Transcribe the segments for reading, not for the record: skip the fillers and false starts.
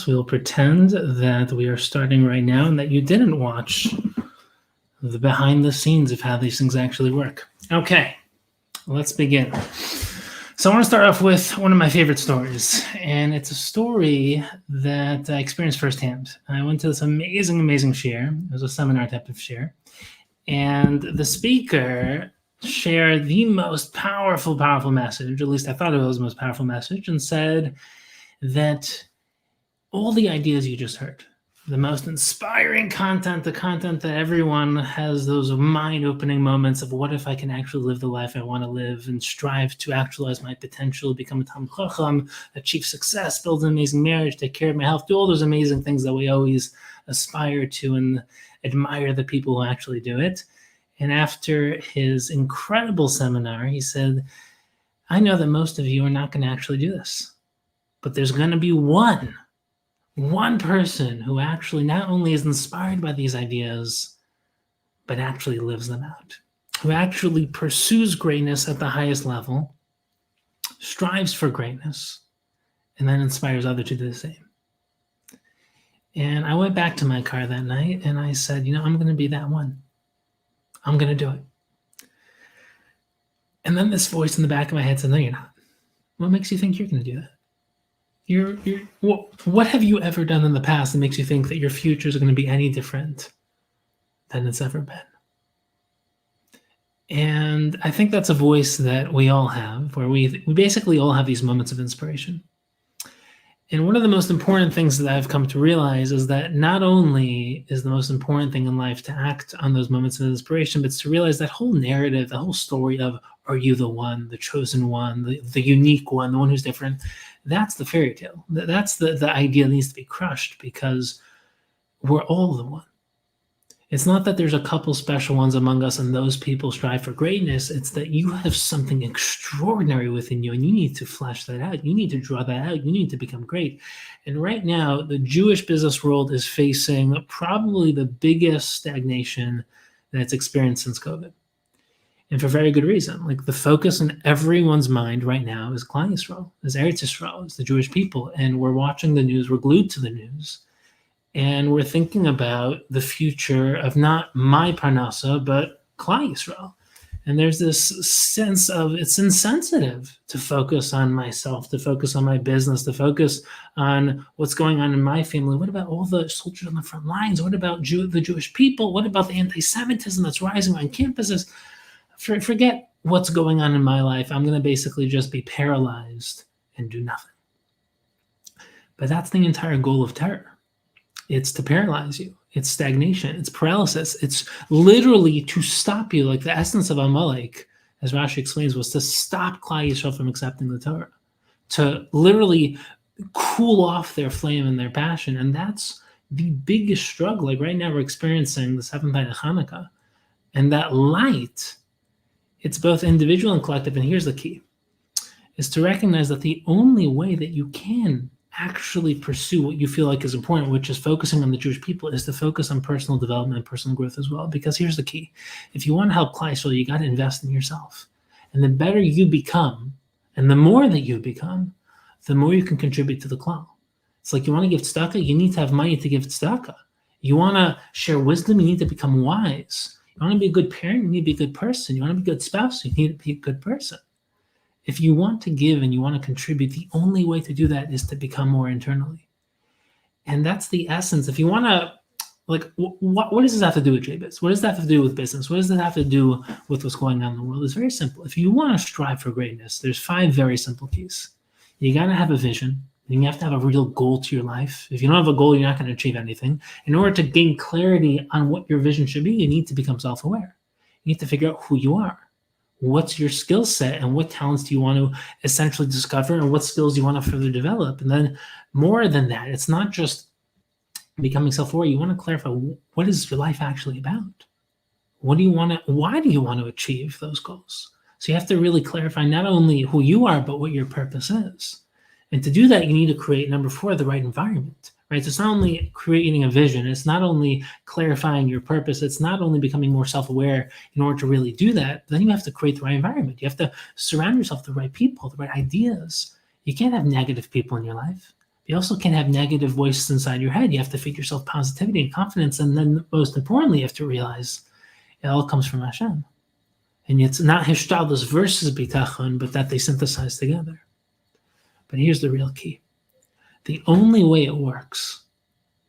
We'll pretend that we are starting right now and that you didn't watch the behind the scenes of how these things actually work. Okay, let's begin. So I want to start off with one of my favorite stories, and it's a story that I experienced firsthand. I went to this amazing shiur. It was a seminar type of shiur, and the speaker shared the most powerful message, at least I thought it was the most powerful message, and said that all the ideas you just heard, the most inspiring content, the content that everyone has those mind-opening moments of what if I can actually live the life I want to live and strive to actualize my potential, become a Talmid Chacham, achieve success, build an amazing marriage, take care of my health, do all those amazing things that we always aspire to and admire the people who actually do it. And after his incredible seminar, he said, I know that most of you are not going to actually do this, but there's going to be one person who actually not only is inspired by these ideas, but actually lives them out, who actually pursues greatness at the highest level, strives for greatness, and then inspires others to do the same. And I went back to my car that night and I said, I'm going to be that one. I'm going to do it. And then this voice in the back of my head said, no, you're not. What makes you think you're going to do that? What have you ever done in the past that makes you think that your future is going to be any different than it's ever been? And I think that's a voice that we all have, where we basically all have these moments of inspiration. And one of the most important things that I've come to realize is that not only is the most important thing in life to act on those moments of inspiration, but it's to realize that whole narrative, the whole story of, are you the one, the chosen one, the unique one, the one who's different? That's the fairy tale. That's the idea that needs to be crushed, because we're all the one. It's not that there's a couple special ones among us and those people strive for greatness. It's that you have something extraordinary within you and you need to flesh that out. You need to draw that out. You need to become great. And right now, the Jewish business world is facing probably the biggest stagnation that it's experienced since COVID. And for very good reason. Like, the focus in everyone's mind right now is Klal Yisrael, is Eretz Yisrael, is the Jewish people. And we're watching the news, we're glued to the news. And we're thinking about the future of not my parnasa, but Klal Yisrael. And there's this sense of it's insensitive to focus on myself, to focus on my business, to focus on what's going on in my family. What about all the soldiers on the front lines? What about the Jewish people? What about the anti-Semitism that's rising on campuses? Forget what's going on in my life. I'm going to basically just be paralyzed and do nothing. But that's the entire goal of terror. It's to paralyze you. It's stagnation. It's paralysis. It's literally to stop you. Like, the essence of Amalek, as Rashi explains, was to stop Klal Yisrael from accepting the Torah, to literally cool off their flame and their passion. And that's the biggest struggle. Like, right now we're experiencing the seventh night of Hanukkah. And that light, it's both individual and collective. And here's the key, is to recognize that the only way that you can actually pursue what you feel like is important, which is focusing on the Jewish people, is to focus on personal development and personal growth as well. Because here's the key. If you want to help Klal Yisrael, you got to invest in yourself. And the better you become, and the more that you become, the more you can contribute to the Klal. It's like, you want to give tzedakah, you need to have money to give tzedakah. You want to share wisdom, you need to become wise. You want to be a good parent, you need to be a good person. You want to be a good spouse, you need to be a good person. If you want to give and you want to contribute, the only way to do that is to become more internally. And that's the essence. If you want to, like, what does this have to do with JBiz? What does that have to do with business? What does that have to do with what's going on in the world? It's very simple. If you want to strive for greatness, there's 5 very simple keys. You got to have a vision. You have to have a real goal to your life. If you don't have a goal, you're not going to achieve anything. In order to gain clarity on what your vision should be, you need to become self-aware. You need to figure out who you are. What's your skill set and what talents do you want to essentially discover, and what skills do you want to further develop? And then more than that, it's not just becoming self-aware. You want to clarify, what is your life actually about? What do you want to, why do you want to achieve those goals? So you have to really clarify not only who you are, but what your purpose is. And to do that, you need to create, number 4, the right environment. Right? So it's not only creating a vision, it's not only clarifying your purpose, it's not only becoming more self-aware in order to really do that, then you have to create the right environment. You have to surround yourself with the right people, the right ideas. You can't have negative people in your life. You also can have negative voices inside your head. You have to feed yourself positivity and confidence. And then most importantly, you have to realize it all comes from Hashem. And it's not Hishtadlus versus Bitachon, but that they synthesize together. But here's the real key. The only way it works,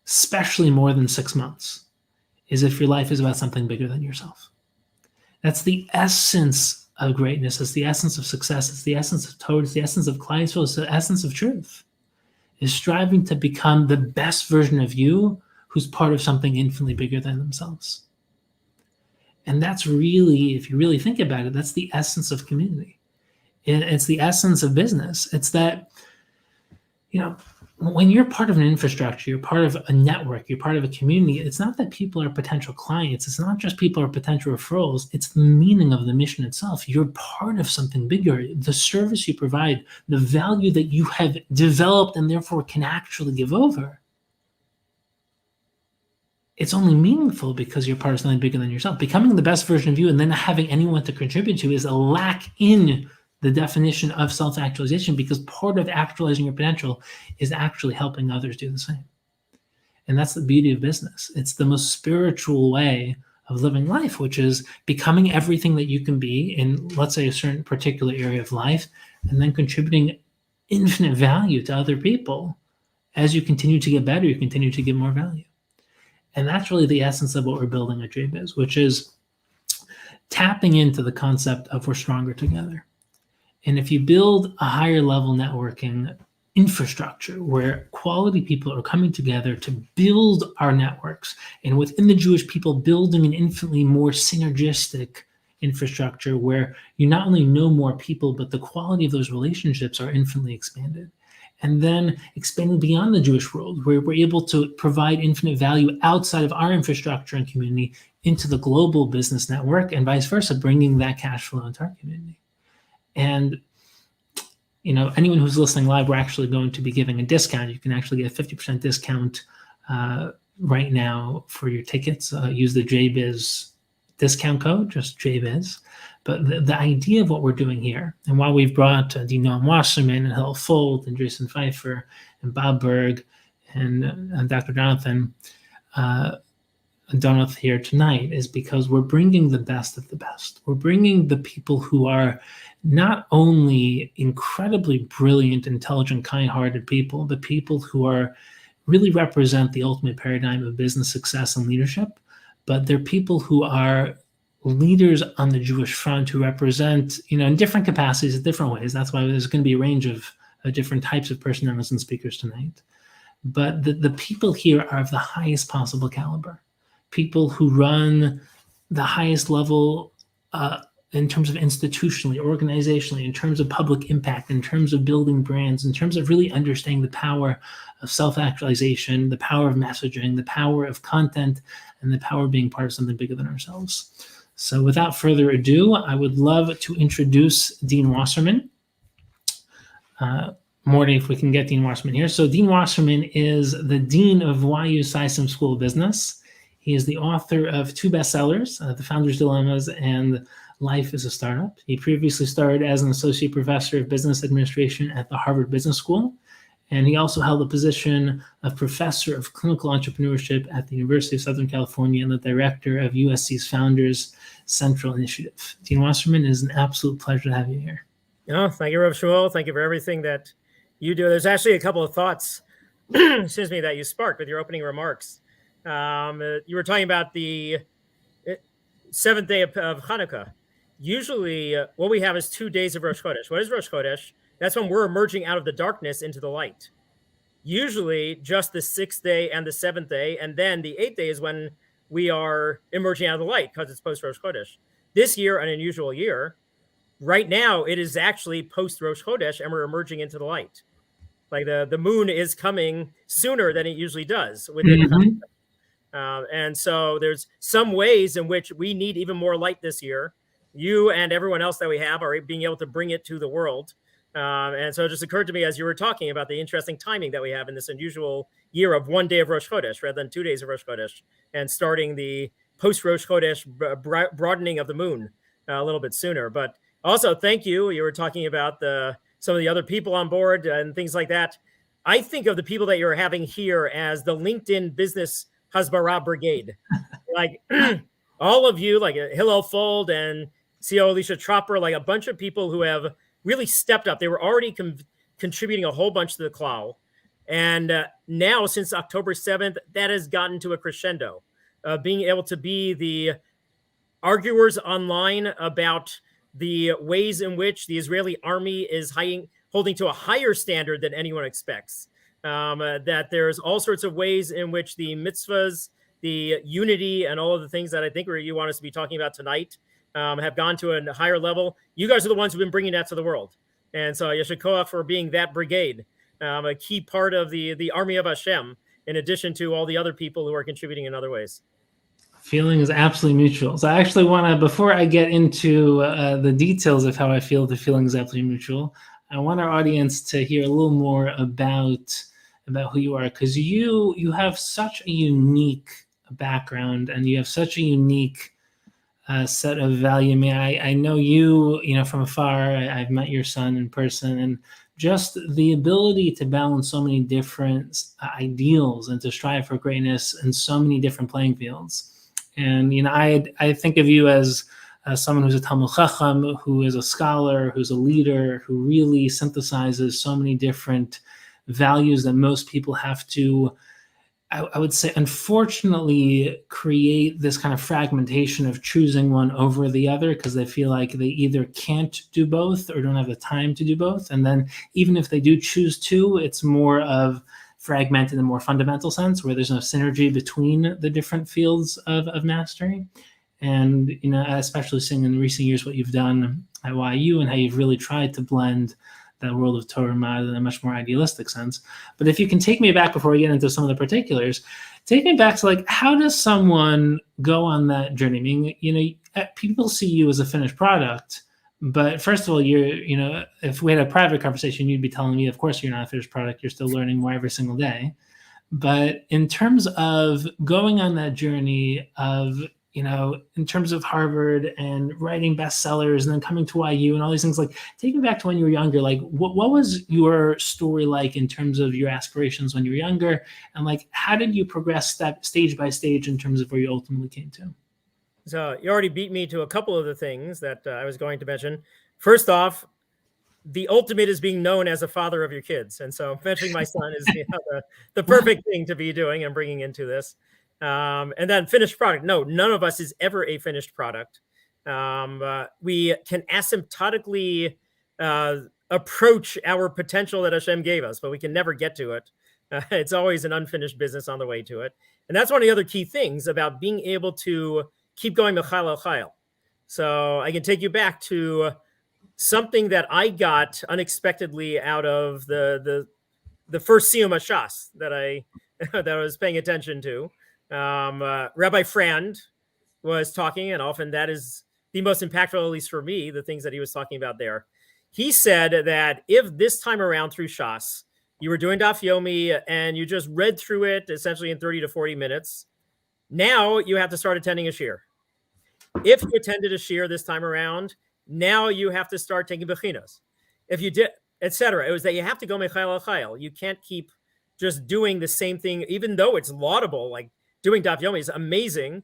especially more than 6 months, is if your life is about something bigger than yourself. That's the essence of greatness. It's the essence of success. It's the essence of Torah. It's the essence of Klal Yisrael. It's the essence of truth. Is striving to become the best version of you who's part of something infinitely bigger than themselves. And that's really, if you really think about it, that's the essence of community. It's the essence of business. It's that, when you're part of an infrastructure, you're part of a network, you're part of a community, it's not that people are potential clients. It's not just people are potential referrals. It's the meaning of the mission itself. You're part of something bigger. The service you provide, the value that you have developed and therefore can actually give over. It's only meaningful because you're part of something bigger than yourself. Becoming the best version of you and then not having anyone to contribute to is a lack in the definition of self-actualization, because part of actualizing your potential is actually helping others do the same. And that's the beauty of business. It's the most spiritual way of living life, which is becoming everything that you can be in, let's say, a certain particular area of life, and then contributing infinite value to other people. As you continue to get better, you continue to give more value. And that's really the essence of what we're building at JBiz, which is tapping into the concept of we're stronger together. And if you build a higher level networking infrastructure where quality people are coming together to build our networks, and within the Jewish people building an infinitely more synergistic infrastructure where you not only know more people, but the quality of those relationships are infinitely expanded. And then expanding beyond the Jewish world, where we're able to provide infinite value outside of our infrastructure and community into the global business network, and vice versa, bringing that cash flow into our community. And anyone who's listening live, we're actually going to be giving a discount. You can actually get a 50% discount right now for your tickets. Use the JBiz discount code, just JBiz. But the idea of what we're doing here, and while we've brought Noam Wasserman and Hillel Fold and Jason Pfeiffer and Bob Berg and Dr. Jonathan Donath here tonight, is because we're bringing the best of the best. We're bringing the people who are not only incredibly brilliant, intelligent, kind-hearted people, but people who are really represent the ultimate paradigm of business success and leadership, but they're people who are leaders on the Jewish front who represent, in different capacities, in different ways. That's why there's going to be a range of different types of personalities and speakers tonight. But the people here are of the highest possible caliber. People who run the highest level in terms of institutionally, organizationally, in terms of public impact, in terms of building brands, in terms of really understanding the power of self-actualization, the power of messaging, the power of content, and the power of being part of something bigger than ourselves. So without further ado, I would love to introduce Dean Wasserman. Morty, if we can get Dean Wasserman here. So Dean Wasserman is the Dean of YU Sisum School of Business. He is the author of 2 bestsellers, The Founder's Dilemmas and Life is a Startup. He previously started as an associate professor of business administration at the Harvard Business School, and he also held the position of professor of clinical entrepreneurship at the University of Southern California and the director of USC's Founders Central Initiative. Dean Wasserman, it is an absolute pleasure to have you here. Oh, thank you, Rav Shmuel. Thank you for everything that you do. There's actually a couple of thoughts, excuse me, that you sparked with your opening remarks. You were talking about the 7th day of Hanukkah. Usually what we have is 2 days of Rosh Chodesh. What is Rosh Chodesh? That's when we're emerging out of the darkness into the light. Usually just the 6th day and the 7th day, and then the 8th day is when we are emerging out of the light because it's post Rosh Chodesh. This year, an unusual year, right now it is actually post Rosh Chodesh and we're emerging into the light. Like the moon is coming sooner than it usually does within and so there's some ways in which we need even more light this year. You and everyone else that we have are being able to bring it to the world. And so it just occurred to me as you were talking about the interesting timing that we have in this unusual year of 1 day of Rosh Chodesh rather than 2 days of Rosh Chodesh, and starting the post Rosh Chodesh broadening of the moon a little bit sooner. But also, thank you. You were talking about some of the other people on board and things like that. I think of the people that you're having here as the LinkedIn business Hasbara brigade. Like all of you, like Hillel Fold and CEO Alicia Tropper, like a bunch of people who have really stepped up. They were already contributing a whole bunch to the cloud. And now, since October 7th, that has gotten to a crescendo. Being able to be the arguers online about the ways in which the Israeli army is holding to a higher standard than anyone expects. That there's all sorts of ways in which the mitzvahs, the unity, and all of the things that I think you want us to be talking about tonight have gone to a higher level. You guys are the ones who've been bringing that to the world. And so Yesher Koach for being that brigade, a key part of the army of Hashem, in addition to all the other people who are contributing in other ways. Feeling is absolutely mutual. So I actually want to, before I get into the details of how I feel, the feeling is absolutely mutual, I want our audience to hear a little more about who you are, because you have such a unique background and you have such a unique set of value. I mean, I know you know, from afar. I've met your son in person, and just the ability to balance so many different ideals and to strive for greatness in so many different playing fields. And, you know, I think of you as someone who's a Talmud Chacham, who is a scholar, who's a leader, who really synthesizes so many different values that most people have to, I would say, unfortunately, create this kind of fragmentation of choosing one over the other because they feel like they either can't do both or don't have the time to do both. And then even if they do choose to, it's more of fragmented in a more fundamental sense where there's no synergy between the different fields of mastery. And, you know, especially seeing in recent years what you've done at YU and how you've really tried to blend that world of Torah in a much more idealistic sense. But if you can take me back before we get into some of the particulars, take me back to, like, how does someone go on that journey? I mean, you know, people see you as a finished product, but first of all, you know, if we had a private conversation, you'd be telling me, of course, you're not a finished product. You're still learning more every single day. But in terms of going on that journey of, you know, in terms of Harvard and writing bestsellers and then coming to YU and all these things, like, take me back to when you were younger. Like, what was your story like in terms of your aspirations when you were younger? And, like, how did you progress stage by stage in terms of where you ultimately came to? So you already beat me to a couple of the things that I was going to mention. First off, the ultimate is being known as a father of your kids. And so mentioning my son is the perfect thing to be doing and bringing into this. And then finished product. No, none of us is ever a finished product. We can asymptotically approach our potential that Hashem gave us, but we can never get to it. It's always an unfinished business on the way to it. And that's one of the other key things about being able to keep going Mechal El Chayil. So I can take you back to something that I got unexpectedly out of the first Siyum HaShas that I was paying attention to. Rabbi Frand was talking, and often that is the most impactful, at least for me, the things that he was talking about there. He said that if this time around through Shas, you were doing Daf Yomi and you just read through it essentially in 30 to 40 minutes, now you have to start attending a shir. If you attended a shir this time around, now you have to start taking bechinas. If you did, etc. It was that you have to go mechayil al chayil. You can't keep just doing the same thing, even though it's laudable. Like doing Daf Yomi is amazing.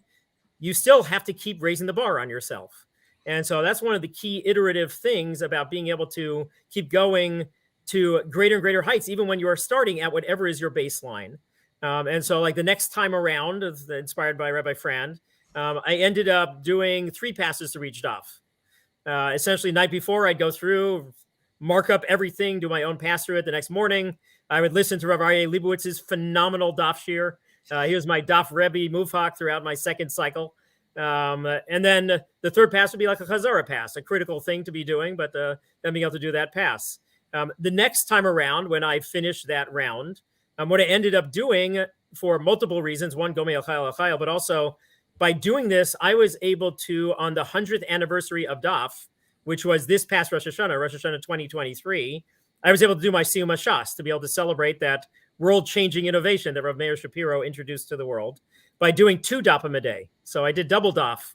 You still have to keep raising the bar on yourself. And so that's one of the key iterative things about being able to keep going to greater and greater heights, even when you are starting at whatever is your baseline. And so like the next time around, inspired by Rabbi Frand, I ended up doing 3 passes to reach Daf. Essentially, night before, I'd go through, mark up everything, do my own pass through it. The next morning, I would listen to Rav Aryeh Leibowitz's phenomenal Daf shir. He was my Daf Rebbe Mufak throughout my second cycle. And then the third pass would be like a Chazara pass, a critical thing to be doing, but then being able to do that pass. The next time around, when I finished that round, what I ended up doing for multiple reasons, one, Gomei Al Chayil, but also by doing this, I was able to, on the 100th anniversary of Daf, which was this past Rosh Hashanah 2023, I was able to do my Siyum HaShas to be able to celebrate that world-changing innovation that Rav Meir Shapiro introduced to the world by doing 2 dapim a day. So I did double Daf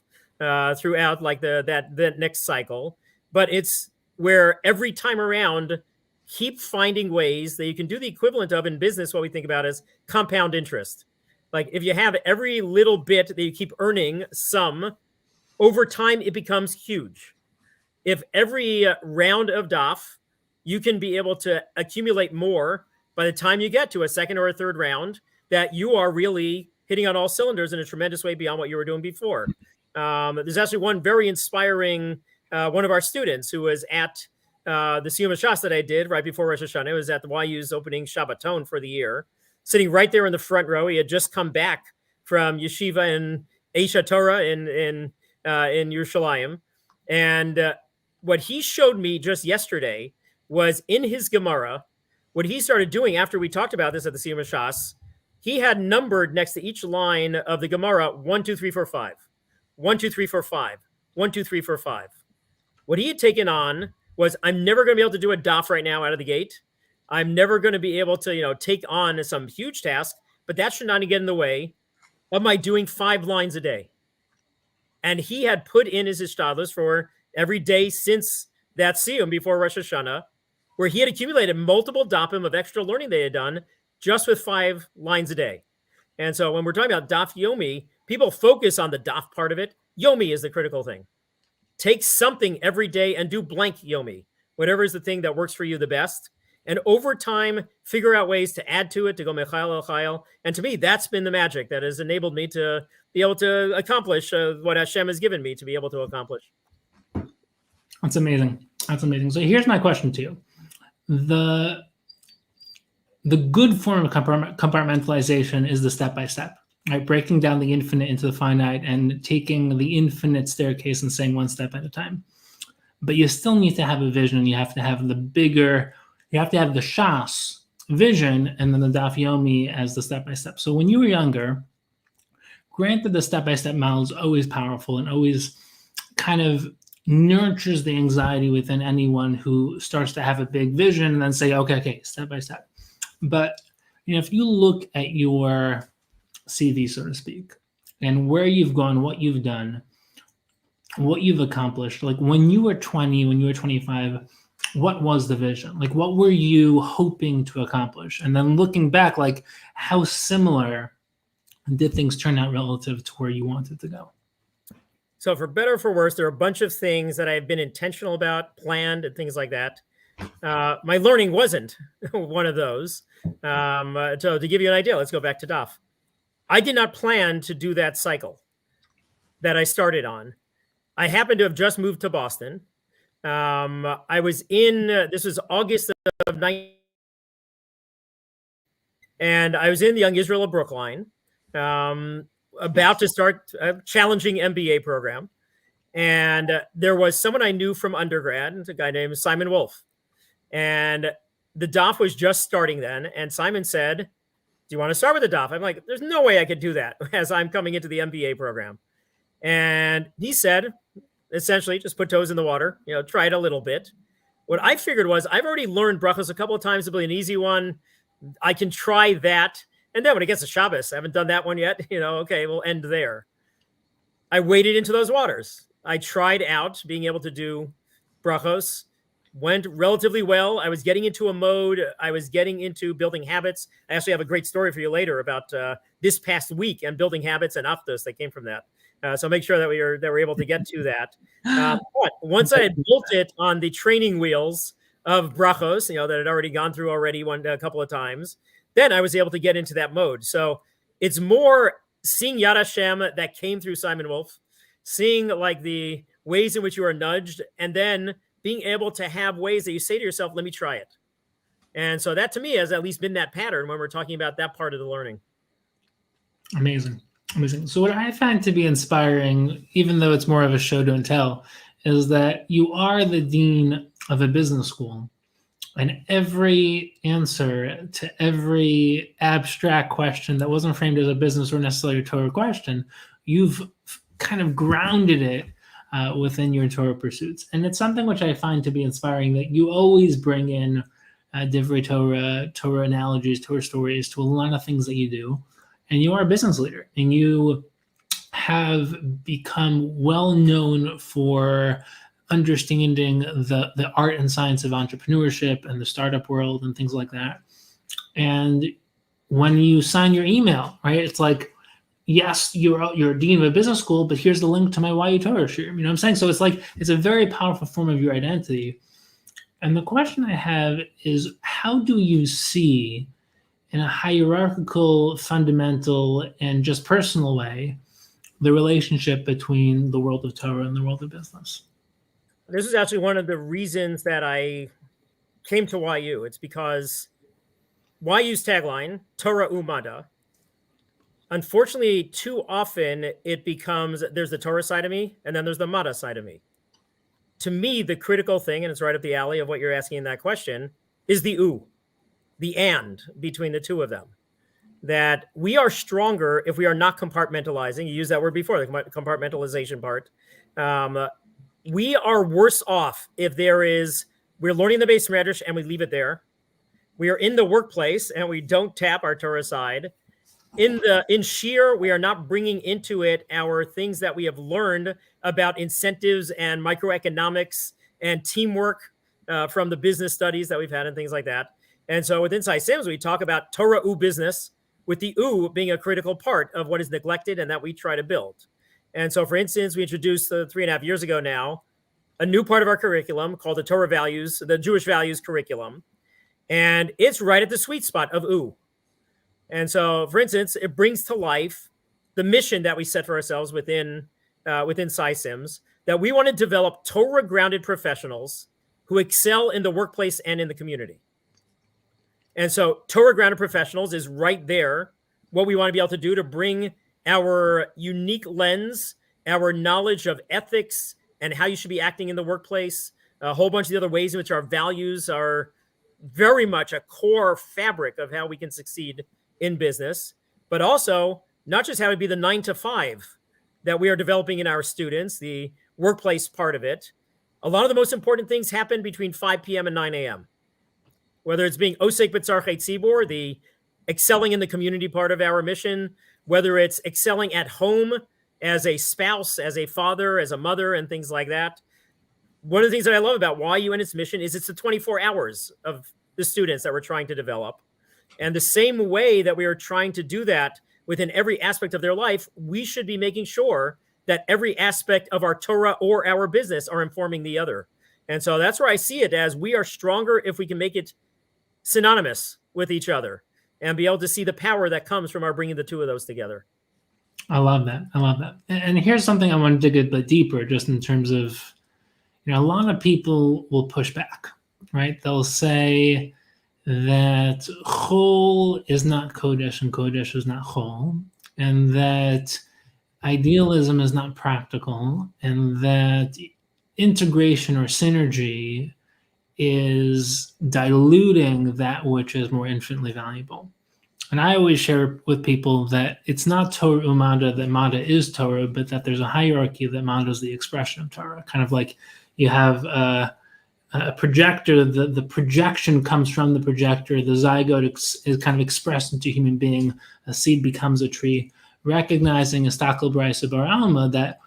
throughout like that next cycle. But it's where every time around, keep finding ways that you can do the equivalent of in business, what we think about as compound interest. Like if you have every little bit that you keep earning some, over time, it becomes huge. If every round of DAF, you can be able to accumulate more by the time you get to a second or a third round, that you are really hitting on all cylinders in a tremendous way beyond what you were doing before. There's actually one very inspiring, one of our students who was at the Siyum Shas that I did right before Rosh Hashanah. It was at the YU's opening Shabbaton for the year, sitting right there in the front row. He had just come back from yeshiva in Aisha Torah in Yerushalayim. And what he showed me just yesterday was in his Gemara, what he started doing after we talked about this at the Siyum Shas, he had numbered next to each line of the Gemara 1, 2, 3, 4, 5. 1, 2, 3, 4, 5. 1, 2, 3, 4, 5. What he had taken on was, I'm never going to be able to do a DAF right now out of the gate. I'm never going to be able to, take on some huge task, but that should not get in the way of my doing 5 lines a day. And he had put in his ishtadlus for every day since that Siyum before Rosh Hashanah, where he had accumulated multiple dapim of extra learning they had done just with 5 lines a day. And so when we're talking about daf yomi, people focus on the daf part of it. Yomi is the critical thing. Take something every day and do blank yomi, whatever is the thing that works for you the best. And over time, figure out ways to add to it, to go mechayel el chayel. And to me, that's been the magic that has enabled me to be able to accomplish what Hashem has given me to be able to accomplish. That's amazing. That's amazing. So here's my question to you. The good form of compartmentalization is the step-by-step, right? Breaking down the infinite into the finite and taking the infinite staircase and saying one step at a time. But you still need to have a vision. You have to have the bigger, you have to have the Shas vision and then the Daf Yomi as the step-by-step. So when you were younger, granted the step-by-step model is always powerful and always kind of nurtures the anxiety within anyone who starts to have a big vision and then say, okay, step by step. But if you look at your CV, so to speak, and where you've gone, what you've done, what you've accomplished, like when you were 20, when you were 25, what was the vision? Like what were you hoping to accomplish? And then looking back, like how similar did things turn out relative to where you wanted to go? So for better or for worse, there are a bunch of things that I've been intentional about, planned, and things like that. My learning wasn't one of those. So to give you an idea, let's go back to DAF. I did not plan to do that cycle that I started on. I happened to have just moved to Boston. I was this was August of 19, and I was in the Young Israel of Brookline. About to start a challenging MBA program. And there was someone I knew from undergrad, a guy named Simon Wolf. And the DAF was just starting then. And Simon said, do you want to start with the DAF? I'm like, there's no way I could do that as I'm coming into the MBA program. And he said, essentially, just put toes in the water, try it a little bit. What I figured was, I've already learned brachos a couple of times. It'll be an easy one. I can try that. And then when it gets to Shabbos, I haven't done that one yet. Okay, we'll end there. I waded into those waters. I tried out being able to do brachos, went relatively well. I was getting into a mode. I was getting into building habits. I actually have a great story for you later about this past week and building habits and aftos that came from that. So make sure that we're able to get to that. But once I had built it on the training wheels of brachos, that had already gone through a couple of times, then I was able to get into that mode. So it's more seeing Yad Hashem that came through Simon Wolf, seeing like the ways in which you are nudged, and then being able to have ways that you say to yourself, let me try it. And so that to me has at least been that pattern when we're talking about that part of the learning. Amazing. So what I find to be inspiring, even though it's more of a show don't tell, is that you are the dean of a business school. And every answer to every abstract question that wasn't framed as a business or necessarily a Torah question, you've kind of grounded it within your Torah pursuits. And it's something which I find to be inspiring, that you always bring in divrei Torah, Torah analogies, Torah stories to a lot of things that you do. And you are a business leader, and you have become well known for understanding the art and science of entrepreneurship and the startup world and things like that. And when you sign your email, right, it's like, yes, you're a dean of a business school, but here's the link to my YU Torah shiur. You know what I'm saying? So it's like, it's a very powerful form of your identity. And the question I have is, how do you see, in a hierarchical, fundamental, and just personal way, the relationship between the world of Torah and the world of business? This is actually one of the reasons that I came to YU. It's because YU's tagline, Torah Umada, unfortunately, too often it becomes, there's the Torah side of me, and then there's the Mada side of me. To me, the critical thing, and it's right up the alley of what you're asking in that question, is the U, the and between the two of them. That we are stronger if we are not compartmentalizing. You used that word before, the compartmentalization part. We are worse off if we're learning the base medrash and we leave it there. We are in the workplace and we don't tap our Torah side. In shiur, we are not bringing into it our things that we have learned about incentives and microeconomics and teamwork from the business studies that we've had and things like that. And so within SciSims, we talk about Torah U business, with the U being a critical part of what is neglected and that we try to build. And so, for instance, we introduced 3.5 years ago now a new part of our curriculum called the Torah Values, the Jewish Values curriculum. And it's right at the sweet spot of U. And so, for instance, it brings to life the mission that we set for ourselves within SciSims, that we want to develop Torah-grounded professionals who excel in the workplace and in the community. And so Torah-grounded professionals is right there, what we want to be able to do to bring our unique lens, our knowledge of ethics and how you should be acting in the workplace, a whole bunch of the other ways in which our values are very much a core fabric of how we can succeed in business, but also not just how to be the 9 to 5 that we are developing in our students, the workplace part of it. A lot of the most important things happen between 5 p.m. and 9 a.m., whether it's being osek b'tzarchei tzibur, the excelling in the community part of our mission, whether it's excelling at home as a spouse, as a father, as a mother, and things like that. One of the things that I love about YU and its mission is it's the 24 hours of the students that we're trying to develop. And the same way that we are trying to do that within every aspect of their life, we should be making sure that every aspect of our Torah or our business are informing the other. And so that's where I see it as we are stronger if we can make it synonymous with each other and be able to see the power that comes from our bringing the two of those together. I love that. And here's something I want to dig a bit deeper, just in terms of, a lot of people will push back, right? They'll say that chol is not kodesh and kodesh is not chol, and that idealism is not practical, and that integration or synergy is diluting that which is more infinitely valuable. And I always share with people that it's not Torah Umada, that Mada is Torah, but that there's a hierarchy that Mada is the expression of Torah. Kind of like you have a projector, the projection comes from the projector, the zygote is kind of expressed into a human being, a seed becomes a tree, recognizing a stakel brisa bar alma, that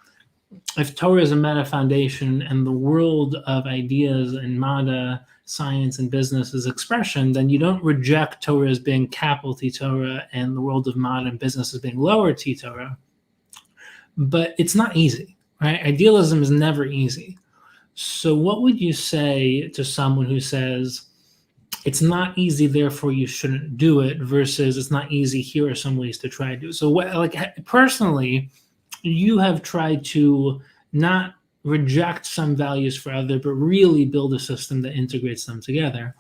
if Torah is a meta foundation and the world of ideas and Mada, science and business is expression, then you don't reject Torah as being capital T Torah and the world of Mada and business as being lower T Torah. But it's not easy, right? Idealism is never easy. So what would you say to someone who says, it's not easy, therefore you shouldn't do it, versus it's not easy, here are some ways to try to do it? So personally, you have tried to not reject some values for other, but really build a system that integrates them together.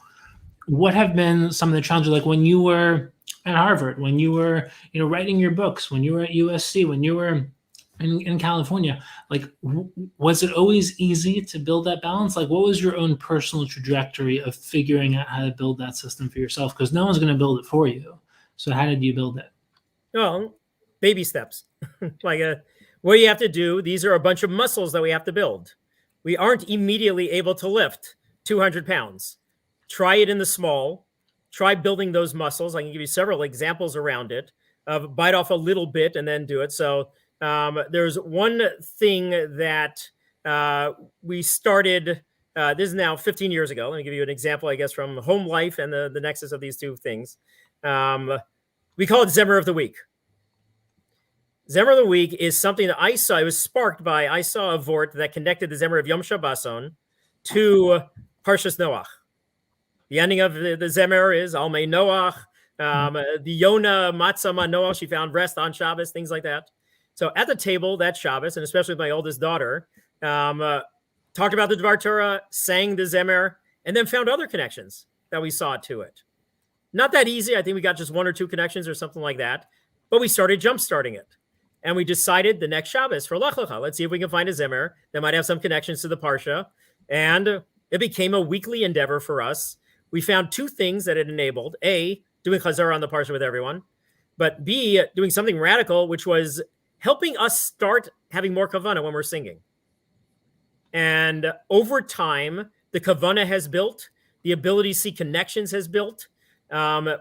What have been some of the challenges, like when you were at Harvard, when you were, writing your books, when you were at USC, when you were in California, was it always easy to build that balance? What was your own personal trajectory of figuring out how to build that system for yourself? Because no one's going to build it for you. So how did you build it? Well, baby steps. What you have to do, these are a bunch of muscles that we have to build. We aren't immediately able to lift 200 pounds. Try it in the small. Try building those muscles. I can give you several examples around it of bite off a little bit and then do it. So there's one thing that we started, this is now 15 years ago. Let me give you an example, I guess, from home life and the nexus of these two things. We call it Zemer of the Week. Zemer of the Week is something that I saw. It was sparked by, I saw a vort that connected the Zemer of Yom Shabbason to Parshas Noach. The ending of the Zemer is Almei Noach. The Yona Matzah Ma Noach, she found rest on Shabbos, things like that. So at the table that Shabbos, and especially with my oldest daughter, talked about the Dvar Torah, sang the Zemer, and then found other connections that we saw to it. Not that easy. I think we got just one or two connections or something like that. But we started jump-starting it. And we decided the next Shabbos for Lech Lecha, let's see if we can find a Zemer that might have some connections to the Parsha. And it became a weekly endeavor for us. We found two things that it enabled. A, doing Chazar on the Parsha with everyone. But B, doing something radical, which was helping us start having more kavanah when we're singing. And over time, the kavanah has built. The ability to see connections has built.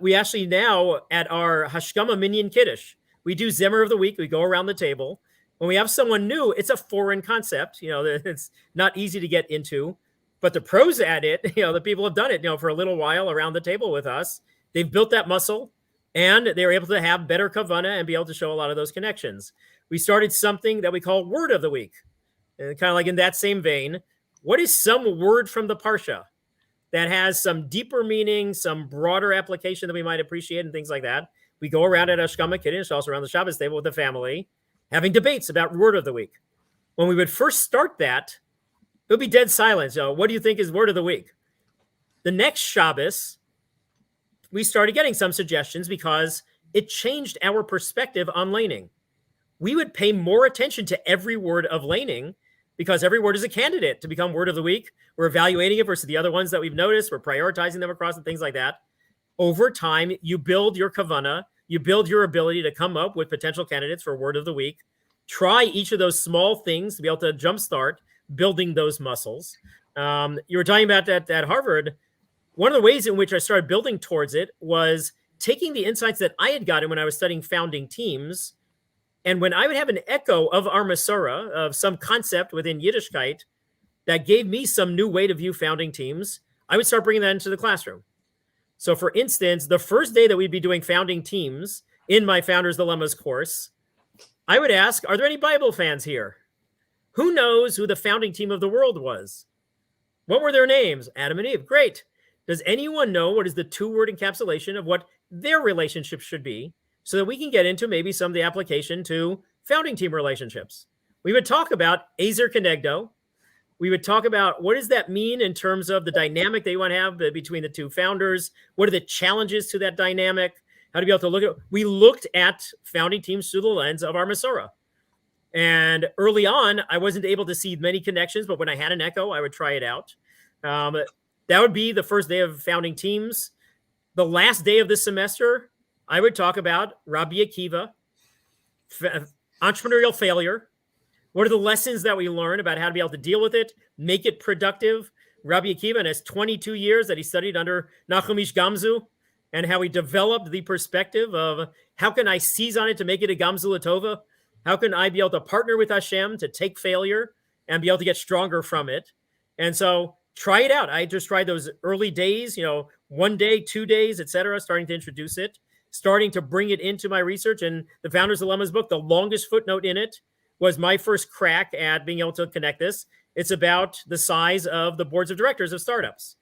We actually now, at our Hashkama Minyan Kiddush, we do Zemer of the Week. We go around the table. When we have someone new, it's a foreign concept. It's not easy to get into. But the pros at it, the people have done it, for a little while around the table with us. They've built that muscle, and they were able to have better kavanah and be able to show a lot of those connections. We started something that we call Word of the Week. And kind of like in that same vein, what is some word from the Parsha that has some deeper meaning, some broader application that we might appreciate and things like that? We go around at Hashkama Kiddush, also around the Shabbos table with the family, having debates about Word of the Week. When we would first start that, it would be dead silence. What do you think is Word of the Week? The next Shabbos, we started getting some suggestions because it changed our perspective on laning. We would pay more attention to every word of laning because every word is a candidate to become Word of the Week. We're evaluating it versus the other ones that we've noticed. We're prioritizing them across and things like that. Over time, you build your kavanah. You build your ability to come up with potential candidates for Word of the Week. Try each of those small things to be able to jumpstart building those muscles. You were talking about that at Harvard. One of the ways in which I started building towards it was taking the insights that I had gotten when I was studying founding teams. And when I would have an echo of our Masorah, of some concept within Yiddishkeit that gave me some new way to view founding teams, I would start bringing that into the classroom. So for instance, the first day that we'd be doing founding teams in my Founders Dilemmas course, I would ask, are there any Bible fans here? Who knows who the founding team of the world was? What were their names? Adam and Eve. Great. Does anyone know what is the two-word encapsulation of what their relationship should be so that we can get into maybe some of the application to founding team relationships? We would talk about Ezer Kenegdo. We would talk about what does that mean in terms of the dynamic that you want to have between the two founders? What are the challenges to that dynamic? How to be able to look at it? We looked at founding teams through the lens of our Masorah. And early on, I wasn't able to see many connections, but when I had an echo, I would try it out. That would be the first day of founding teams. The last day of this semester, I would talk about Rabbi Akiva, entrepreneurial failure. What are the lessons that we learn about how to be able to deal with it, make it productive? Rabbi Akiva, in his 22 years that he studied under Nachum Ish Gamzu, and how he developed the perspective of how can I seize on it to make it a Gamzu Latova? How can I be able to partner with Hashem to take failure and be able to get stronger from it? And so try it out. I just tried those early days, 1 day, 2 days, etc., starting to introduce it, starting to bring it into my research. And the Founders Dilemmas book, the longest footnote in it was my first crack at being able to connect this. It's about the size of the boards of directors of startups.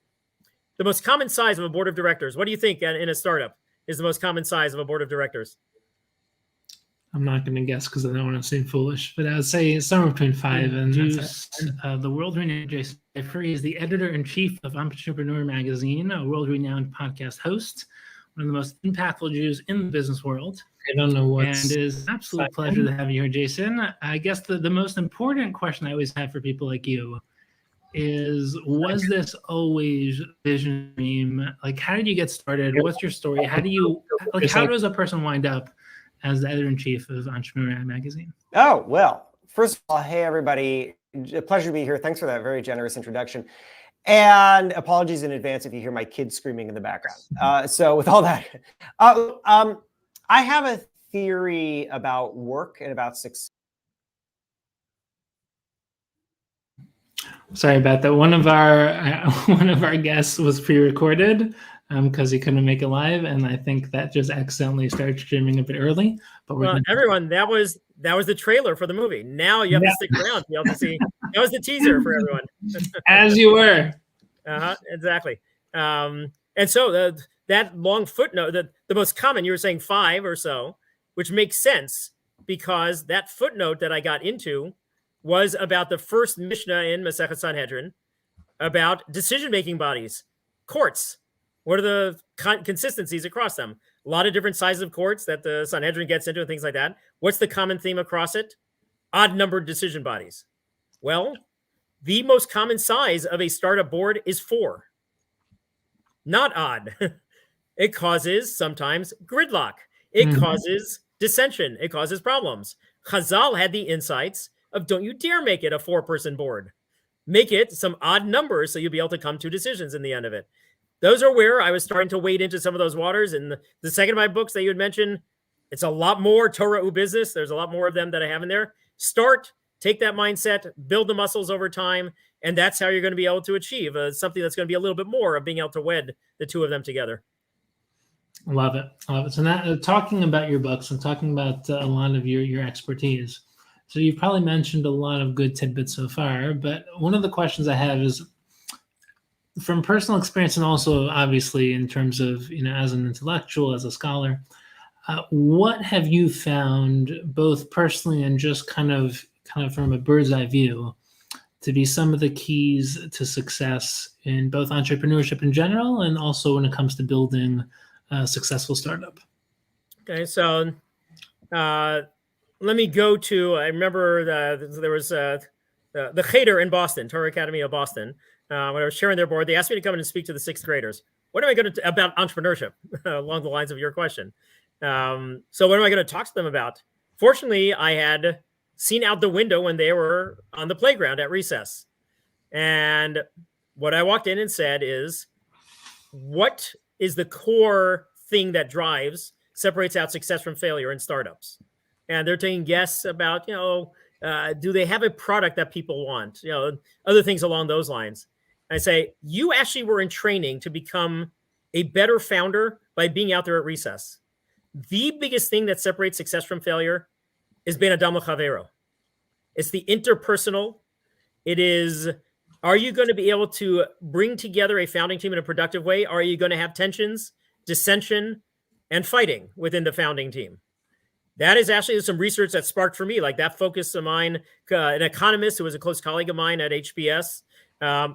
The most common size of a board of directors. What do you think in a startup is the most common size of a board of directors? I'm not going to guess because I don't want to seem foolish, but I would say somewhere between 5 and the world-renowned Jason Free is the editor-in-chief of Entrepreneur Magazine, a world-renowned podcast host, one of the most impactful Jews in the business world. I don't know what. And it is an absolute pleasure to have you here, Jason. I guess the most important question I always have for people like you is, was this always vision dream? Like, how did you get started? What's your story? How does a person wind up as the editor-in-chief of Entrepreneur Magazine? Oh, well, first of all, hey, everybody. A pleasure to be here. Thanks for that very generous introduction. And apologies in advance if you hear my kids screaming in the background. So with all that, I have a theory about work and about success. Sorry about that. One of our guests was pre-recorded because he couldn't make it live, and I think that just accidentally started streaming a bit early. But Well, everyone, that was the trailer for the movie. Now you have to stick around to be able to see. That was the teaser for everyone. As you were. Exactly. And so that long footnote, the most common, you were saying 5 or so, which makes sense because that footnote that I got into was about the first Mishnah in Masechet Sanhedrin about decision-making bodies, courts. What are the consistencies across them? A lot of different sizes of courts that the Sanhedrin gets into and things like that. What's the common theme across it? Odd-numbered decision bodies. Well, the most common size of a startup board is 4. Not odd. It causes sometimes gridlock. It causes dissension. It causes problems. Chazal had the insights of don't you dare make it a 4-person board. Make it some odd numbers so you'll be able to come to decisions in the end of it. Those are where I was starting to wade into some of those waters. And the second of my books that you had mentioned, it's a lot more Torah u business. There's a lot more of them that I have in there. Take that mindset, build the muscles over time, and that's how you're going to be able to achieve something that's going to be a little bit more of being able to wed the two of them together. Love it. Love it. So now talking about your books and talking about a lot of your expertise. So you've probably mentioned a lot of good tidbits so far, but one of the questions I have is from personal experience and also obviously in terms of, as an intellectual, as a scholar, what have you found both personally and just kind of from a bird's eye view to be some of the keys to success in both entrepreneurship in general and also when it comes to building a successful startup? Okay, so let me go to, I remember there was the Cheder in Boston, Torah Academy of Boston. When I was sharing their board, they asked me to come in and speak to the 6th graders. What am I going to about entrepreneurship along the lines of your question? So what am I going to talk to them about? Fortunately, I had seen out the window when they were on the playground at recess. And what I walked in and said is, what is the core thing that separates out success from failure in startups? And they're taking guesses about, do they have a product that people want? Other things along those lines. I say, you actually were in training to become a better founder by being out there at recess. The biggest thing that separates success from failure is ben adam l'chavero. It's the interpersonal. It is, are you going to be able to bring together a founding team in a productive way? Are you going to have tensions, dissension, and fighting within the founding team? That is actually some research that sparked for me, like that focus of mine, an economist who was a close colleague of mine at HBS,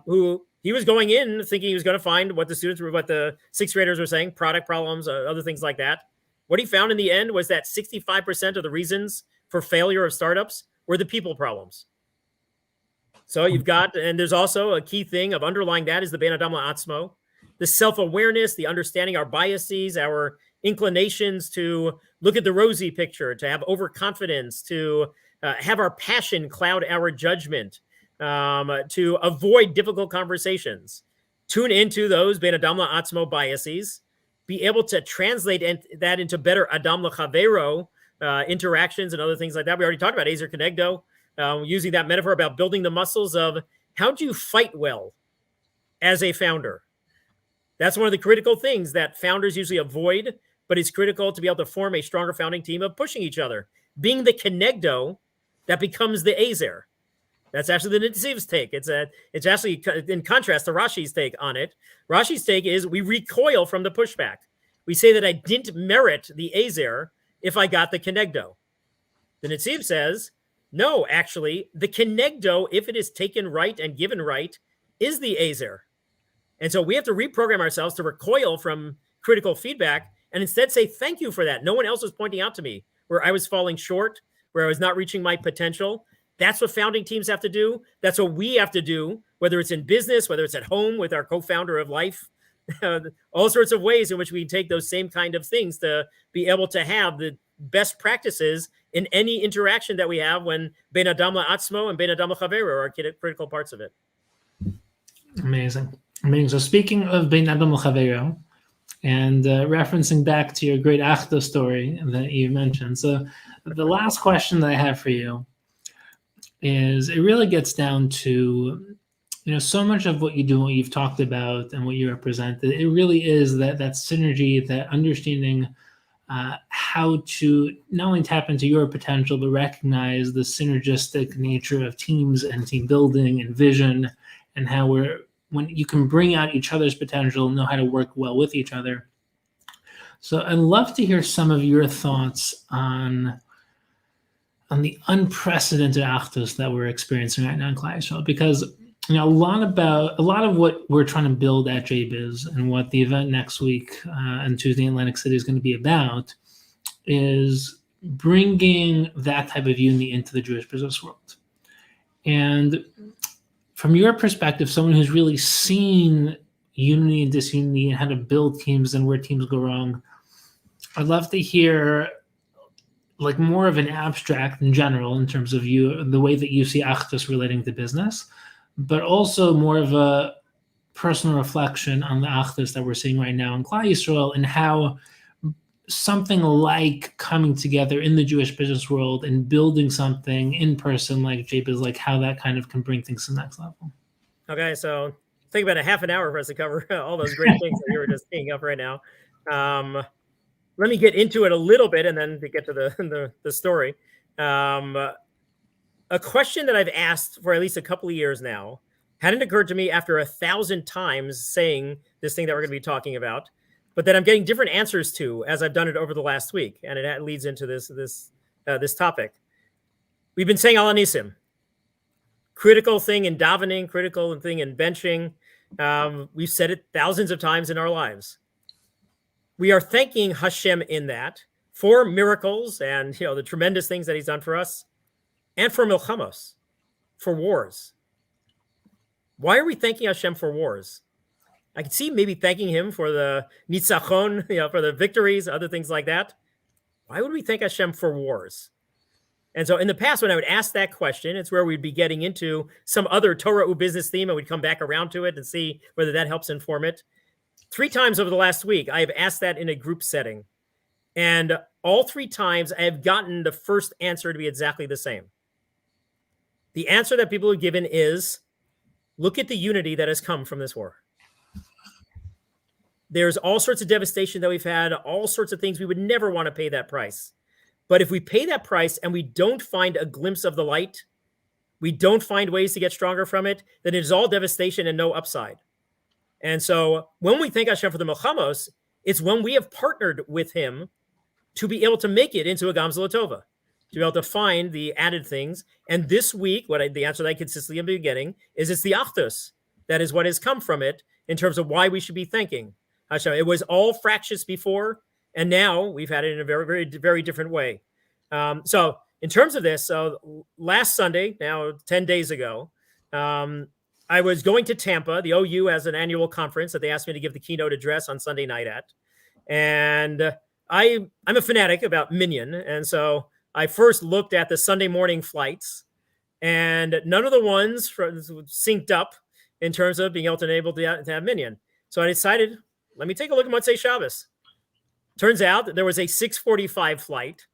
who he was going in thinking he was going to find what the 6th graders were saying, product problems, other things like that. What he found in the end was that 65% of the reasons for failure of startups were the people problems. So you've got, and there's also a key thing of underlying that is the ben adam la'atzmo, the self-awareness, the understanding our biases, our inclinations to look at the rosy picture, to have overconfidence, to have our passion cloud our judgment, to avoid difficult conversations, tune into those ben adam la'atzmo biases, be able to translate that into better adam l'chavero interactions and other things like that. We already talked about Ezer Kenegdo, using that metaphor about building the muscles of how do you fight well as a founder? That's one of the critical things that founders usually avoid, but it's critical to be able to form a stronger founding team of pushing each other. Being the Kenegdo that becomes the Ezer. That's actually the Nitziv's take. It's actually in contrast to Rashi's take on it. Rashi's take is we recoil from the pushback. We say that I didn't merit the Ezer if I got the Kenegdo. The Nitziv says, no, actually, the Kenegdo, if it is taken right and given right, is the Ezer. And so we have to reprogram ourselves to recoil from critical feedback and instead say, thank you for that. No one else was pointing out to me where I was falling short, where I was not reaching my potential. That's what founding teams have to do. That's what we have to do, whether it's in business, whether it's at home with our co-founder of life, all sorts of ways in which we take those same kind of things to be able to have the best practices in any interaction that we have when ben adam la'atzmo and ben adam l'chavero are critical parts of it. Amazing. So speaking of ben adam l'chavero and referencing back to your great Achta story that you mentioned. So the last question that I have for you is it really gets down to so much of what you do, what you've talked about, and what you represent, it really is that synergy, that understanding how to not only tap into your potential, but recognize the synergistic nature of teams and team building and vision, and how when you can bring out each other's potential, know how to work well with each other. So I'd love to hear some of your thoughts on the unprecedented achdus that we're experiencing right now in Klal Yisrael, because a lot of what we're trying to build at JBiz and what the event next week and Tuesday in Atlantic City is going to be about is bringing that type of unity into the Jewish business world. And from your perspective, someone who's really seen unity and disunity and how to build teams and where teams go wrong, I'd love to hear like more of an abstract in general in terms of the way that you see achdus relating to business, but also more of a personal reflection on the achdus that we're seeing right now in Klal Yisrael and how something like coming together in the Jewish business world and building something in person like JBiz, like how that kind of can bring things to the next level. Okay, so think about a half an hour for us to cover all those great things that you were just teeing up right now. Let me get into it a little bit and then to get to the story. A question that I've asked for at least a couple of years now hadn't occurred to me after 1,000 times saying this thing that we're going to be talking about, but that I'm getting different answers to as I've done it over the last week, and it leads into this topic. We've been saying Al Nisim, critical thing in davening, critical thing in benching. We've said it thousands of times in our lives. We are thanking Hashem in that for miracles and the tremendous things that He's done for us, and for milchamos, for wars. Why are we thanking Hashem for wars? I can see maybe thanking Him for the nitzachon, for the victories, other things like that. Why would we thank Hashem for wars? And so in the past, when I would ask that question, it's where we'd be getting into some other Torah or business theme, and we'd come back around to it and see whether that helps inform it. 3 times over the last week, I have asked that in a group setting. And all 3 times, I have gotten the first answer to be exactly the same. The answer that people have given is, look at the unity that has come from this war. There's all sorts of devastation that we've had, all sorts of things. We would never want to pay that price. But if we pay that price and we don't find a glimpse of the light, we don't find ways to get stronger from it, then it is all devastation and no upside. And so when we thank Hashem for the milchamos, it's when we have partnered with Him to be able to make it into a Gamzeh Latova, to be able to find the added things. And this week, the answer that I consistently am getting is it's the achdus. That is what has come from it in terms of why we should be thanking Hashem. It was all fractious before, and now we've had it in a very, very, very different way. So in terms of this, last Sunday, now 10 days ago, I was going to Tampa. The OU has an annual conference that they asked me to give the keynote address on Sunday night at. And I'm a fanatic about Minyan. And so I first looked at the Sunday morning flights, and none of the ones synced up in terms of being able to have Minyan. So I decided, let me take a look at Motzei Shabbos. Turns out that there was a 6:45 flight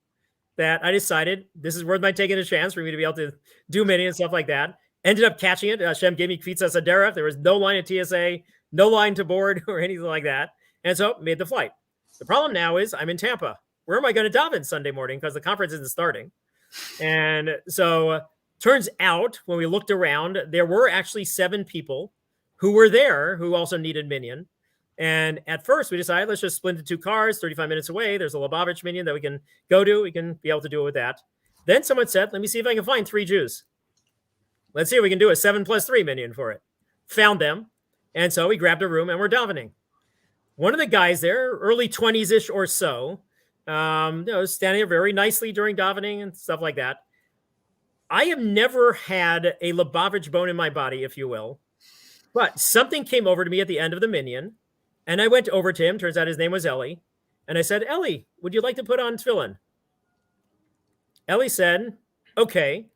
that I decided this is worth my taking a chance for me to be able to do Minyan and stuff like that. Ended up catching it. Hashem gave me Kvitza Sadera. There was no line at TSA, no line to board or anything like that. And so made the flight. The problem now is I'm in Tampa. Where am I going to daven Sunday morning? Because the conference isn't starting. And so turns out when we looked around, there were actually 7 people who were there who also needed Minyan. And at first we decided, let's just split into 2 cars, 35 minutes away. There's a Lubavitch Minyan that we can go to. We can be able to do it with that. Then someone said, let me see if I can find 3 Jews. Let's see if we can do a 7+3 Minyan for it. Found them. And so we grabbed a room and we're davening. One of the guys there, early 20s-ish or so, standing there very nicely during davening and stuff like that. I have never had a Lubavitch bone in my body, if you will. But something came over to me at the end of the Minyan. And I went over to him. Turns out his name was Eli. And I said, Eli, would you like to put on tefillin? Eli said, okay.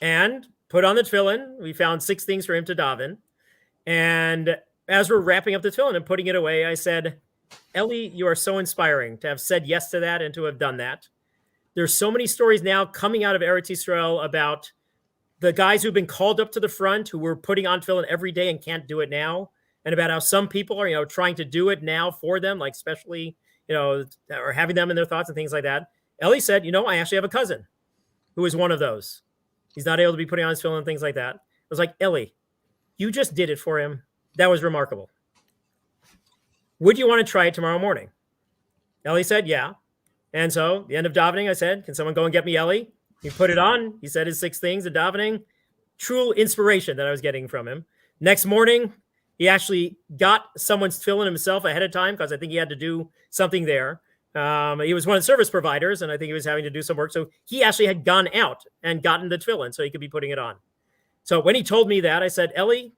And put on the tefillin. We found 6 things for him to daven. And as we're wrapping up the tefillin and putting it away, I said, Eli, you are so inspiring to have said yes to that and to have done that. There's so many stories now coming out of Eretz Yisrael about the guys who've been called up to the front who were putting on tefillin every day and can't do it now, and about how some people are, trying to do it now for them, like especially, or having them in their thoughts and things like that. Ellie said, I actually have a cousin who is one of those. He's not able to be putting on his tefillin and things like that. I was like, Ellie, you just did it for him. That was remarkable. Would you want to try it tomorrow morning? Ellie said, yeah. And so the end of davening, I said, can someone go and get me Ellie? He put it on. He said his 6 things in davening. True inspiration that I was getting from him. Next morning, he actually got someone's tefillin himself ahead of time because I think he had to do something there. He was one of the service providers, and I think he was having to do some work. So he actually had gone out and gotten the tefillin so he could be putting it on. So when he told me that, I said, Ellie,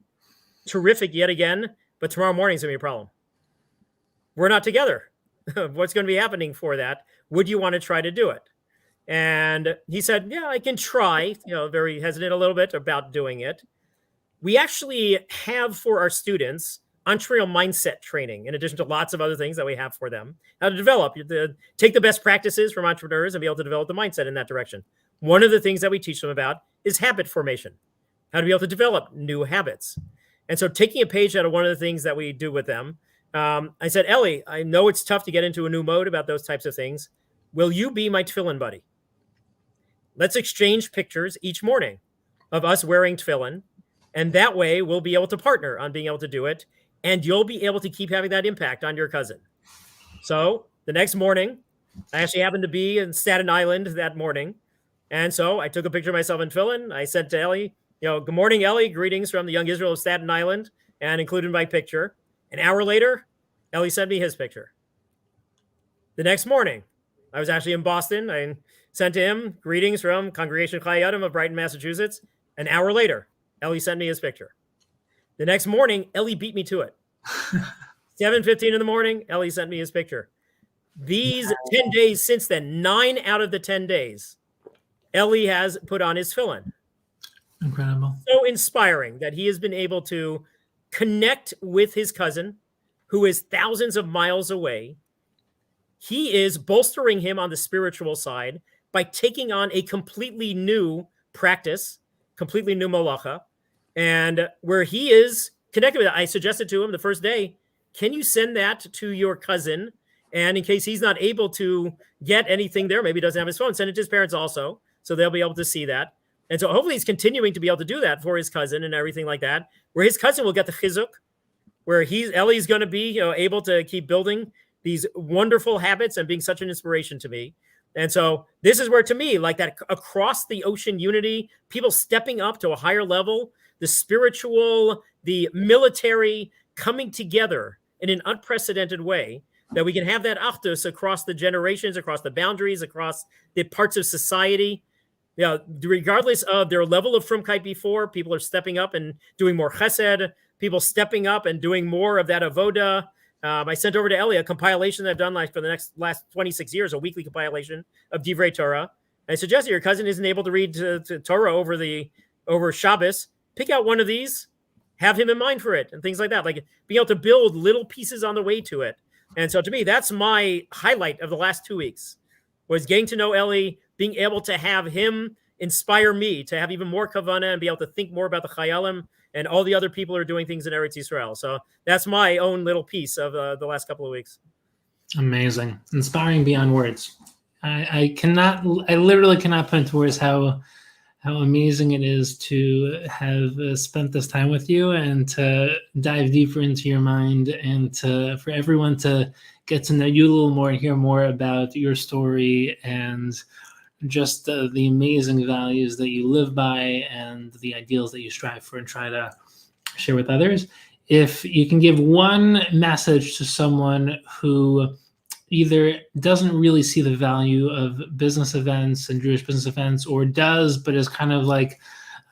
terrific yet again, but tomorrow morning is going to be a problem. We're not together. What's going to be happening for that? Would you want to try to do it? And he said, yeah, I can try, very hesitant a little bit about doing it. We actually have for our students entrepreneurial mindset training, in addition to lots of other things that we have for them, how to develop, to take the best practices from entrepreneurs and be able to develop the mindset in that direction. One of the things that we teach them about is habit formation, how to be able to develop new habits. And so taking a page out of one of the things that we do with them, I said, Ellie, I know it's tough to get into a new mode about those types of things. Will you be my tefillin buddy? Let's exchange pictures each morning of us wearing tefillin. And that way we'll be able to partner on being able to do it. And you'll be able to keep having that impact on your cousin. So the next morning, I actually happened to be in Staten Island that morning. And so I took a picture of myself in tefillin. I said to Ellie, good morning, Ellie. Greetings from the young Israel of Staten Island, and included my picture. An hour later, Ellie sent me his picture. The next morning, I was actually in Boston. I sent to him greetings from Congregation Chai Adam of Brighton, Massachusetts. An hour later, Ellie sent me his picture. The next morning, Ellie beat me to it. 7:15 in the morning, Ellie sent me his picture. These 10 days since then, 9 out of the 10 days, Ellie has put on his tefillin. Incredible. So inspiring that he has been able to connect with his cousin, who is thousands of miles away. He is bolstering him on the spiritual side by taking on a completely new practice, completely new malacha, and where he is connected with it. I suggested to him the first day, can you send that to your cousin? And in case he's not able to get anything there, maybe he doesn't have his phone, send it to his parents also, so they'll be able to see that. And so hopefully he's continuing to be able to do that for his cousin and everything like that, where his cousin will get the chizuk, where Ellie's going to be able to keep building these wonderful habits and being such an inspiration to me. And so this is where, to me, like that across the ocean unity, people stepping up to a higher level, the spiritual, the military coming together in an unprecedented way, that we can have that achdus across the generations, across the boundaries, across the parts of society. Regardless of their level of frumkeit before, people are stepping up and doing more chesed, people stepping up and doing more of that avoda. I sent over to Ellie a compilation that I've done for the last 26 years, a weekly compilation of Divrei Torah. I suggested your cousin isn't able to read to Torah over Shabbos. Pick out one of these, have him in mind for it, and things like that. Like being able to build little pieces on the way to it. And so to me, that's my highlight of the last 2 weeks, was getting to know Ellie, being able to have him inspire me to have even more kavanah and be able to think more about the Chayalim and all the other people who are doing things in Eretz Yisrael. So that's my own little piece of the last couple of weeks. Amazing. Inspiring beyond words. I literally cannot put into words how amazing it is to have spent this time with you and to dive deeper into your mind and for everyone to get to know you a little more and hear more about your story and just the amazing values that you live by and the ideals that you strive for and try to share with others. If you can give one message to someone who either doesn't really see the value of business events and Jewish business events, or does, but is kind of like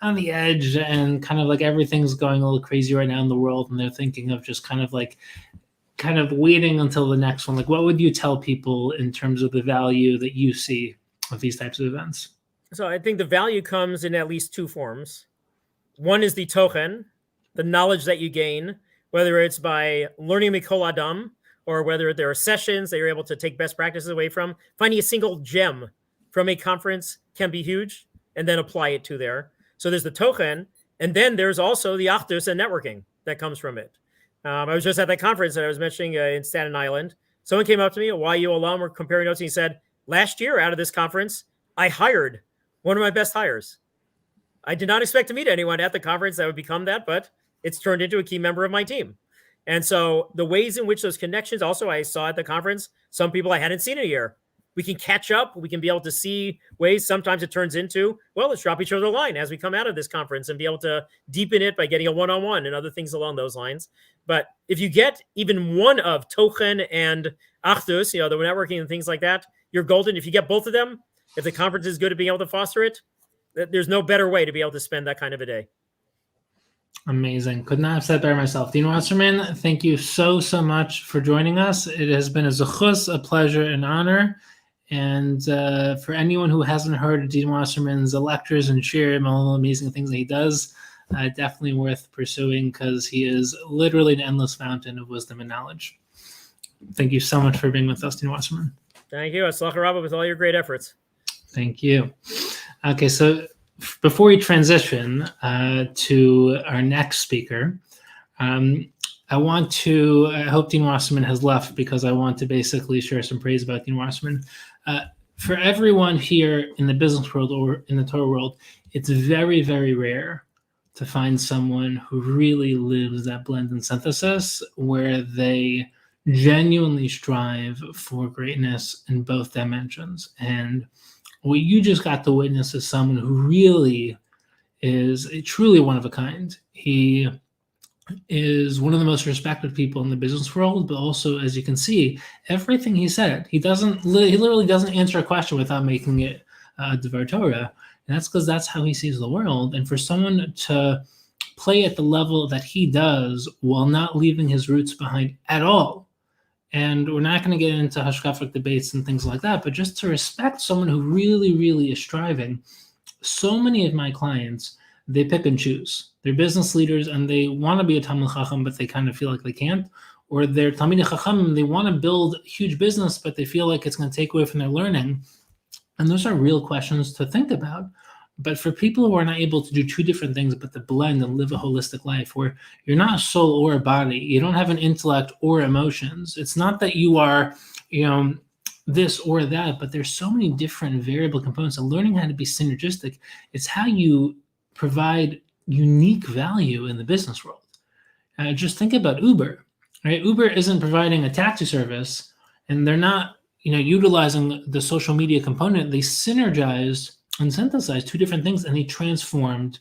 on the edge and kind of like everything's going a little crazy right now in the world, and they're thinking of just kind of waiting until the next one, like what would you tell people in terms of the value that you see of these types of events? So I think the value comes in at least 2 forms. One is the tochen, the knowledge that you gain, whether it's by learning Mikol Adam, or whether there are sessions that you're able to take best practices away from. Finding a single gem from a conference can be huge, and then apply it to there. So there's the tochen, and then there's also the achdus and networking that comes from it. I was just at that conference that I was mentioning in Staten Island. Someone came up to me, a YU alum, we're comparing notes, and he said, last year out of this conference, I hired one of my best hires. I did not expect to meet anyone at the conference that would become that, but it's turned into a key member of my team. And so the ways in which those connections, also I saw at the conference, some people I hadn't seen in a year. We can catch up. We can be able to see ways. Sometimes it turns into, well, let's drop each other a line as we come out of this conference and be able to deepen it by getting a one-on-one and other things along those lines. But if you get even one of tochen and achdus, the networking and things like that, you're golden. If you get both of them, if the conference is good at being able to foster it, there's no better way to be able to spend that kind of a day. Amazing. Could not have said better myself. Dean Wasserman, thank you so much for joining us. It has been a zechus, a pleasure, an honor. And for anyone who hasn't heard Dean Wasserman's lectures and shirim, all the amazing things that he does, definitely worth pursuing because he is literally an endless fountain of wisdom and knowledge. Thank you so much for being with us, Dean Wasserman. Thank you. Atzlacha Rabba with all your great efforts. Thank you. Okay, so before we transition to our next speaker, I hope Dean Wasserman has left because I want to basically share some praise about Dean Wasserman. For everyone here in the business world or in the Torah world, it's very, very rare to find someone who really lives that blend and synthesis where they genuinely strive for greatness in both dimensions. And what you just got to witness is someone who really is truly one of a kind. He is one of the most respected people in the business world, but also, as you can see, everything he said, he literally doesn't answer a question without making it Dvar Torah. And that's because that's how he sees the world. And for someone to play at the level that he does while not leaving his roots behind at all, and we're not going to get into hashkafic debates and things like that, but just to respect someone who really, really is striving. So many of my clients, they pick and choose. They're business leaders and they want to be a Talmid Chacham, but they kind of feel like they can't. Or they're Talmid Chacham, they want to build a huge business, but they feel like it's going to take away from their learning. And those are real questions to think about. But for people who are not able to do two different things, but to blend and live a holistic life where you're not a soul or a body, you don't have an intellect or emotions. It's not that you are, this or that, but there's so many different variable components. And learning how to be synergistic, it's how you provide unique value in the business world. Just think about Uber, right? Uber isn't providing a taxi service, and they're not, utilizing the social media component. They synergized and synthesized two different things, and they transformed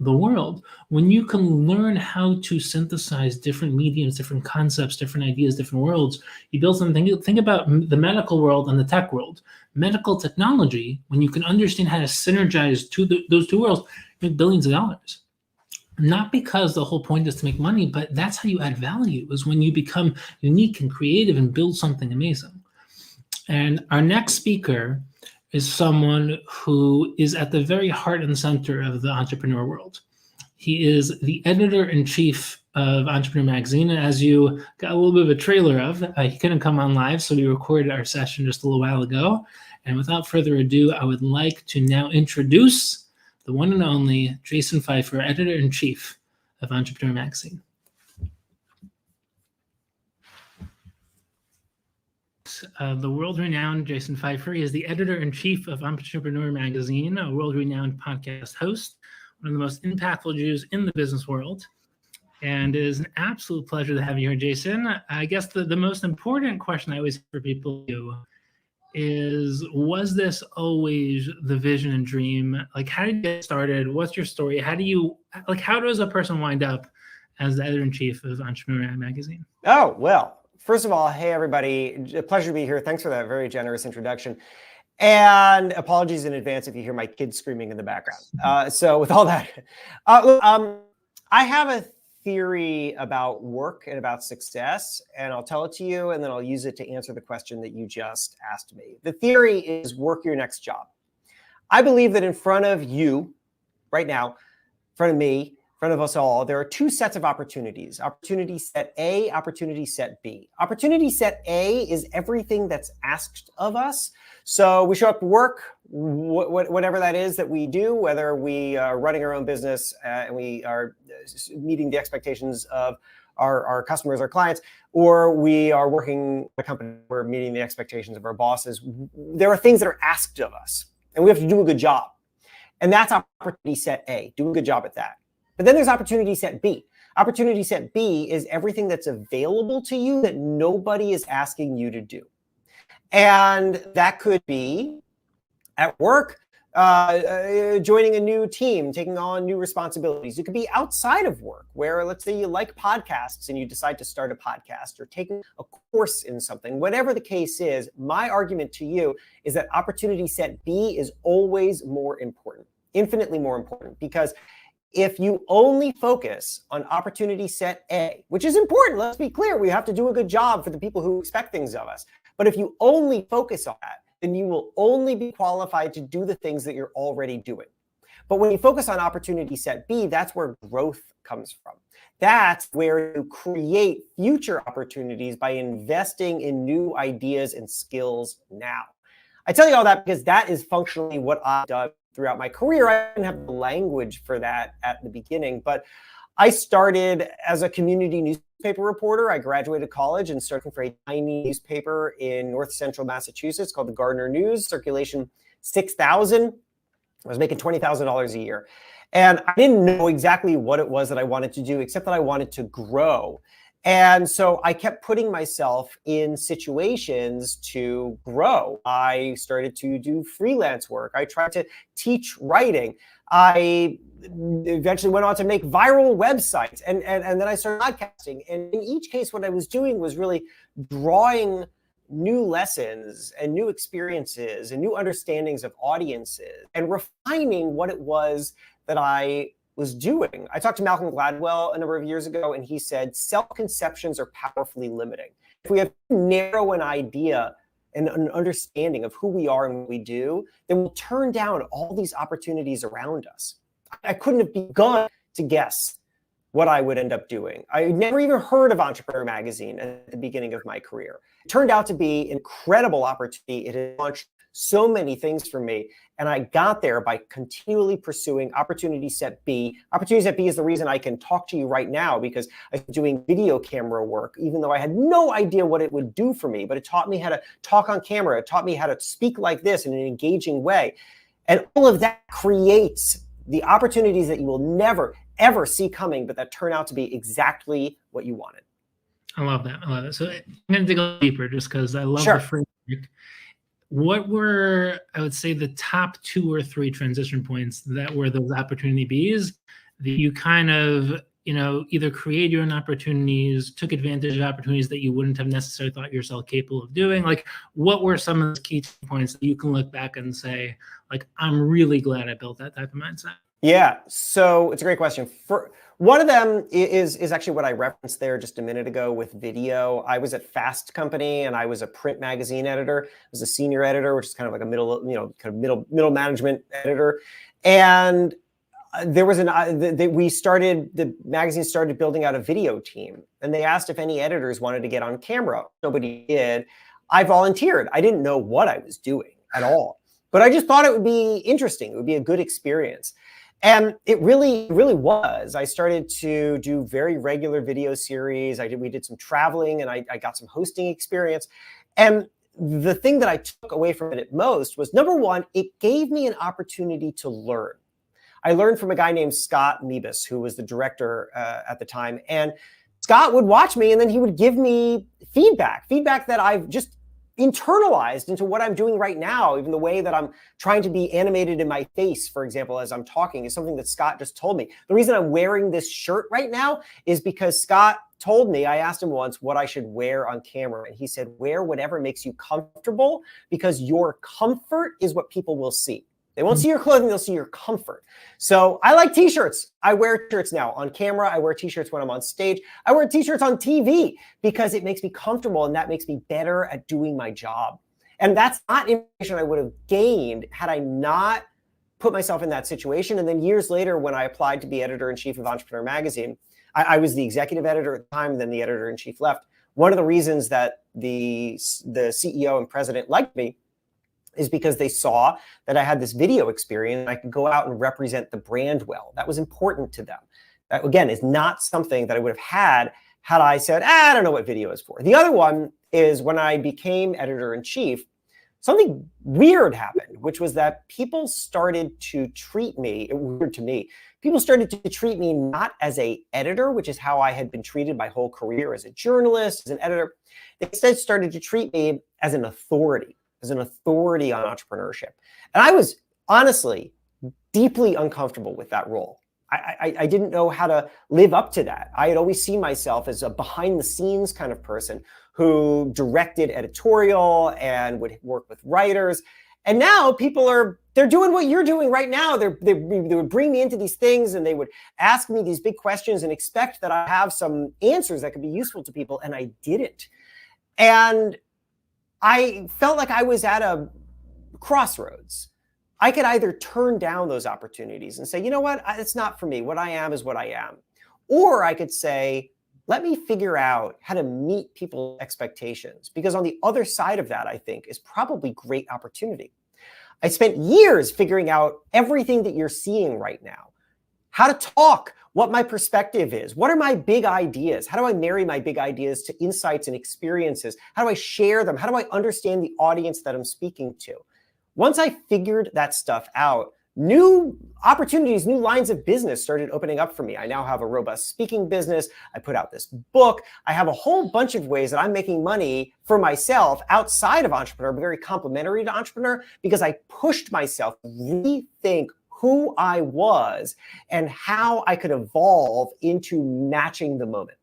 the world. When you can learn how to synthesize different mediums, different concepts, different ideas, different worlds, you build something. Think about the medical world and the tech world. Medical technology, when you can understand how to synergize those two worlds, you make billions of dollars. Not because the whole point is to make money, but that's how you add value, is when you become unique and creative and build something amazing. And our next speaker is someone who is at the very heart and center of the entrepreneur world. He is the editor-in-chief of Entrepreneur Magazine. As you got a little bit of a trailer of, he couldn't come on live, so we recorded our session just a little while ago. And without further ado, I would like to now introduce the one and only Jason Pfeiffer, editor-in-chief of Entrepreneur Magazine. The world-renowned Jason Pfeiffer. He is the editor-in-chief of Entrepreneur Magazine, a world-renowned podcast host, one of the most impactful Jews in the business world. And it is an absolute pleasure to have you here, Jason. I guess the most important question I always have for people is, was this always the vision and dream? Like, how did you get started? What's your story? How does a person wind up as the editor-in-chief of Entrepreneur Magazine? Oh, well. First of all, hey, everybody. A pleasure to be here. Thanks for that very generous introduction. And apologies in advance if you hear my kids screaming in the background. So with all that, I have a theory about work and about success, and I'll tell it to you, and then I'll use it to answer the question that you just asked me. The theory is work your next job. I believe that in front of you right now, in front of me, front of us all, there are two sets of opportunities: opportunity set A, opportunity set B. Opportunity set A is everything that's asked of us. So we show up to work, whatever that is that we do, whether we are running our own business and we are meeting the expectations of our customers, our clients, or we are working at a company, we're meeting the expectations of our bosses. There are things that are asked of us, and we have to do a good job. And that's opportunity set A, do a good job at that. But then there's opportunity set B. Opportunity set B is everything that's available to you that nobody is asking you to do. And that could be at work, joining a new team, taking on new responsibilities. It could be outside of work, where let's say you like podcasts and you decide to start a podcast, or taking a course in something. Whatever the case is, my argument to you is that opportunity set B is always more important, infinitely more important, because if you only focus on opportunity set A, which is important, let's be clear, we have to do a good job for the people who expect things of us. But if you only focus on that, then you will only be qualified to do the things that you're already doing. But when you focus on opportunity set B, that's where growth comes from. That's where you create future opportunities by investing in new ideas and skills now. I tell you all that because that is functionally what I've done throughout my career. I didn't have the language for that at the beginning, but I started as a community newspaper reporter. I graduated college and started for a tiny newspaper in north central Massachusetts called the Gardner News, circulation 6,000. I was making $20,000 a year. And I didn't know exactly what it was that I wanted to do, except that I wanted to grow. And so I kept putting myself in situations to grow. I started to do freelance work. I tried to teach writing. I eventually went on to make viral websites. And then I started podcasting. And in each case, what I was doing was really drawing new lessons and new experiences and new understandings of audiences and refining what it was that I was doing. I talked to Malcolm Gladwell a number of years ago, and he said, self-conceptions are powerfully limiting. If we have too narrow an idea and an understanding of who we are and what we do, then we'll turn down all these opportunities around us. I couldn't have begun to guess what I would end up doing. I never even heard of Entrepreneur Magazine at the beginning of my career. It turned out to be an incredible opportunity. It had launched so many things for me. And I got there by continually pursuing opportunity set B. Opportunity set B is the reason I can talk to you right now, because I was doing video camera work, even though I had no idea what it would do for me. But it taught me how to talk on camera. It taught me how to speak like this in an engaging way. And all of that creates the opportunities that you will never, ever see coming, but that turn out to be exactly what you wanted. I love that. I love it. So I'm going to dig a little deeper just because I love Sure. the framework. What were, I would say, the top 2 or 3 transition points that were those opportunity Bs that you kind of, either created your own opportunities, took advantage of opportunities that you wouldn't have necessarily thought yourself capable of doing? Like, what were some of those key points that you can look back and say, like, I'm really glad I built that type of mindset? Yeah, so it's a great question. For one of them is actually what I referenced there just a minute ago with video. I was at Fast Company and I was a print magazine editor. I was a senior editor, which is kind of like a middle management editor. And there was the magazine started building out a video team, and they asked if any editors wanted to get on camera. Nobody did. I volunteered. I didn't know what I was doing at all, but I just thought it would be interesting. It would be a good experience. And it really, really was. I started to do very regular video series. We did some traveling, and I got some hosting experience. And the thing that I took away from it most was, number one, it gave me an opportunity to learn. I learned from a guy named Scott Mebus, who was the director at the time. And Scott would watch me, and then he would give me feedback that I've just internalized into what I'm doing right now. Even the way that I'm trying to be animated in my face, for example, as I'm talking, is something that Scott just told me. The reason I'm wearing this shirt right now is because Scott told me, I asked him once what I should wear on camera, and he said, wear whatever makes you comfortable, because your comfort is what people will see. They won't see your clothing, they'll see your comfort. So I like t-shirts. I wear t-shirts now on camera. I wear t-shirts when I'm on stage. I wear t-shirts on TV because it makes me comfortable, and that makes me better at doing my job. And that's not information I would have gained had I not put myself in that situation. And then years later, when I applied to be editor-in-chief of Entrepreneur Magazine, I was the executive editor at the time, and then the editor-in-chief left. One of the reasons that the CEO and president liked me is because they saw that I had this video experience and I could go out and represent the brand well. That was important to them. That, again, is not something that I would have had I said, I don't know what video is for. The other one is when I became editor-in-chief, something weird happened, which was that people started to treat me, weird to me, people started to treat me not as an editor, which is how I had been treated my whole career as a journalist, as an editor. They instead started to treat me as an authority on entrepreneurship. And I was honestly deeply uncomfortable with that role. I didn't know how to live up to that. I had always seen myself as a behind the scenes kind of person who directed editorial and would work with writers. And now they're doing what you're doing right now. They would bring me into these things and they would ask me these big questions and expect that I have some answers that could be useful to people. And I didn't. And I felt like I was at a crossroads. I could either turn down those opportunities and say, you know what, it's not for me. What I am is what I am. Or I could say, let me figure out how to meet people's expectations. Because on the other side of that, I think, is probably great opportunity. I spent years figuring out everything that you're seeing right now. How to talk, what my perspective is, what are my big ideas? How do I marry my big ideas to insights and experiences? How do I share them? How do I understand the audience that I'm speaking to? Once I figured that stuff out, new opportunities, new lines of business started opening up for me. I now have a robust speaking business. I put out this book. I have a whole bunch of ways that I'm making money for myself outside of Entrepreneur, but very complementary to Entrepreneur, because I pushed myself to rethink who I was and how I could evolve into matching the moment.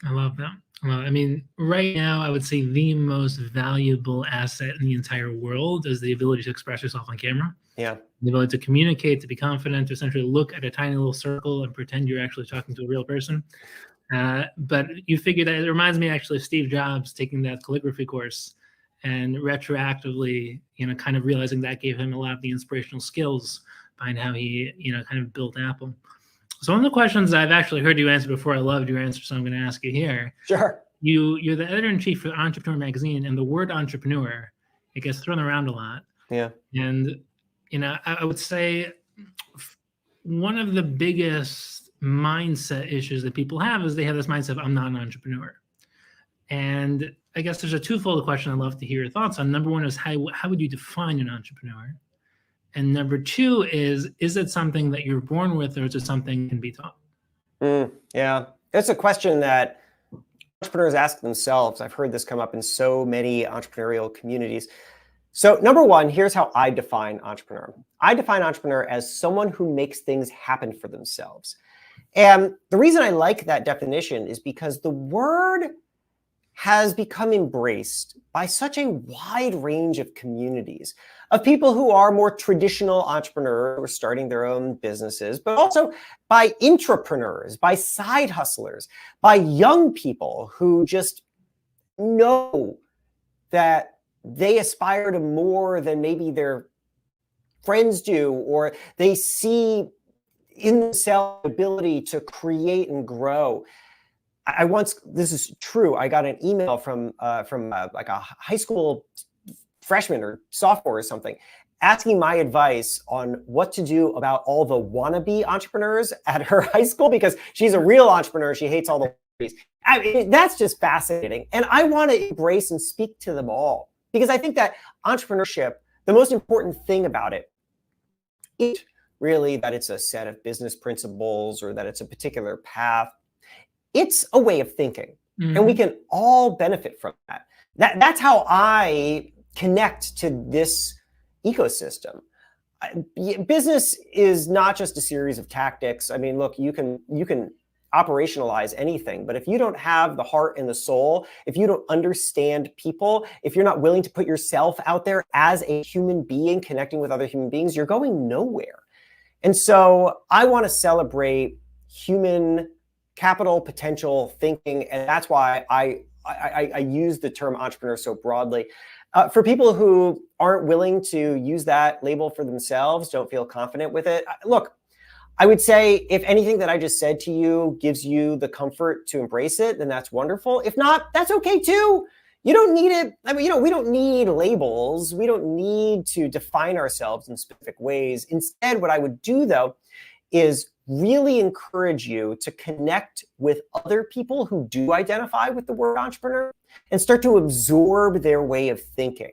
I love that. Well, I mean, right now, I would say the most valuable asset in the entire world is the ability to express yourself on camera. Yeah. The ability to communicate, to be confident, to essentially look at a tiny little circle and pretend you're actually talking to a real person. But you figured that it reminds me actually of Steve Jobs taking that calligraphy course and retroactively, kind of realizing that gave him a lot of the inspirational skills behind how he, kind of built Apple. So one of the questions I've actually heard you answer before, I loved your answer, so I'm going to ask you here. Sure. You're the editor-in-chief for Entrepreneur Magazine, and the word entrepreneur, it gets thrown around a lot. Yeah. And, I would say one of the biggest mindset issues that people have is they have this mindset of, I'm not an entrepreneur. And I guess there's a twofold question I'd love to hear your thoughts on. Number one is how would you define an entrepreneur? And number two is it something that you're born with, or is it something that can be taught? Yeah, it's a question that entrepreneurs ask themselves. I've heard this come up in so many entrepreneurial communities. So number one, here's how I define entrepreneur. I define entrepreneur as someone who makes things happen for themselves. And the reason I like that definition is because the word has become embraced by such a wide range of communities, of people who are more traditional entrepreneurs who are starting their own businesses, but also by intrapreneurs, by side hustlers, by young people who just know that they aspire to more than maybe their friends do, or they see in themselves the ability to create and grow. This is true, I got an email from like a high school freshman or sophomore or something, asking my advice on what to do about all the wannabe entrepreneurs at her high school, because she's a real entrepreneur. She hates all the I mean, that's just fascinating. And I want to embrace and speak to them all, because I think that entrepreneurship, the most important thing about it, isn't really that it's a set of business principles or that it's a particular path. It's a way of thinking, and we can all benefit from that. That's how I connect to this ecosystem. Business is not just a series of tactics. I mean, look, you can operationalize anything, but if you don't have the heart and the soul, if you don't understand people, if you're not willing to put yourself out there as a human being connecting with other human beings, you're going nowhere. And so I want to celebrate human capital, potential, thinking, and that's why I use the term entrepreneur so broadly. For people who aren't willing to use that label for themselves, don't feel confident with it, look, I would say if anything that I just said to you gives you the comfort to embrace it, then that's wonderful. If not, that's okay too. You don't need it. I mean, we don't need labels. We don't need to define ourselves in specific ways. Instead, what I would do though is really encourage you to connect with other people who do identify with the word entrepreneur and start to absorb their way of thinking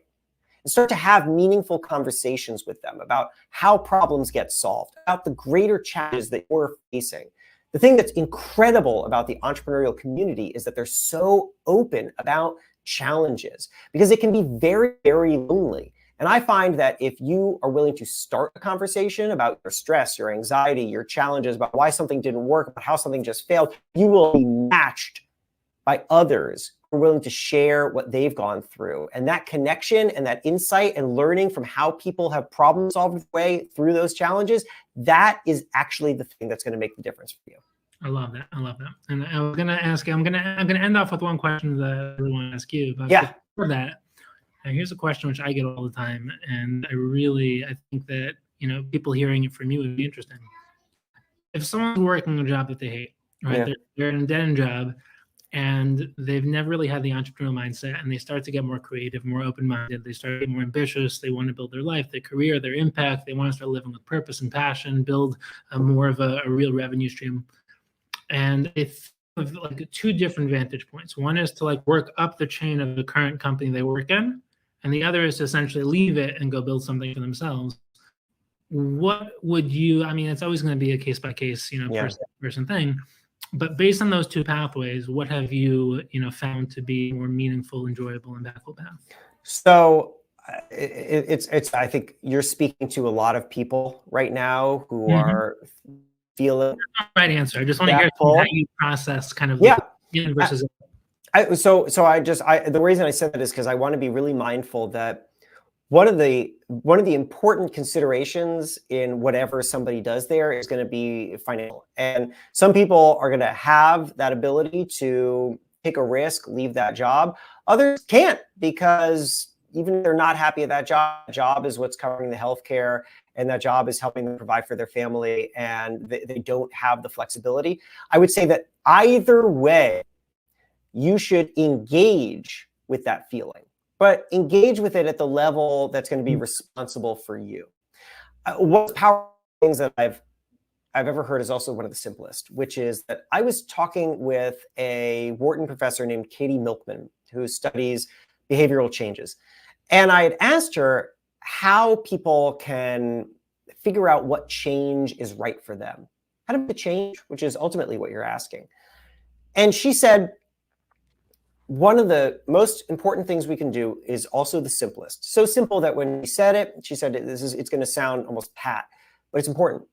and start to have meaningful conversations with them about how problems get solved, about the greater challenges that you're facing. The thing that's incredible about the entrepreneurial community is that they're so open about challenges because it can be very, very lonely. And I find that if you are willing to start a conversation about your stress, your anxiety, your challenges, about why something didn't work, about how something just failed, you will be matched by others who are willing to share what they've gone through. And that connection and that insight and learning from how people have problem solved their way through those challenges, that is actually the thing that's going to make the difference for you. I love that. I love that. And I was going to ask you, I'm going to end off with one question that I really want to ask you. But yeah. Before that, and here's a question which I get all the time, and I think that, people hearing it from you would be interesting. If someone's working a job that they hate, right? Yeah. They're in a dead-end job, and they've never really had the entrepreneurial mindset, and they start to get more creative, more open-minded. They start to get more ambitious. They want to build their life, their career, their impact. They want to start living with purpose and passion, build more of a real revenue stream. And it's like two different vantage points. One is to work up the chain of the current company they work in, and the other is to essentially leave it and go build something for themselves. What would you, it's always going to be a case-by-case, person thing, but based on those two pathways, what have you, found to be more meaningful, enjoyable, and impactful path? So it's, I think you're speaking to a lot of people right now who are feeling. That's the right answer. I just want to hear how you process kind of versus. The reason I said that is because I want to be really mindful that one of the important considerations in whatever somebody does there is going to be financial. And some people are going to have that ability to take a risk, leave that job. Others can't, because even if they're not happy at that job is what's covering the healthcare, and that job is helping them provide for their family, and they don't have the flexibility. I would say that either way, you should engage with that feeling, but engage with it at the level that's going to be responsible for you. One of the powerful things that I've ever heard is also one of the simplest, which is that I was talking with a Wharton professor named Katie Milkman, who studies behavioral changes. And I had asked her how people can figure out what change is right for them. How to make the change, which is ultimately what you're asking. And she said, one of the most important things we can do is also the simplest. So simple that when she said it, it's going to sound almost pat, but it's important.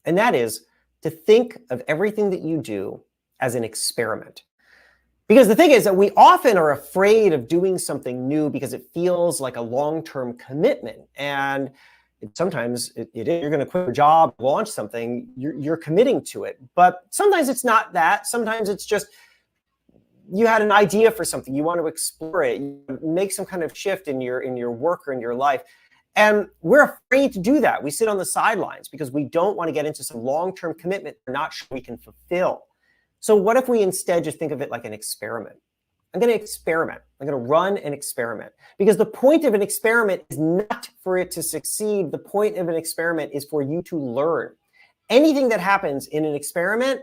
And that is to think of everything that you do as an experiment. Because the thing is that we often are afraid of doing something new because it feels like a long-term commitment. And sometimes you're going to quit your job, launch something, you're committing to it. But sometimes it's not that. Sometimes it's just you had an idea for something, you want to explore it, you make some kind of shift in your work or in your life. And we're afraid to do that. We sit on the sidelines because we don't want to get into some long-term commitment we're not sure we can fulfill. So what if we instead just think of it like an experiment? I'm going to experiment. I'm going to run an experiment, because the point of an experiment is not for it to succeed. The point of an experiment is for you to learn. Anything that happens in an experiment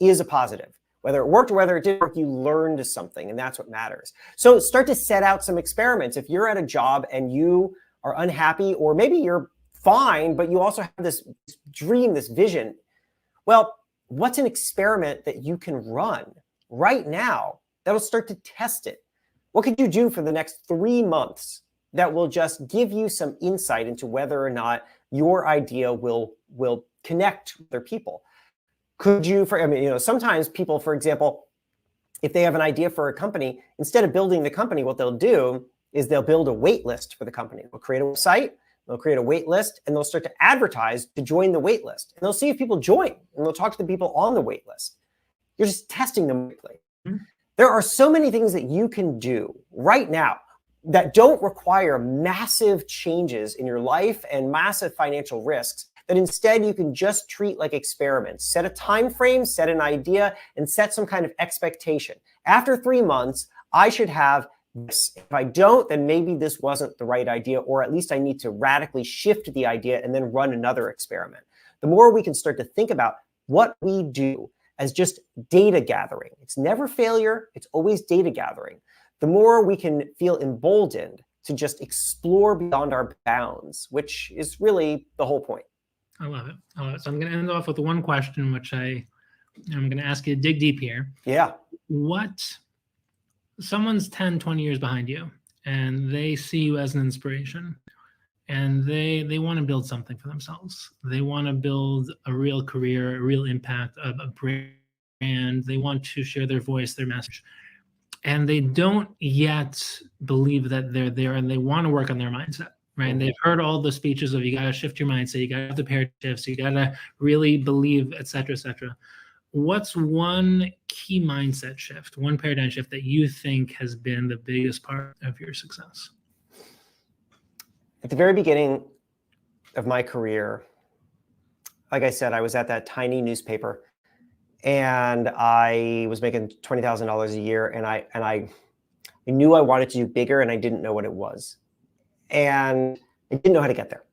is a positive. Whether it worked or whether it didn't work, you learned something, and that's what matters. So start to set out some experiments. If you're at a job and you are unhappy, or maybe you're fine, but you also have this dream, this vision, well, what's an experiment that you can run right now that'll start to test it? What could you do for the next 3 months that will just give you some insight into whether or not your idea will connect with other people? Could you, sometimes people, for example, if they have an idea for a company, instead of building the company, what they'll do is they'll build a wait list for the company. They'll create a website, they'll create a wait list, and they'll start to advertise to join the wait list. And they'll see if people join, and they'll talk to the people on the wait list. You're just testing them quickly. Mm-hmm. There are so many things that you can do right now. that don't require massive changes in your life and massive financial risks, that instead you can just treat like experiments. Set a time frame, set an idea, and set some kind of expectation. After 3 months, I should have this. If I don't, then maybe this wasn't the right idea, or at least I need to radically shift the idea and then run another experiment. The more we can start to think about what we do as just data gathering, it's never failure, it's always data gathering, the more we can feel emboldened to just explore beyond our bounds, which is really the whole point. I love it. I love it. So I'm going to end off with one question, which I'm going to ask you to dig deep here. Yeah. Someone's 10, 20 years behind you, and they see you as an inspiration, and they want to build something for themselves. They want to build a real career, a real impact, a brand. They want to share their voice, their message. And they don't yet believe that they're there, and they want to work on their mindset. Right. And they've heard all the speeches of you got to shift your mindset, you got to have the paradigm shifts, you got to really believe, et cetera, et cetera. What's one key mindset shift, one paradigm shift that you think has been the biggest part of your success? At the very beginning of my career, like I said, I was at that tiny newspaper, and I was making $20,000 a year, and I knew I wanted to do bigger, and I didn't know what it was. And I didn't know how to get there.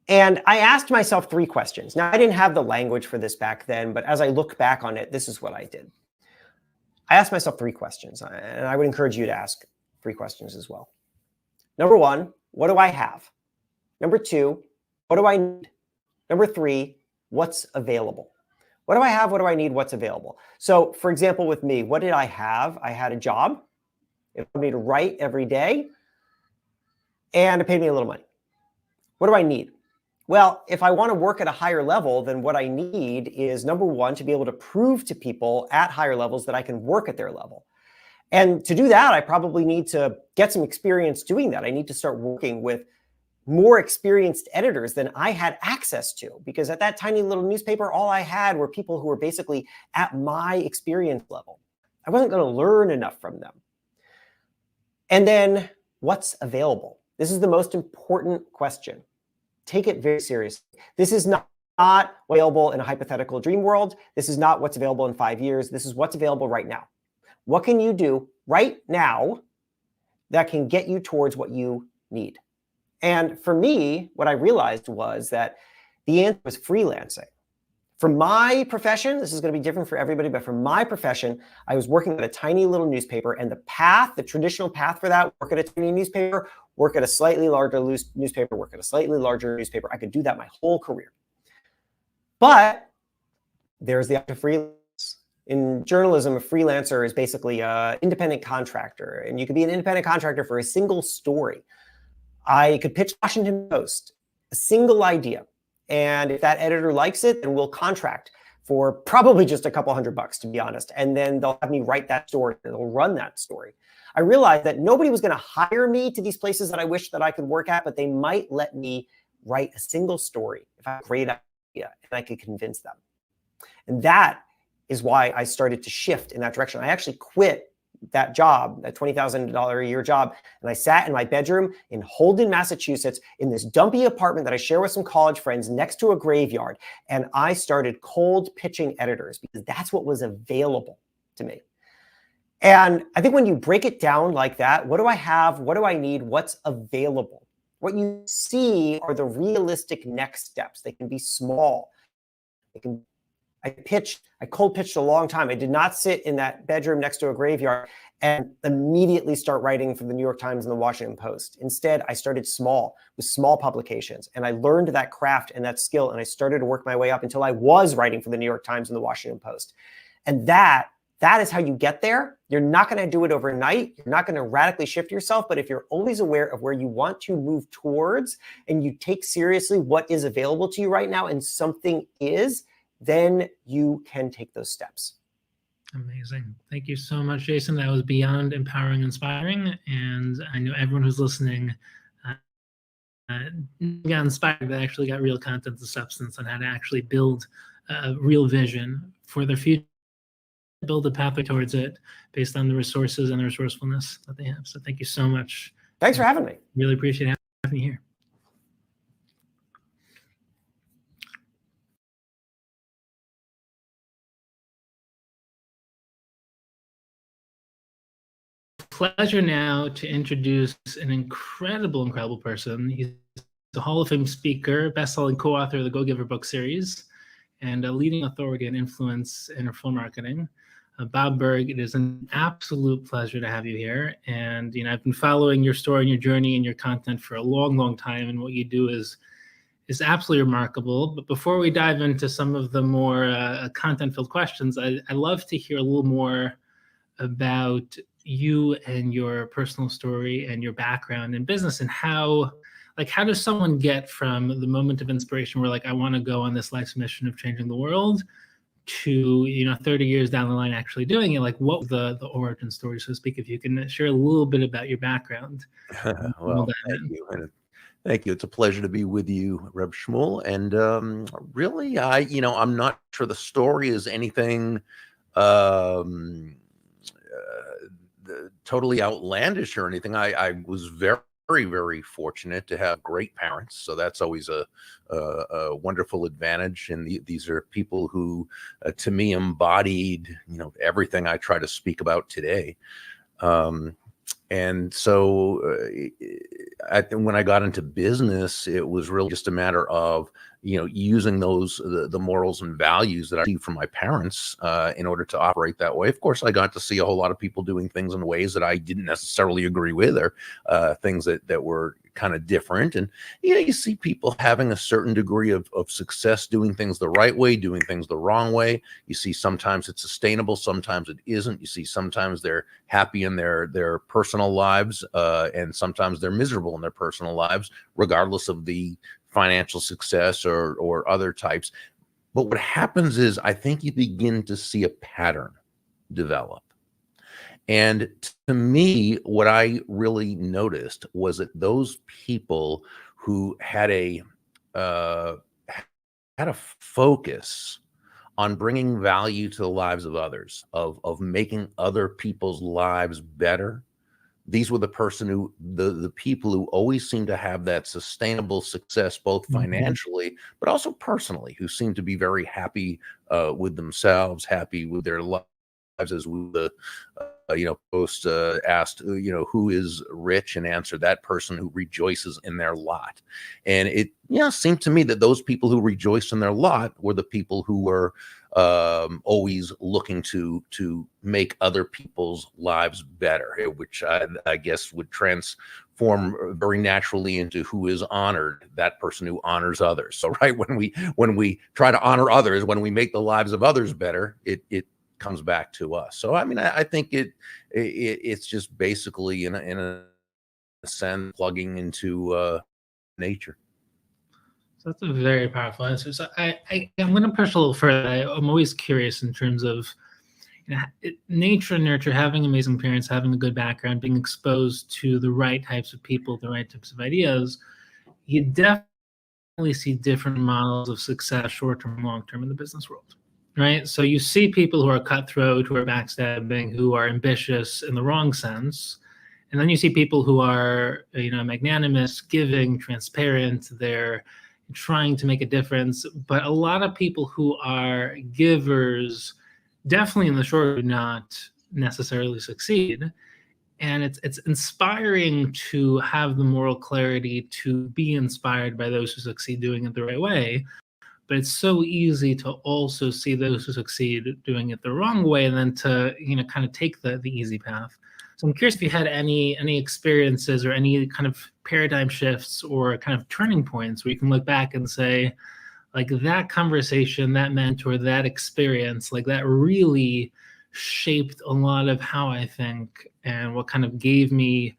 And I asked myself 3 questions. Now, I didn't have the language for this back then, but as I look back on it, this is what I did. I asked myself 3 questions, and I would encourage you to ask 3 questions as well. Number 1, what do I have? Number 2, what do I need? Number 3, what's available? What do I have? What do I need? What's available? So, for example, with me, what did I have? I had a job. It allowed me to write every day, and it paid me a little money. What do I need? Well, if I want to work at a higher level, then what I need is, number 1, to be able to prove to people at higher levels that I can work at their level. And to do that, I probably need to get some experience doing that. I need to start working with more experienced editors than I had access to, because at that tiny little newspaper, all I had were people who were basically at my experience level. I wasn't going to learn enough from them. And then what's available? This is the most important question. Take it very seriously. This is not available in a hypothetical dream world. This is not what's available in 5 years. This is what's available right now. What can you do right now that can get you towards what you need? And for me, what I realized was that the answer was freelancing. For my profession, this is going to be different for everybody, but for my profession, I was working at a tiny little newspaper, and the traditional path for that, work at a tiny newspaper, work at a slightly larger newspaper, work at a slightly larger newspaper. I could do that my whole career. But there's the option of freelance. In journalism, a freelancer is basically an independent contractor, and you could be an independent contractor for a single story. I could pitch Washington Post, a single idea. And if that editor likes it, then we'll contract for probably just a couple $100, to be honest. And then they'll have me write that story, and they'll run that story. I realized that nobody was going to hire me to these places that I wish that I could work at, but they might let me write a single story if I have a great idea and I could convince them. And that is why I started to shift in that direction. I actually quit that job, that $20,000 a year job. And I sat in my bedroom in Holden, Massachusetts, in this dumpy apartment that I share with some college friends next to a graveyard. And I started cold pitching editors because that's what was available to me. And I think when you break it down like that, what do I have? What do I need? What's available? What you see are the realistic next steps. They can be small. I cold pitched a long time. I did not sit in that bedroom next to a graveyard and immediately start writing for the New York Times and the Washington Post. Instead, I started small with small publications, and I learned that craft and that skill, and I started to work my way up until I was writing for the New York Times and the Washington Post. And that is how you get there. You're not going to do it overnight. You're not going to radically shift yourself, but if you're always aware of where you want to move towards and you take seriously what is available to you right now and something is, then you can take those steps. Amazing. Thank you so much, Jason. That was beyond empowering and inspiring. And I know everyone who's listening got inspired, but actually got real content to substance on how to actually build a real vision for their future build a pathway towards it based on the resources and the resourcefulness that they have. So thank you so much. Thanks for having me. Really appreciate having you here. Pleasure now to introduce an incredible person. He's a Hall of Fame speaker, best-selling co-author of the Go Giver book series, and a leading authority in influence and referral marketing. Bob Berg, it is an absolute pleasure to have you here. And I've been following your story and your journey and your content for a long time, and what you do is absolutely remarkable. But before we dive into some of the more content-filled questions, I'd love to hear a little more about you and your personal story and your background in business, and how does someone get from the moment of inspiration where I want to go on this life's mission of changing the world to 30 years down the line actually doing it? What was the origin story, so to speak? If you can share a little bit about your background. Well, thank you. And thank you. It's a pleasure to be with you, Reb Shmuel. And really, I'm not sure the story is anything totally outlandish or anything. I was very fortunate to have great parents, so that's always a wonderful advantage. And these are people who, to me, embodied everything I try to speak about today. And so when I got into business, it was really just a matter of using the morals and values that I received from my parents in order to operate that way. Of course, I got to see a whole lot of people doing things in ways that I didn't necessarily agree with, or things that were kind of different. And you see people having a certain degree of success doing things the right way, doing things the wrong way. You see sometimes it's sustainable, sometimes it isn't. You see sometimes they're happy in their personal lives, and sometimes they're miserable in their personal lives, regardless of the financial success or other types. But what happens is, I think you begin to see a pattern develop. And to me, what I really noticed was that those people who had a focus on bringing value to the lives of others, of making other people's lives better, these were the people who always seemed to have that sustainable success, both financially, but also personally, who seemed to be very happy with themselves, happy with their lives. As the post asked, who is rich, and answered, that person who rejoices in their lot. And it seemed to me that those people who rejoiced in their lot were the people who were always looking to make other people's lives better, which I guess would transform very naturally into who is honored, that person who honors others. So right, when we try to honor others, when we make the lives of others better, it comes back to us. So I mean, I think it's just basically in a sense plugging into nature. So that's a very powerful answer. So I'm going to push a little further. I'm always curious in terms of nature and nurture, having amazing parents, having a good background, being exposed to the right types of people, the right types of ideas. You definitely see different models of success, short-term and long-term, in the business world. Right. So you see people who are cutthroat, who are backstabbing, who are ambitious in the wrong sense. And then you see people who are, magnanimous, giving, transparent. They're trying to make a difference. But a lot of people who are givers, definitely in the short term, do not necessarily succeed. And it's inspiring to have the moral clarity to be inspired by those who succeed doing it the right way. But it's so easy to also see those who succeed doing it the wrong way, and then to kind of take the easy path. So I'm curious if you had any experiences or any kind of paradigm shifts or kind of turning points where you can look back and say, that conversation, that mentor, that experience, that really shaped a lot of how I think, and what kind of gave me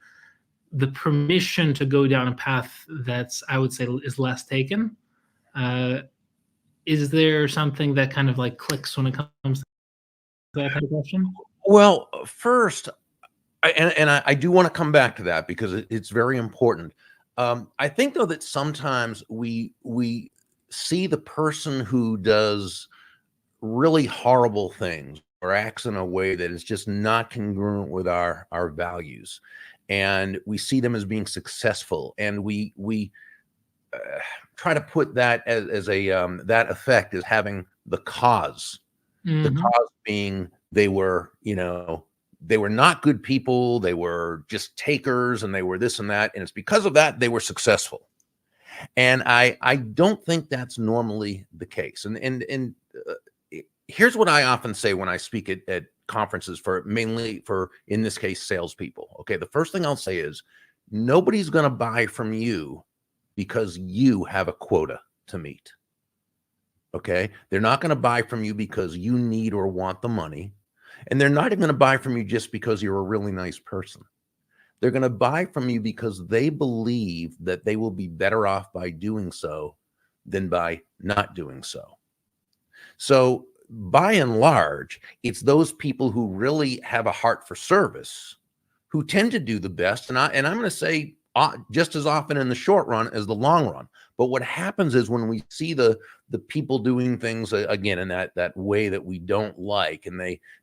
the permission to go down a path that's, I would say, is less taken. Is there something that kind of clicks when it comes to that type of question? Well, first, I do want to come back to that because it's very important. I think, though, that sometimes we see the person who does really horrible things, or acts in a way that is just not congruent with our values, and we see them as being successful, and we try to put that as a that effect as having the cause. The Mhm. cause being they were, they were not good people, they were just takers, and they were this and that, and it's because of that they were successful. And I don't think that's normally the case. And here's what I often say when I speak at conferences, for mainly for, in this case, salespeople. Okay, the first thing I'll say is nobody's going to buy from you because you have a quota to meet. Okay, they're not going to buy from you because you need or want the money, and they're not even going to buy from you just because you're a really nice person. They're going to buy from you because they believe that they will be better off by doing so than by not doing so. So by and large, it's those people who really have a heart for service who tend to do the best. And I'm going to say just as often in the short run as the long run. But what happens is when we see the people doing things again in that way that we don't like, and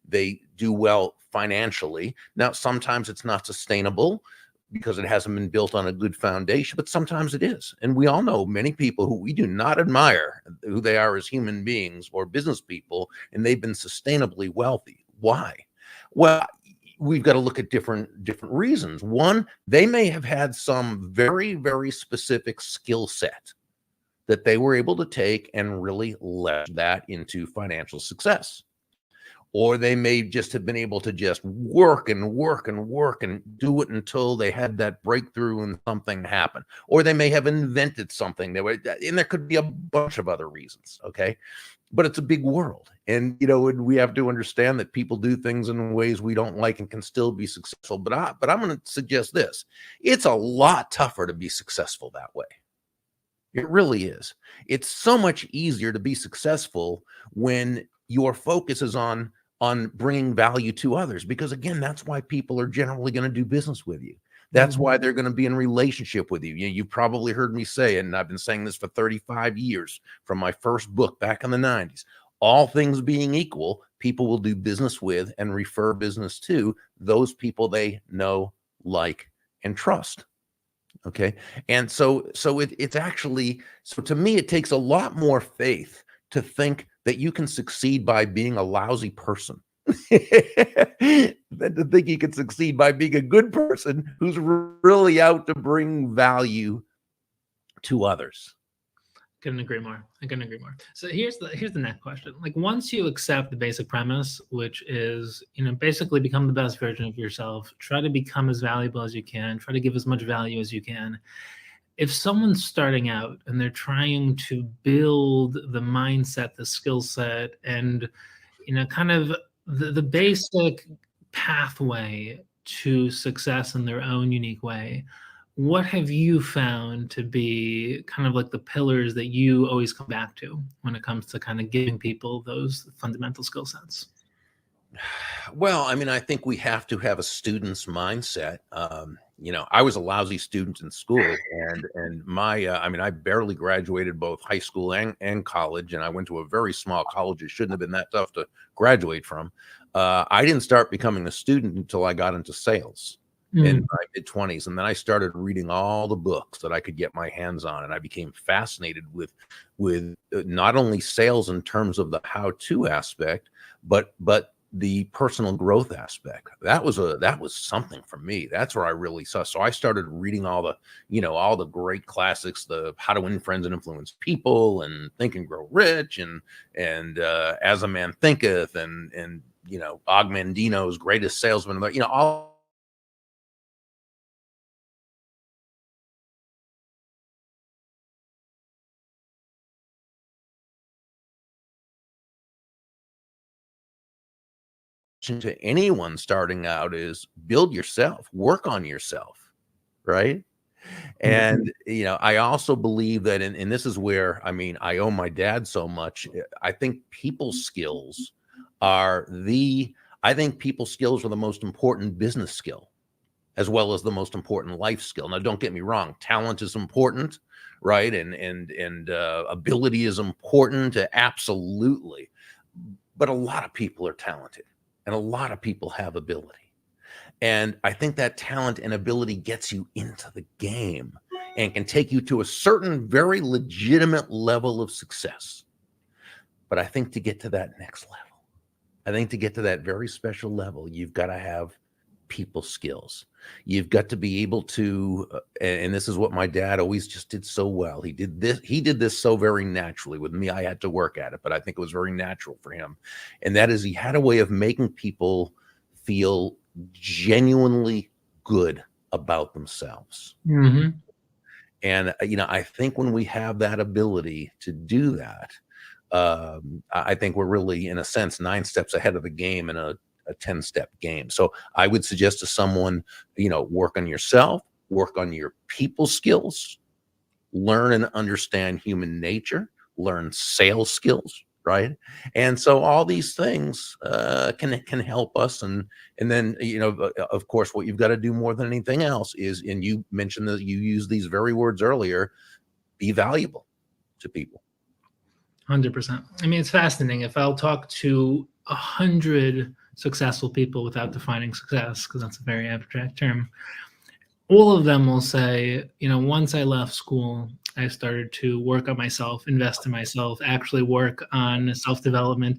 they do well financially. Now, sometimes it's not sustainable because it hasn't been built on a good foundation, but sometimes it is. And we all know many people who we do not admire who they are as human beings or business people, and they've been sustainably wealthy. Why? Well, we've got to look at different reasons. One, they may have had some very, very specific skill set that they were able to take and really leverage that into financial success. Or they may just have been able to just work and work and work and do it until they had that breakthrough and something happened. Or they may have invented something. And there could be a bunch of other reasons, okay? But it's a big world. And, we have to understand that people do things in ways we don't like and can still be successful. But I'm going to suggest this. It's a lot tougher to be successful that way. It really is. It's so much easier to be successful when your focus is on bringing value to others, because again, that's why people are generally going to do business with you. That's why they're going to be in relationship with you. You've probably heard me say, and I've been saying this for 35 years from my first book back in the 90s, all things being equal, people will do business with and refer business to those people they know, like, and trust. Okay. And so it's actually, so to me, it takes a lot more faith to think that you can succeed by being a lousy person than to think you can succeed by being a good person who's really out to bring value to others. Couldn't agree more. I couldn't agree more. So here's the next question. Like, once you accept the basic premise, which is, basically become the best version of yourself, try to become as valuable as you can, try to give as much value as you can. If someone's starting out and they're trying to build the mindset, the skill set, and kind of the basic pathway to success in their own unique way, what have you found to be kind of like the pillars that you always come back to when it comes to kind of giving people those fundamental skill sets? Well, I think we have to have a student's mindset. I was a lousy student in school, and my, I barely graduated both high school and college, and I went to a very small college. It shouldn't have been that tough to graduate from. I didn't start becoming a student until I got into sales in my mid-20s, and then I started reading all the books that I could get my hands on, and I became fascinated with not only sales in terms of the how-to aspect, but the personal growth aspect. That was something for me. That's where I really saw. So I started reading all the great classics, the How to Win Friends and Influence People, and Think and Grow Rich, and As a Man Thinketh, and Og Mandino's Greatest Salesman, all to anyone starting out is build yourself, work on yourself, right? And I also believe that, and this is where I owe my dad so much. I think people skills are the most important business skill, as well as the most important life skill. Now, don't get me wrong, talent is important, right? And ability is important, absolutely. but a lot of people are talented and a lot of people have ability. And I think that talent and ability gets you into the game and can take you to a certain very legitimate level of success. But I think to get to that next level, I think to get to that very special level, you've got to have people skills. You've got to be able to, and this is what my dad always just did so well. He did this so very naturally. With me, I had to work at it, but I think it was very natural for him. And that is, he had a way of making people feel genuinely good about themselves. Mm-hmm. And, I think when we have that ability to do that, I think we're really, in a sense, 9 steps ahead of the game in a 10-step game. So I would suggest to someone, work on yourself, work on your people skills, learn and understand human nature, learn sales skills, right? And so all these things can help us. And then, of course, what you've got to do more than anything else is, and you mentioned that you used these very words earlier, be valuable to people. 100%. I mean, it's fascinating. If I'll talk to 100 successful people without defining success, because that's a very abstract term, all of them will say, once I left school, I started to work on myself, invest in myself, actually work on self-development.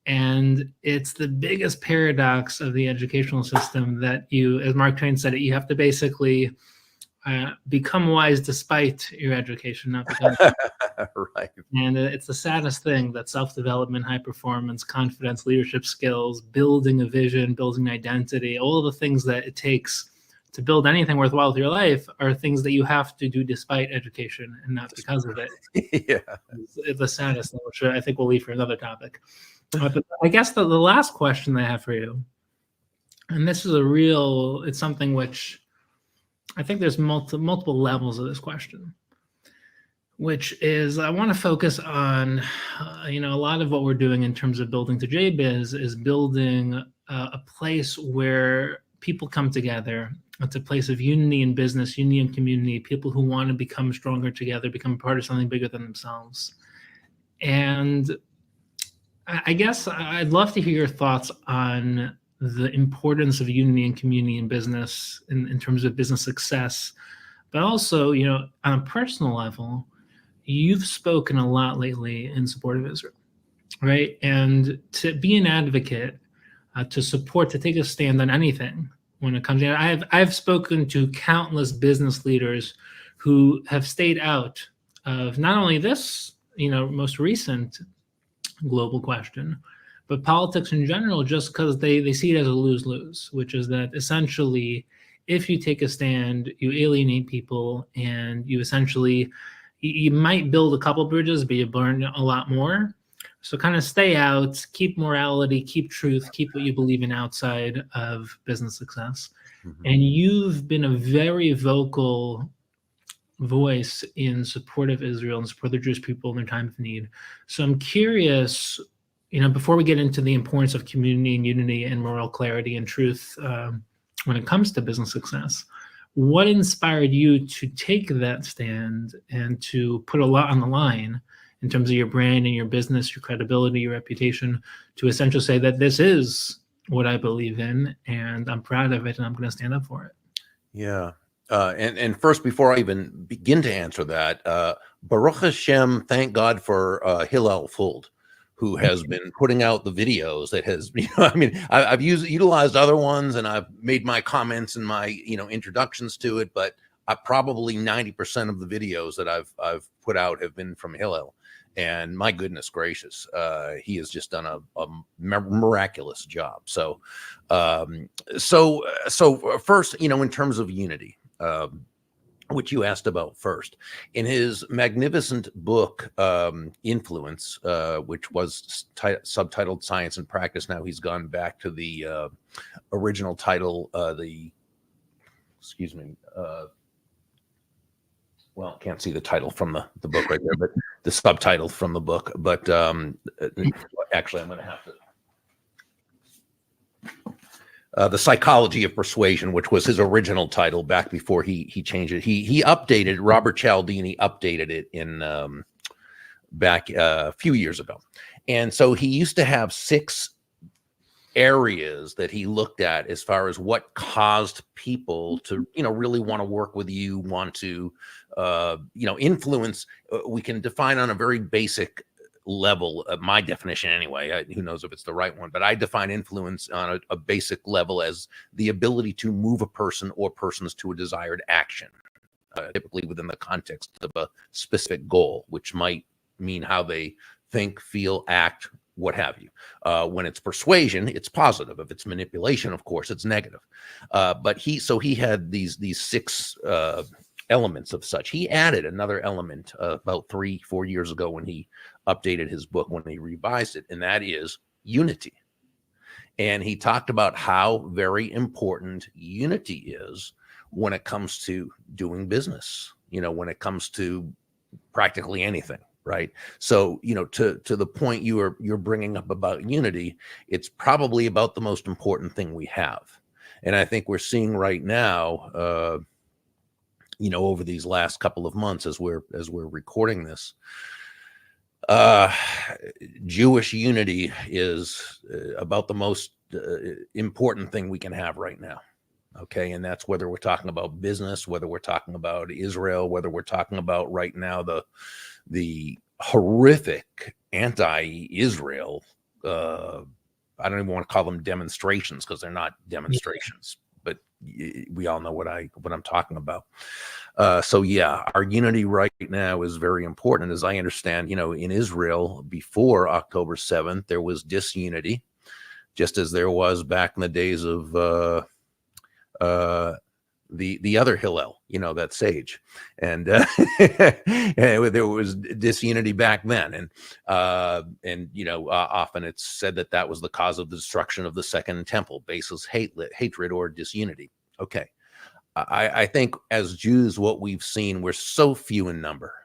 And it's the biggest paradox of the educational system that you, as Mark Twain said it, you have to basically become wise despite your education, not because. Right. And it's the saddest thing that self-development, high performance, confidence, leadership skills, building a vision, building identity, all of the things that it takes to build anything worthwhile with your life are things that you have to do despite education and not because of it. Yeah. It's the saddest thing, which I think we'll leave for another topic. But I guess the last question I have for you, and this is it's something which I think there's multiple levels of this question, which is I want to focus on, a lot of what we're doing in terms of building to JBiz is building a place where people come together. It's a place of unity in business, unity in community, people who want to become stronger together, become part of something bigger than themselves. And I guess I'd love to hear your thoughts on the importance of unity and community in business in terms of business success, but also, on a personal level, you've spoken a lot lately in support of Israel, right? And to be an advocate, to support, to take a stand on anything when it comes to, I've spoken to countless business leaders who have stayed out of not only this, most recent global question, but politics in general, just because they see it as a lose-lose, which is that essentially, if you take a stand, you alienate people, and you essentially, you might build a couple bridges, but you burn a lot more. So kind of stay out, keep morality, keep truth, keep what you believe in outside of business success. Mm-hmm. And you've been a very vocal voice in support of Israel and support the Jewish people in their time of need. So I'm curious, before we get into the importance of community and unity and moral clarity and truth when it comes to business success, what inspired you to take that stand and to put a lot on the line in terms of your brand and your business, your credibility, your reputation, to essentially say that this is what I believe in and I'm proud of it and I'm going to stand up for it? Yeah. And first, before I even begin to answer that, Baruch Hashem, thank God for Hillel Fuld, who has been putting out the videos that has, I've utilized other ones and I've made my comments and my, introductions to it, but probably 90% of the videos that I've put out have been from Hillel. And my goodness gracious, he has just done a miraculous job. So first, in terms of unity, which you asked about first, in his magnificent book, Influence, which was subtitled Science and Practice. Now he's gone back to the original title, well, can't see the title from the book right there, but the subtitle from the book. But actually, I'm going to have to. The Psychology of Persuasion, which was his original title back before he changed it. He updated, Robert Cialdini updated it in back a few years ago. And so he used to have 6 areas that he looked at as far as what caused people to, really want to work with you, want to, influence. We can define on a very basic level, my definition anyway, who knows if it's the right one, but I define influence on a basic level as the ability to move a person or persons to a desired action, typically within the context of a specific goal, which might mean how they think, feel, act, what have you. When it's persuasion, it's positive. If it's manipulation, of course, it's negative. But he had these 6 elements of such. He added another element about 3-4 years ago when he updated his book, when he revised it, and that is unity. And he talked about how very important unity is when it comes to doing business, when it comes to practically anything. Right. So, to the point you're bringing up about unity, it's probably about the most important thing we have. And I think we're seeing right now, over these last couple of months, as we're recording this, Jewish unity is about the most important thing we can have right now. Okay. And that's whether we're talking about business, whether we're talking about Israel, whether we're talking about right now the horrific anti-Israel, I don't even want to call them demonstrations, because they're not demonstrations, but we all know what I'm talking about. So yeah, our unity right now is very important. As I understand, in Israel before October 7th, there was disunity, just as there was back in the days of the other Hillel, that sage, and there was disunity back then, and often it's said that was the cause of the destruction of the Second Temple, baseless hatred or disunity. Okay, I think as Jews, what we've seen, we're so few in number,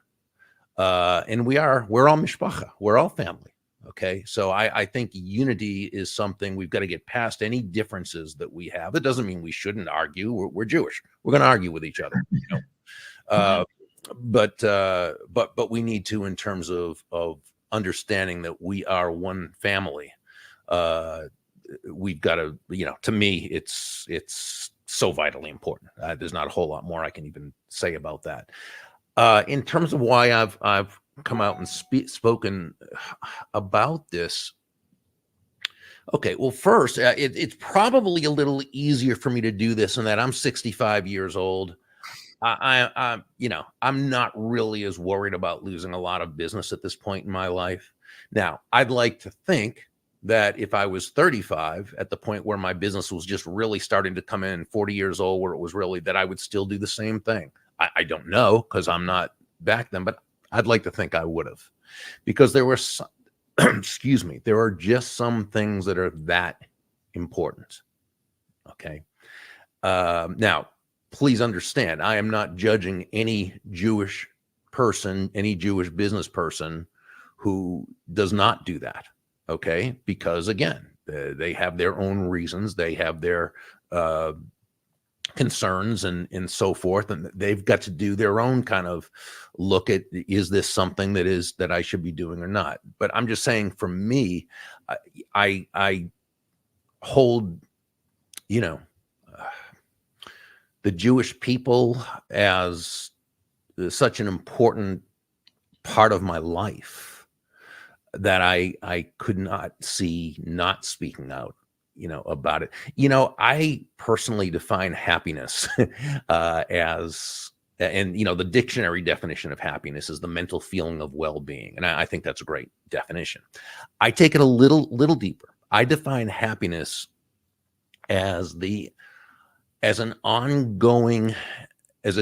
and we're all mishpacha, we're all family. Okay, so I think unity is something we've got to get past any differences that we have. It doesn't mean we shouldn't argue. We're Jewish. We're going to argue with each other. But we need to, in terms of understanding that we are one family. We've got to, to me, it's so vitally important. There's not a whole lot more I can even say about that. In terms of why I've come out and spoken about this. Okay, well, first, it's probably a little easier for me to do this in that I'm 65 years old. I'm not really as worried about losing a lot of business at this point in my life. Now, I'd like to think that if I was 35 at the point where my business was just really starting to come in, 40 years old, where it was really, that I would still do the same thing. I don't know, because I'm not back then, but I'd like to think I would have, because there were some, excuse me, there are just some things that are that important. Okay. Now, please understand, I am not judging any Jewish person, any Jewish business person who does not do that. Okay. Because again, they have their own reasons. They have their, concerns and so forth, and they've got to do their own kind of look at, is this something that I should be doing or not? But I'm just saying, for me, I hold the Jewish people as such an important part of my life that I could not see not speaking out about it. I personally define happiness as, and the dictionary definition of happiness is the mental feeling of well-being. And I think that's a great definition. I take it a little deeper. I define happiness as a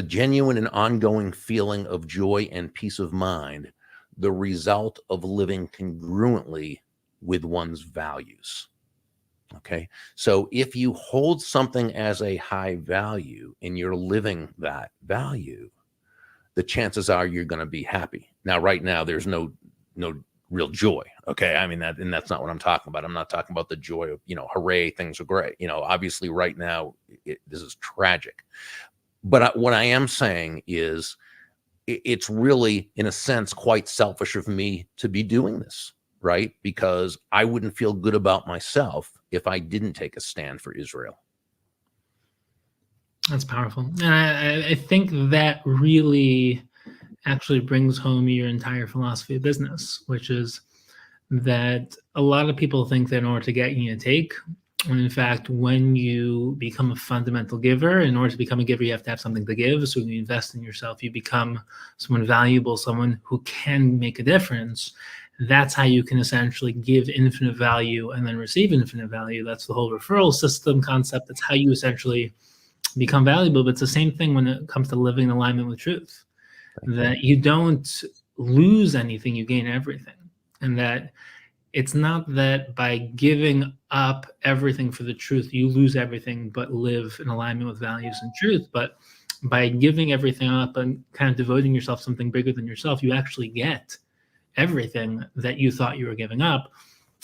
genuine and ongoing feeling of joy and peace of mind, the result of living congruently with one's values. Okay. So if you hold something as a high value and you're living that value, the chances are you're going to be happy. Now, right now, there's no real joy. Okay. I mean, that's not what I'm talking about. I'm not talking about the joy of, hooray, things are great. Obviously right now, this is tragic. But what I am saying is it's really, in a sense, quite selfish of me to be doing this, right? Because I wouldn't feel good about myself if I didn't take a stand for Israel. That's powerful. And I think that really actually brings home your entire philosophy of business, which is that a lot of people think that in order to get, you need to take. When in fact, when you become a fundamental giver, in order to become a giver, you have to have something to give. So when you invest in yourself, you become someone valuable, someone who can make a difference. That's how you can essentially give infinite value and then receive infinite value. That's the whole referral system concept. That's how you essentially become valuable. But it's the same thing when it comes to living in alignment with truth, that you don't lose anything, you gain everything. And that it's not that by giving up everything for the truth, you lose everything, but live in alignment with values and truth. But by giving everything up and kind of devoting yourself to something bigger than yourself, you actually get everything that you thought you were giving up.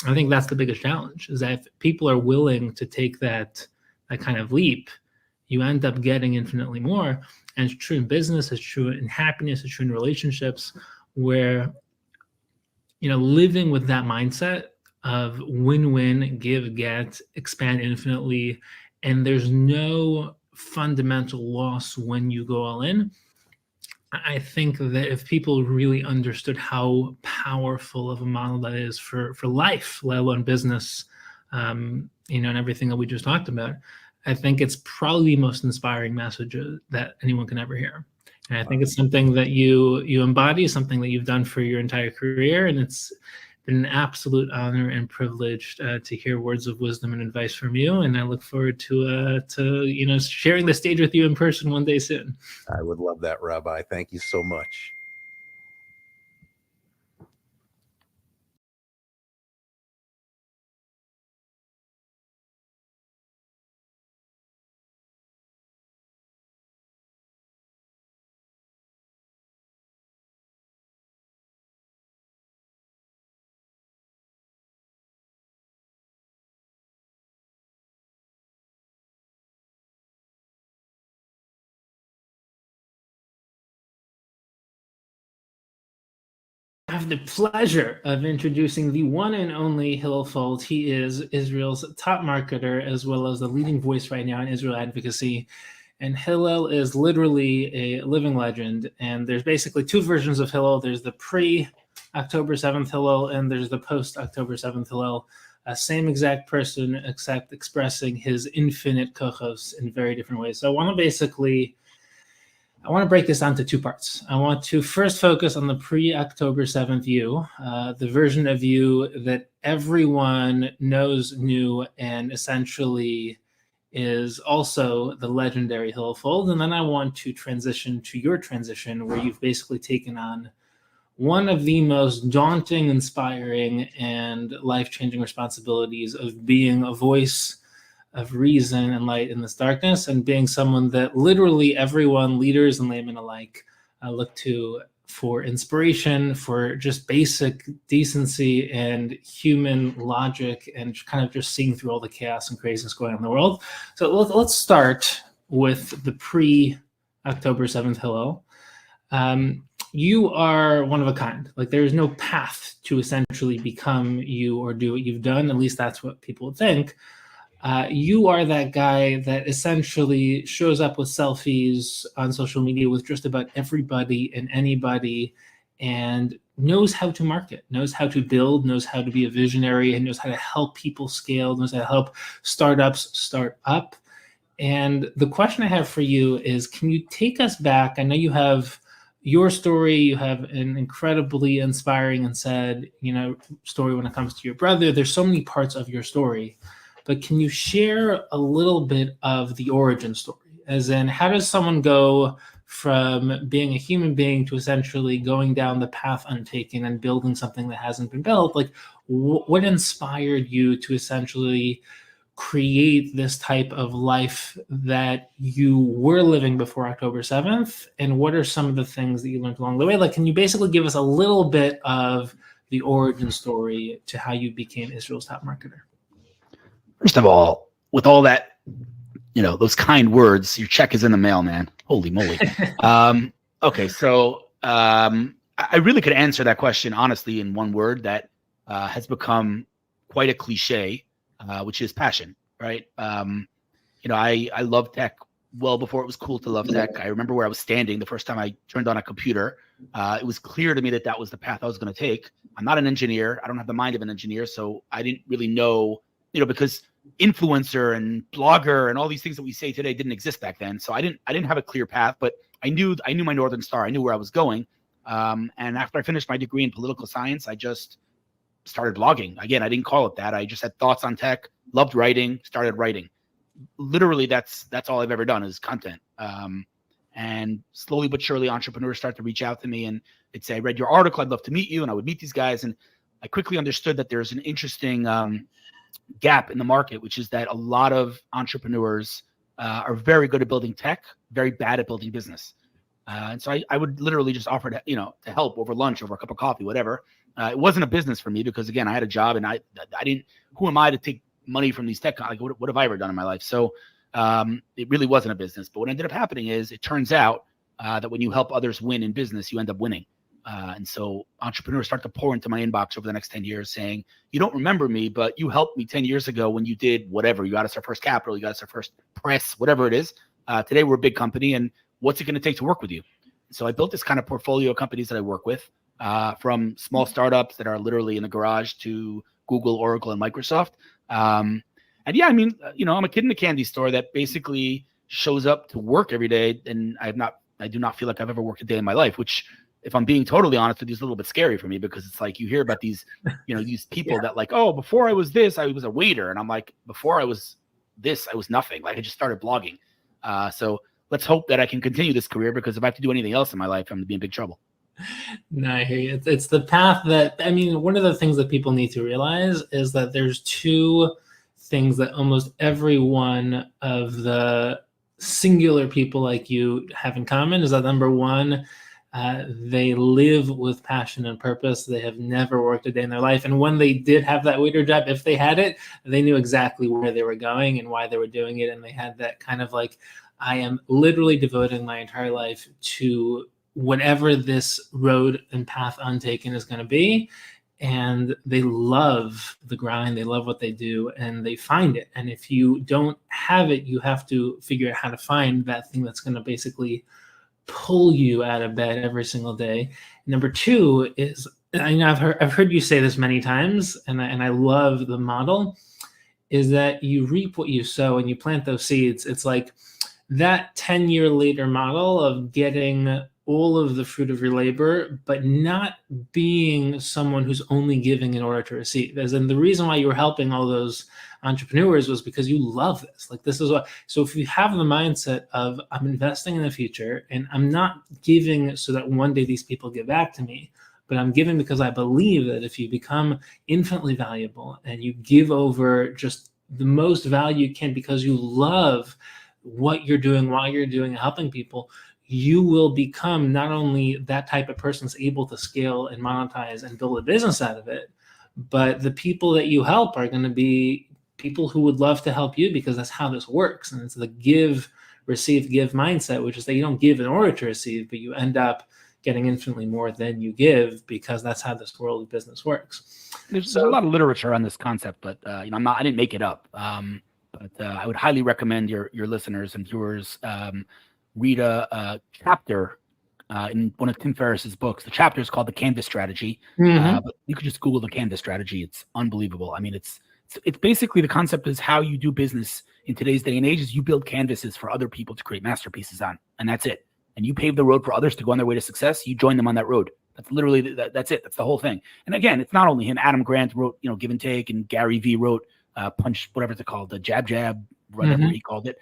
I think that's the biggest challenge, is that if people are willing to take that kind of leap, you end up getting infinitely more. And it's true in business, it's true in happiness, it's true in relationships, where living with that mindset of win-win, give, get, expand infinitely, and there's no fundamental loss when you go all in. I think that if people really understood how powerful of a model that is for life, let alone business, and everything that we just talked about, I think it's probably the most inspiring message that anyone can ever hear. And I think it's something that you embody, something that you've done for your entire career. And it's been an absolute honor and privilege to hear words of wisdom and advice from you. And I look forward to sharing the stage with you in person one day soon. I would love that, Rabbi. Thank you so much. I have the pleasure of introducing the one and only Hillel Fold. He is Israel's top marketer, as well as the leading voice right now in Israel advocacy. And Hillel is literally a living legend. And there's basically two versions of Hillel. There's the pre-October 7th Hillel, and there's the post-October 7th Hillel. Same exact person, except expressing his infinite kochos in very different ways. So I want to break this down to two parts. I want to first focus on the pre-October 7th you, the version of you that everyone knows, knew, and essentially is also the legendary Hillel Fold. And then I want to transition to your transition, where you've basically taken on one of the most daunting, inspiring, and life-changing responsibilities of being a voice of reason and light in this darkness, and being someone that literally everyone, leaders and laymen alike, look to for inspiration, for just basic decency and human logic, and kind of just seeing through all the chaos and craziness going on in the world. So let's start with the pre-October 7th Hillel. You are one of a kind. Like, there is no path to essentially become you or do what you've done. At least that's what people think. You are that guy that essentially shows up with selfies on social media with just about everybody and anybody, and knows how to market, knows how to build, knows how to be a visionary, and knows how to help people scale, knows how to help startups start up. And the question I have for you is, can you take us back? I know you have your story, you have an incredibly inspiring and sad, story when it comes to your brother. There's so many parts of your story. But can you share a little bit of the origin story? As in, how does someone go from being a human being to essentially going down the path untaken and building something that hasn't been built? Like, what inspired you to essentially create this type of life that you were living before October 7th? And what are some of the things that you learned along the way? Like, can you basically give us a little bit of the origin story to how you became Israel's top marketer? First of all, with all that, those kind words, your check is in the mail, man. Holy moly. Okay, so I really could answer that question honestly in one word that has become quite a cliche, which is passion, right? I love tech well before it was cool to love tech. I remember where I was standing the first time I turned on a computer. It was clear to me that that was the path I was going to take. I'm not an engineer. I don't have the mind of an engineer, so I didn't really know, because influencer and blogger and all these things that we say today didn't exist back then. So I didn't have a clear path, but I knew my Northern Star. I knew where I was going. And after I finished my degree in political science, I just started blogging. Again, I didn't call it that. I just had thoughts on tech, loved writing, started writing. Literally, that's all I've ever done is content. And slowly but surely, entrepreneurs start to reach out to me and they'd say, I read your article, I'd love to meet you. And I would meet these guys. And I quickly understood that there's an interesting gap in the market, which is that a lot of entrepreneurs are very good at building tech, very bad at building business. And so I would literally just offer to help over lunch, over a cup of coffee, whatever. It wasn't a business for me because, again, I had a job and I didn't, who am I to take money from these tech? Like, what have I ever done in my life? So it really wasn't a business. But what ended up happening is it turns out that when you help others win in business, you end up winning. And so entrepreneurs start to pour into my inbox over the next 10 years saying, you don't remember me, but you helped me 10 years ago when you did whatever. You got us our first capital, you got us our first press, whatever it is. Today we're a big company, and what's it going to take to work with you? So I built this kind of portfolio of companies that I work with, from small startups that are literally in the garage to Google, Oracle, and Microsoft. And yeah, I mean, I'm a kid in a candy store that basically shows up to work every day, and I do not feel like I've ever worked a day in my life, which, if I'm being totally honest with you, is a little bit scary for me, because it's like you hear about these, these people that like, oh, before I was this, I was a waiter. And I'm like, before I was this, I was nothing. Like, I just started blogging. So let's hope that I can continue this career, because if I have to do anything else in my life, I'm going to be in big trouble. No, I hear you. It's the path that, one of the things that people need to realize is that there's two things that almost every one of the singular people like you have in common. Is that, number one, they live with passion and purpose. They have never worked a day in their life. And when they did have that waiter job, if they had it, they knew exactly where they were going and why they were doing it. And they had that kind of like, I am literally devoting my entire life to whatever this road and path untaken is going to be. And they love the grind. They love what they do, and they find it. And if you don't have it, you have to figure out how to find that thing that's going to basically pull you out of bed every single day. Number two is, I've heard you say this many times, and I love the model, is that you reap what you sow and you plant those seeds. It's like that 10-year later model of getting all of the fruit of your labor, but not being someone who's only giving in order to receive. As in, the reason why you were helping all those entrepreneurs was because you love this. Like, this is what, so if you have the mindset of, I'm investing in the future and I'm not giving so that one day these people give back to me, but I'm giving because I believe that if you become infinitely valuable and you give over just the most value you can because you love what you're doing, while you're doing, helping people, you will become not only that type of person that's able to scale and monetize and build a business out of it, but the people that you help are going to be people who would love to help you, because that's how this works. And it's the give, receive, give mindset, which is that you don't give in order to receive, but you end up getting infinitely more than you give, because that's how this world of business works. There's a lot of literature on this concept, but I didn't make it up. But I would highly recommend your listeners and viewers read a chapter in one of Tim Ferriss's books. The chapter is called The Canvas Strategy. But you could just Google The Canvas Strategy. It's unbelievable. I mean, it's basically, the concept is how you do business in today's day and age is you build canvases for other people to create masterpieces on, and that's it. And you pave the road for others to go on their way to success. You join them on that road. That's literally, that's it. That's the whole thing. And again, it's not only him. Adam Grant wrote, Give and Take, and Gary Vee wrote Punch, whatever it's called, the Jab, whatever he called it.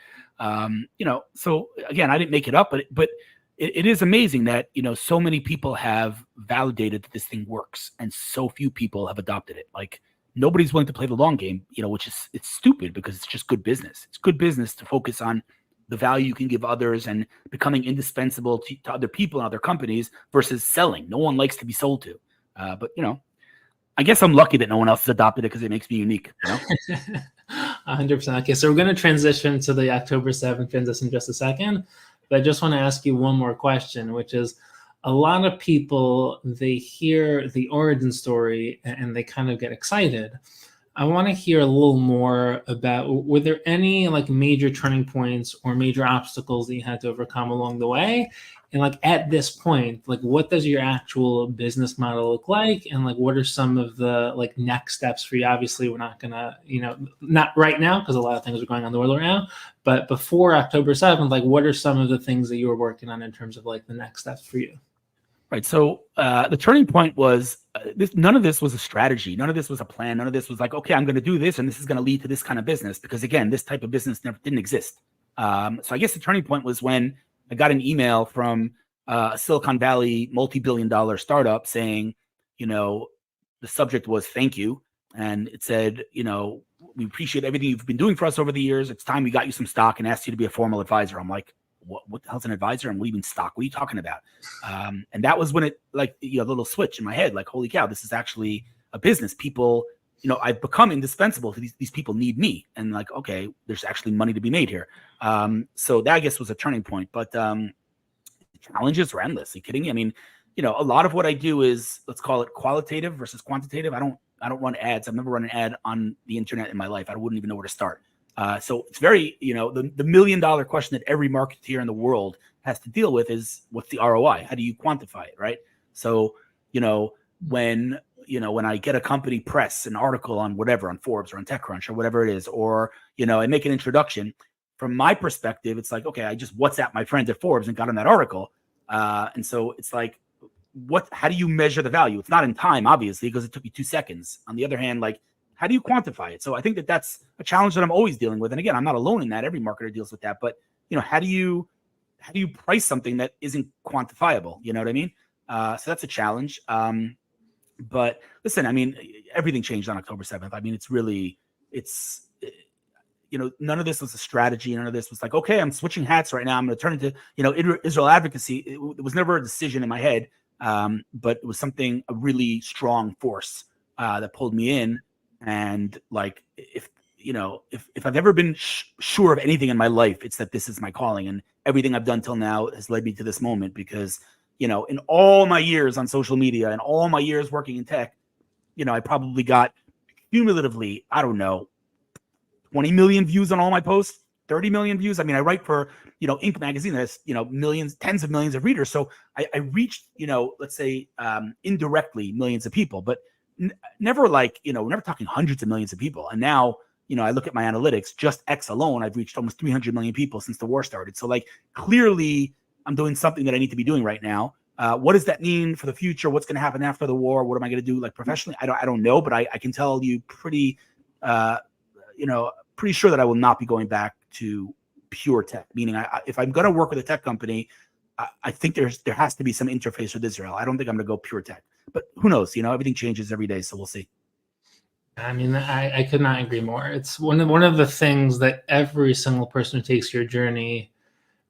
So again, I didn't make it up, but it is amazing that, so many people have validated that this thing works, and so few people have adopted it. Like, nobody's willing to play the long game, which is, it's stupid, because it's just good business. It's good business to focus on the value you can give others and becoming indispensable to other people and other companies versus selling. No one likes to be sold to. But I guess I'm lucky that no one else has adopted it, because it makes me unique. 100%. Okay, so we're going to transition to the October 7th transition in just a second. But I just want to ask you one more question, which is, a lot of people, they hear the origin story and they kind of get excited. I want to hear a little more about, were there any like major turning points or major obstacles that you had to overcome along the way? And like at this point, like what does your actual business model look like? And like what are some of the like next steps for you? Obviously, we're not gonna, not right now because a lot of things are going on in the world right now. But before October 7th, like what are some of the things that you were working on in terms of like the next steps for you? Right. So the turning point was none of this was a strategy. None of this was a plan. None of this was like, okay, I'm going to do this and this is going to lead to this kind of business. Because again, this type of business didn't exist. So I guess the turning point was when I got an email from a Silicon Valley multi-billion-dollar startup saying, the subject was thank you. And it said, we appreciate everything you've been doing for us over the years. It's time we got you some stock and asked you to be a formal advisor. I'm like, what the hell's an advisor? And what even stock? What are you talking about? And that was when it like a little switch in my head, like, holy cow, this is actually a business. People, I've become indispensable to these people need me. And like, okay, there's actually money to be made here. So that I guess was a turning point, but challenges are endless. Are you kidding me? I mean, a lot of what I do is, let's call it qualitative versus quantitative. I don't run ads. I've never run an ad on the internet in my life. I wouldn't even know where to start. So it's very, the $1 million question that every marketeer in the world has to deal with is what's the ROI? How do you quantify it? Right. So, when I get a company press an article on whatever, on Forbes or on TechCrunch or whatever it is, or, I make an introduction from my perspective, it's like, okay, I just WhatsApp my friends at Forbes and got on that article. And so it's like, how do you measure the value? It's not in time, obviously, because it took you 2 seconds. On the other hand, like, how do you quantify it? So I think that that's a challenge that I'm always dealing with. And again, I'm not alone in that. Every marketer deals with that. But, how do you price something that isn't quantifiable? You know what I mean? So that's a challenge. But listen, I mean, everything changed on October 7th. I mean, none of this was a strategy. None of this was like, okay, I'm switching hats right now. I'm going to turn into, Israel advocacy. It was never a decision in my head. But it was a really strong force that pulled me in. And like, if I've ever been sure of anything in my life, it's that this is my calling, and everything I've done till now has led me to this moment. Because, in all my years on social media and all my years working in tech, I probably got cumulatively, I don't know, 20 million views on all my posts, 30 million views. I mean, I write for, Inc. magazine that has, millions, tens of millions of readers. So I reached, let's say indirectly millions of people, but never like, we're never talking hundreds of millions of people. And now, I look at my analytics, just X alone, I've reached almost 300 million people since the war started. So like, clearly I'm doing something that I need to be doing right now. What does that mean for the future? What's going to happen after the war? What am I going to do like professionally? I don't know, but I can tell you pretty sure that I will not be going back to pure tech, meaning if I'm going to work with a tech company, I think there has to be some interface with Israel. I don't think I'm going to go pure tech, but who knows? Everything changes every day, so we'll see. I mean, I could not agree more. It's one of the things that every single person who takes your journey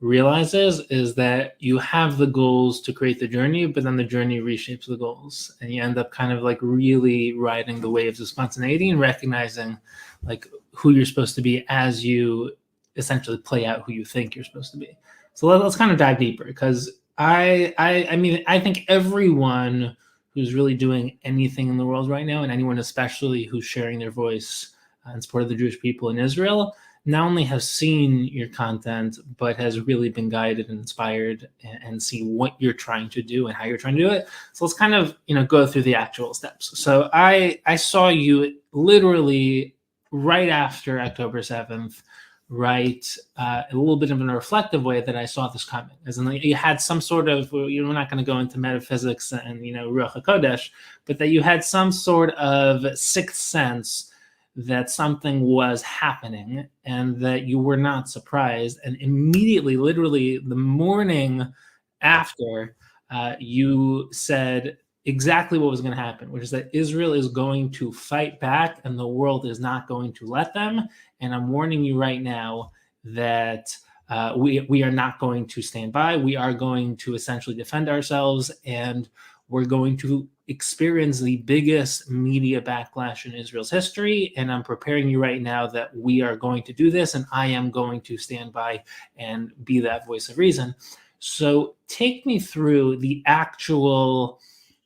realizes is that you have the goals to create the journey, but then the journey reshapes the goals, and you end up kind of like really riding the waves of spontaneity and recognizing like who you're supposed to be as you essentially play out who you think you're supposed to be. So let's kind of dive deeper, because I mean, I think everyone who's really doing anything in the world right now, and anyone especially who's sharing their voice in support of the Jewish people in Israel, not only has seen your content, but has really been guided and inspired and see what you're trying to do and how you're trying to do it. So let's kind of, go through the actual steps. So I saw you literally right after October 7th, write a little bit of in a reflective way that I saw this coming. As in, you had some sort of, we're not going to go into metaphysics and, Ruach HaKodesh, but that you had some sort of sixth sense that something was happening and that you were not surprised. And immediately, literally the morning after, you said exactly what was going to happen, which is that Israel is going to fight back and the world is not going to let them. And I'm warning you right now that we are not going to stand by. We are going to essentially defend ourselves, and we're going to experience the biggest media backlash in Israel's history. And I'm preparing you right now that we are going to do this, and I am going to stand by and be that voice of reason. So take me through the actual.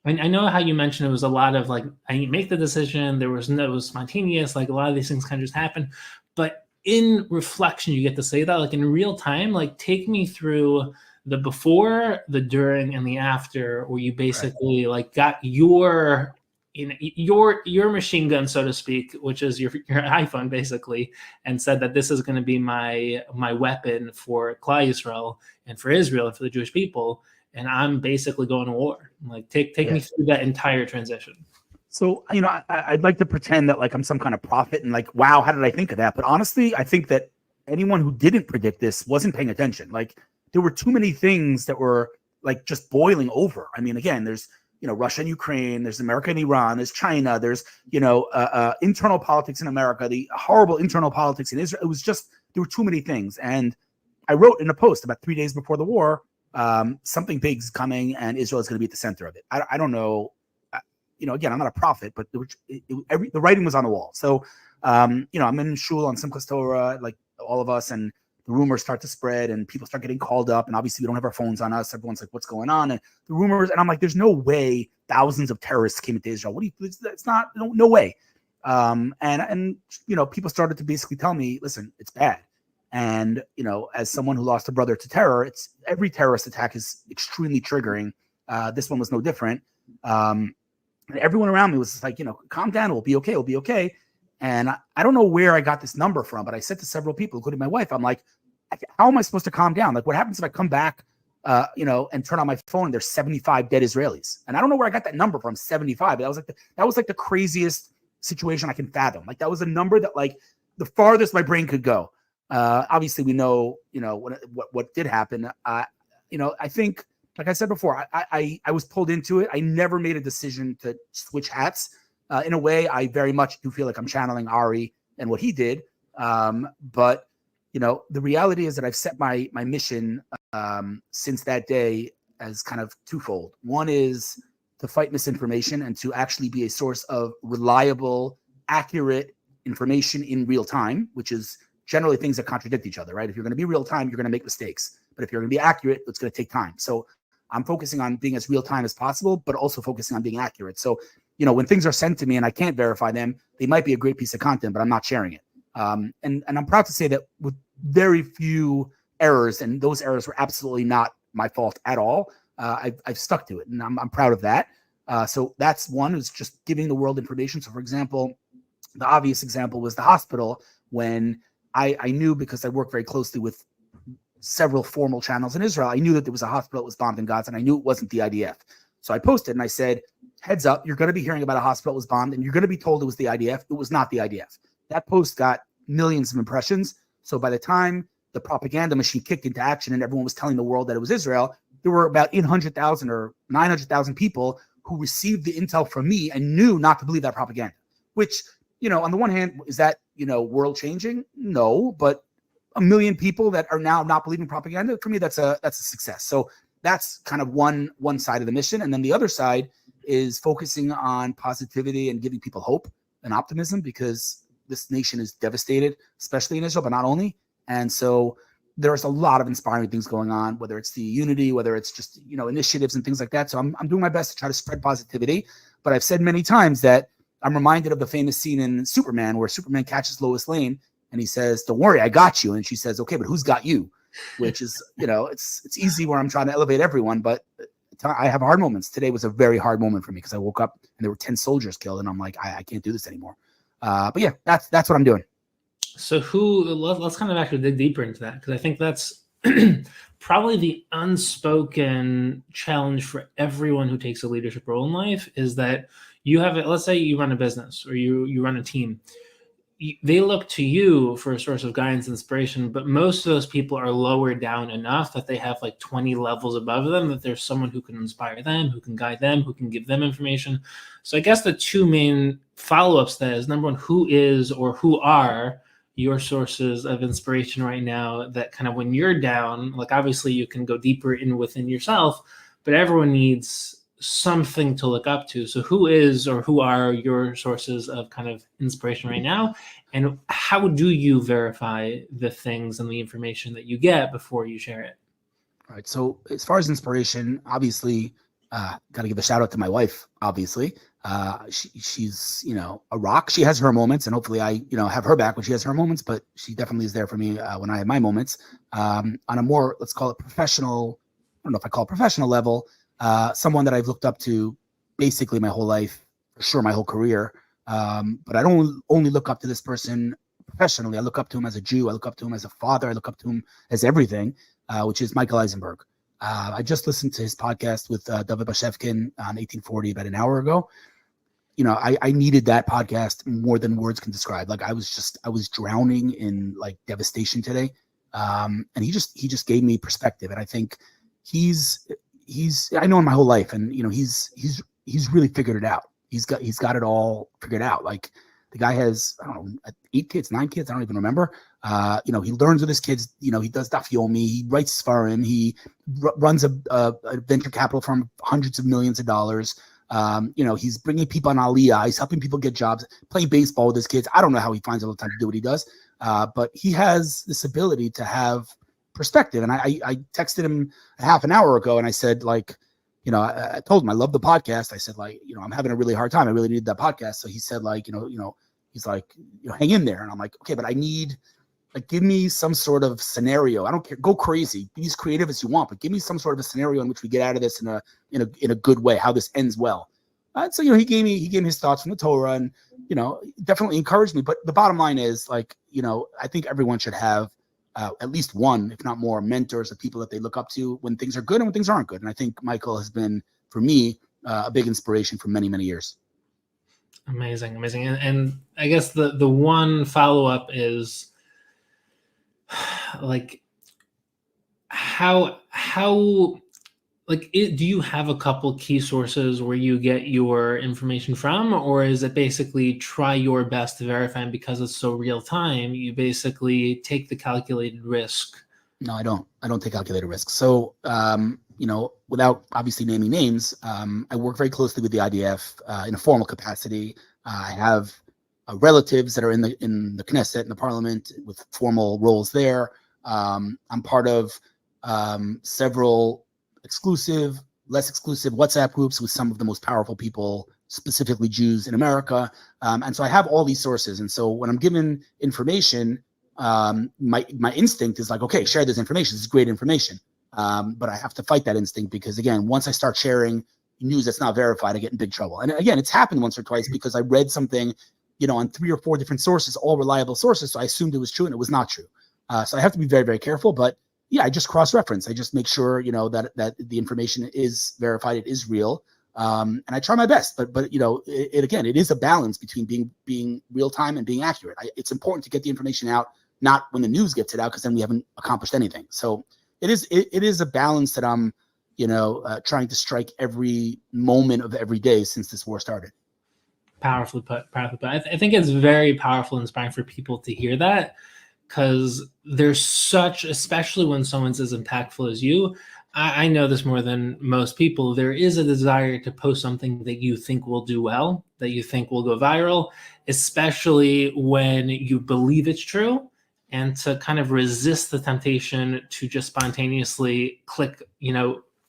I know how you mentioned it was a lot of like, I didn't make the decision. It was spontaneous. Like a lot of these things kind of just happen. But in reflection, you get to say that like in real time, like take me through the before, the during, and the after, where you basically like got your machine gun, so to speak, which is your iPhone basically, and said that this is going to be my weapon for Klal Yisrael and for Israel and for the Jewish people, and I'm basically going to war. Like take me through that entire transition. So, I'd like to pretend that like I'm some kind of prophet and like, wow, how did I think of that? But honestly, I think that anyone who didn't predict this wasn't paying attention. Like there were too many things that were like just boiling over. I mean, again, there's, Russia and Ukraine, there's America and Iran, there's China, there's, internal politics in America, the horrible internal politics in Israel. It was just, there were too many things. And I wrote in a post about 3 days before the war, something big's coming and Israel is going to be at the center of it. I don't know. Again, I'm not a prophet, but the writing was on the wall. So, I'm in shul on Simchas Torah, like all of us, and the rumors start to spread and people start getting called up. And obviously we don't have our phones on us. Everyone's like, what's going on? And the rumors, and I'm like, there's no way thousands of terrorists came into Israel. It's not, no way. And people started to basically tell me, listen, it's bad. And, as someone who lost a brother to terror, every terrorist attack is extremely triggering. This one was no different. And everyone around me was just like, calm down. It'll be okay. It'll be okay. And I don't know where I got this number from, but I said to several people, including my wife, I'm like, how am I supposed to calm down? Like, what happens if I come back, and turn on my phone and there's 75 dead Israelis? And I don't know where I got that number from, 75. That was like the craziest situation I can fathom. Like that was a number that like the farthest my brain could go. Obviously we know, what did happen. I think, like I said before, I was pulled into it. I never made a decision to switch hats. In a way, I very much do feel like I'm channeling Ari and what he did. But the reality is that I've set my mission since that day as kind of twofold. One is to fight misinformation and to actually be a source of reliable, accurate information in real time, which is generally things that contradict each other, right? If you're going to be real time, you're going to make mistakes. But if you're going to be accurate, it's going to take time. So I'm focusing on being as real time as possible, but also focusing on being accurate. So, when things are sent to me and I can't verify them, they might be a great piece of content, but I'm not sharing it. And I'm proud to say that with very few errors, and those errors were absolutely not my fault at all, I've stuck to it, and I'm proud of that. So that's one, is just giving the world information. So, for example, the obvious example was the hospital, when I knew, because I work very closely with several formal channels in Israel, I knew that there was a hospital that was bombed in Gaza, and I knew it wasn't the IDF. So I posted and I said, heads up, you're going to be hearing about a hospital that was bombed and you're going to be told it was the IDF. It was not the IDF. That post got millions of impressions. So by the time the propaganda machine kicked into action and everyone was telling the world that it was Israel, there were about 800,000 or 900,000 people who received the intel from me and knew not to believe that propaganda, which, on the one hand, is that, world changing? No, but 1 million people that are now not believing propaganda, for me, that's a success. So that's kind of one side of the mission. And then the other side is focusing on positivity and giving people hope and optimism, because this nation is devastated, especially in Israel, but not only. And so there's a lot of inspiring things going on, whether it's the unity, whether it's just, initiatives and things like that. So I'm doing my best to try to spread positivity. But I've said many times that I'm reminded of the famous scene in Superman where Superman catches Lois Lane and he says, "Don't worry, I got you." And she says, "Okay, but who's got you?" Which is, it's easy where I'm trying to elevate everyone, but I have hard moments. Today was a very hard moment for me because I woke up and there were 10 soldiers killed, and I'm like, I can't do this anymore. But yeah, that's what I'm doing. So let's kind of actually dig deeper into that, because I think that's probably the unspoken challenge for everyone who takes a leadership role in life, is that let's say you run a business or you run a team. They look to you for a source of guidance and inspiration, but most of those people are lower down enough that they have like 20 levels above them, that there's someone who can inspire them, who can guide them, who can give them information. So I guess the two main follow-ups to that is, number one, who is or who are your sources of inspiration right now, that kind of when you're down, like obviously you can go deeper in within yourself, but everyone needs something to look up to. So who is or who are your sources of kind of inspiration right now? And how do you verify the things and the information that you get before you share it? Right. So as far as inspiration, obviously, got to give a shout out to my wife. Obviously, she's a rock. She has her moments, and hopefully, I have her back when she has her moments. But she definitely is there for me when I have my moments. On a more, let's call it professional. I don't know if I call it professional level. Someone that I've looked up to basically my whole life, for sure, my whole career. But I don't only look up to this person professionally. I look up to him as a Jew. I look up to him as a father. I look up to him as everything. Which is Michael Eisenberg. I just listened to his podcast with David Bashevkin on 1840 about an hour ago. I needed that podcast more than words can describe. Like I was drowning in like devastation today. And he just gave me perspective. And I think I know him my whole life, and he's really figured it out. He's got it all figured out. Like the guy has, I don't know, 8 kids, 9 kids. I don't even remember. He learns with his kids. He does dafyomi. He writes svarim. He runs a venture capital firm, hundreds of millions of dollars. He's bringing people on Aliyah. He's helping people get jobs, playing baseball with his kids. I don't know how he finds all the time to do what he does. But he has this ability to have perspective. And I texted him a half an hour ago, and I said, like, I told him I love the podcast. I said, like, I'm having a really hard time. I really need that podcast. So he said, like, he's like, hang in there. And I'm like, okay, but I need, like, give me some sort of scenario. I don't care. Go crazy. Be as creative as you want, but give me some sort of a scenario in which we get out of this in a good way, how this ends well. So, he gave me his thoughts from the Torah, and, definitely encouraged me. But the bottom line is, like, I think everyone should have at least one, if not more, mentors of people that they look up to when things are good and when things aren't good. And I think Michael has been, for me, a big inspiration for many, many years. Amazing. And I guess the one follow-up is, like, how do you have a couple key sources where you get your information from, or is it basically try your best to verify, and because it's so real time, you basically take the calculated risk? No, I don't take calculated risks. So, without obviously naming names, I work very closely with the IDF in a formal capacity. I have relatives that are in the Knesset, in the parliament, with formal roles there. I'm part of several exclusive, less exclusive WhatsApp groups with some of the most powerful people, specifically Jews in America. And so I have all these sources. And so when I'm given information, my instinct is like, okay, share this information. This is great information. But I have to fight that instinct, because again, once I start sharing news that's not verified, I get in big trouble. And again, it's happened once or twice because I read something, on 3 or 4 different sources, all reliable sources. So I assumed it was true and it was not true. So I have to be very, very careful. But yeah, I just cross-reference. I just make sure, that the information is verified, it is real. And I try my best, but it is a balance between being real time and being accurate. It's important to get the information out, not when the news gets it out, because then we haven't accomplished anything. So it is a balance that I'm, trying to strike every moment of every day since this war started. Powerfully put. I think it's very powerful and inspiring for people to hear that, because there's such, especially when someone's as impactful as you, I know this more than most people, there is a desire to post something that you think will do well, that you think will go viral, especially when you believe it's true, and to kind of resist the temptation to just spontaneously click,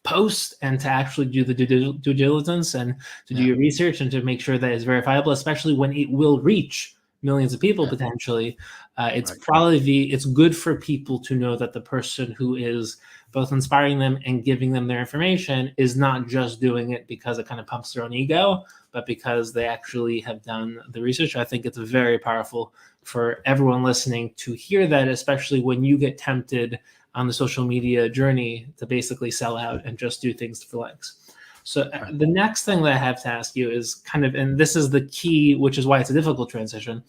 post, and to actually do the due diligence and to do your research and to make sure that it's verifiable, especially when it will reach millions of people potentially. It's it's good for people to know that the person who is both inspiring them and giving them their information is not just doing it because it kind of pumps their own ego, but because they actually have done the research. I think it's very powerful for everyone listening to hear that, especially when you get tempted on the social media journey to basically sell out and just do things for likes. So the next thing that I have to ask you is kind of, and this is the key, which is why it's a difficult transition.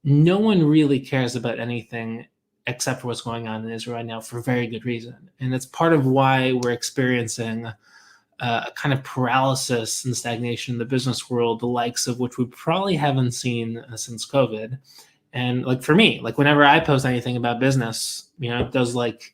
No one really cares about anything except for what's going on in Israel right now, for very good reason. And it's part of why we're experiencing a kind of paralysis and stagnation in the business world, the likes of which we probably haven't seen since COVID. And like for me, like whenever I post anything about business, it does like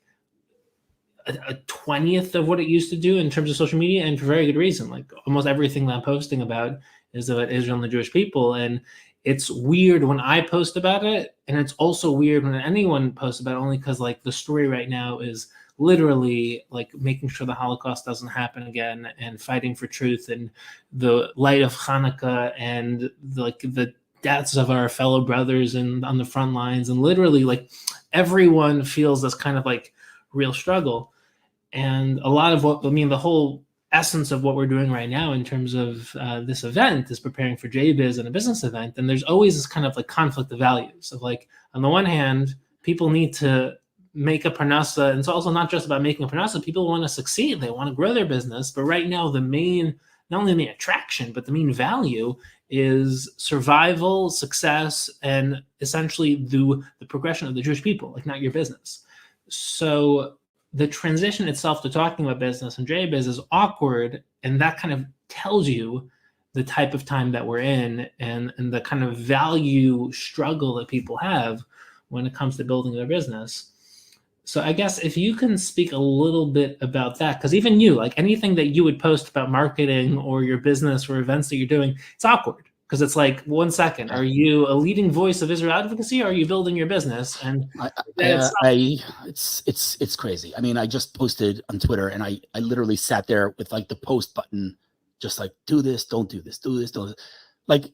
a 20th of what it used to do in terms of social media, and for very good reason. Like almost everything that I'm posting about is about Israel and the Jewish people. And it's weird when I post about it, and it's also weird when anyone posts about it, only because like the story right now is literally like making sure the Holocaust doesn't happen again, and fighting for truth, and the light of Hanukkah, and the deaths of our fellow brothers and on the front lines, and literally like everyone feels this kind of like real struggle. And a lot of the whole essence of what we're doing right now in terms of this event is preparing for JBiz and a business event. And there's always this kind of like conflict of values of like, on the one hand, people need to make a parnasa, and it's also not just about making a parnasa. People want to succeed, they want to grow their business, but right now the main, not only the main attraction, but the main value is survival, success, and essentially the progression of the Jewish people, like not your business. So the transition itself to talking about business and JBiz is awkward, and that kind of tells you the type of time that we're in, and the kind of value struggle that people have when it comes to building their business. So I guess if you can speak a little bit about that, because even you, like anything that you would post about marketing or your business or events that you're doing, it's awkward because it's like, 1 second, are you a leading voice of Israel advocacy, or are you building your business? And it's crazy. I mean, I just posted on Twitter, and I literally sat there with like the post button, just like, do this, don't do this, do this, don't, like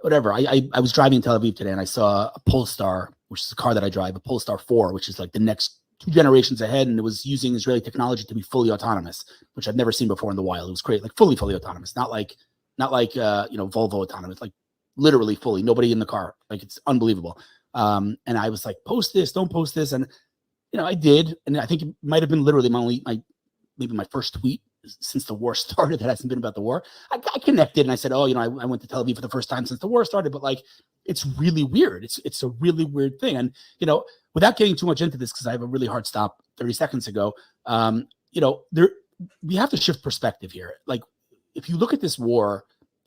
whatever. I was driving in Tel Aviv today, and I saw a Polestar, which is the car that I drive, a Polestar 4, which is like the next 2 generations ahead, and it was using Israeli technology to be fully autonomous, which I've never seen before in the wild. It was great, like fully autonomous, not like Volvo autonomous, like literally fully, nobody in the car, like it's unbelievable. And I was like, post this, don't post this, and I did, and I think it might have been literally maybe my first tweet since the war started that hasn't been about the war. I connected, and I said, oh, I went to Tel Aviv for the first time since the war started, but like, it's really weird. It's a really weird thing. And, without getting too much into this, because I have a really hard stop 30 seconds ago, we have to shift perspective here. Like, if you look at this war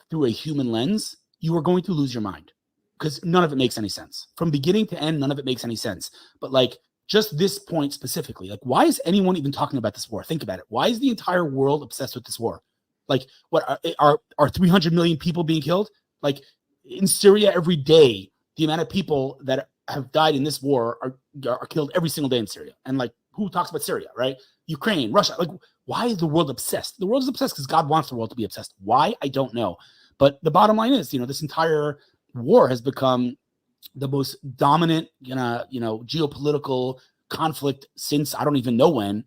through a human lens, you are going to lose your mind, because none of it makes any sense. From beginning to end, none of it makes any sense. But like, just this point specifically, like, why is anyone even talking about this war? Think about it. Why is the entire world obsessed with this war? Like, what are 300 million people being killed? Like, in Syria every day, the amount of people that have died in this war are killed every single day in Syria. And like, who talks about Syria, right? Ukraine, Russia. Like, why is the world obsessed? The world is obsessed because God wants the world to be obsessed. Why? I don't know. But the bottom line is, this entire war has become the most dominant, geopolitical conflict since I don't even know when.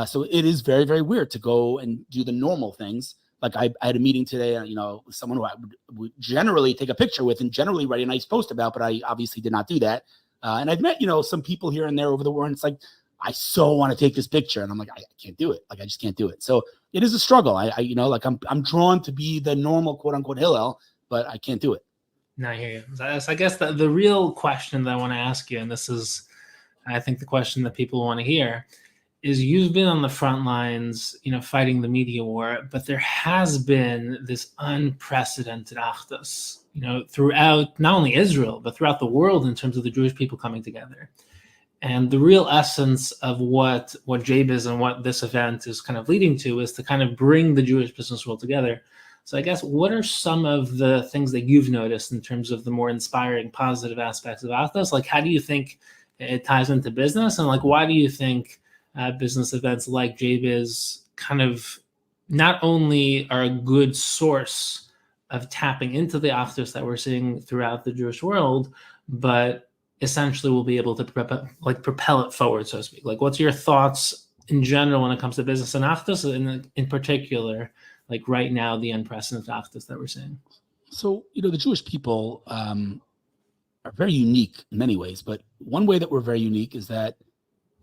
So it is very, very weird to go and do the normal things. Like I had a meeting today, with someone who I would generally take a picture with and generally write a nice post about, but I obviously did not do that. And I've met, some people here and there over the war, and it's like, I so want to take this picture, and I'm like, I can't do it. Like, I just can't do it. So it is a struggle. I'm drawn to be the normal quote unquote Hillel, but I can't do it. No, I hear you. So I guess the real question that I want to ask you, and this is, I think, the question that people want to hear, is you've been on the front lines, fighting the media war, but there has been this unprecedented achdus, throughout not only Israel, but throughout the world in terms of the Jewish people coming together. And the real essence of what JBiz and what this event is kind of leading to is to kind of bring the Jewish business world together. So I guess, what are some of the things that you've noticed in terms of the more inspiring, positive aspects of Achdus? Like, how do you think it ties into business? And like, why do you think business events like JBiz kind of not only are a good source of tapping into the Achdus that we're seeing throughout the Jewish world, but essentially will be able to propel it forward, so to speak? Like, what's your thoughts in general when it comes to business and Achdus, and in particular, like right now, the unprecedented Achdus that we're seeing? So, the Jewish people are very unique in many ways, but one way that we're very unique is that,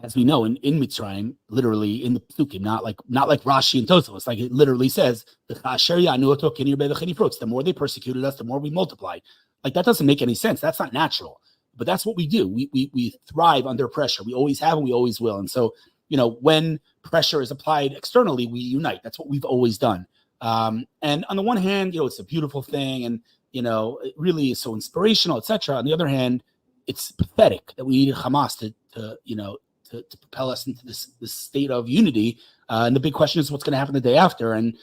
as we know, in Mitzrayim, literally in the Psukim, not like Rashi and Tosfos, like it literally says, the more they persecuted us, the more we multiplied. Like, that doesn't make any sense. That's not natural. But that's what we do. We thrive under pressure. We always have, and we always will. And so, when pressure is applied externally, we unite. That's what we've always done. And on the one hand, it's a beautiful thing, and it really is so inspirational, etc. On the other hand, it's pathetic that we needed Hamas to propel us into this state of unity. And the big question is, what's going to happen the day after? And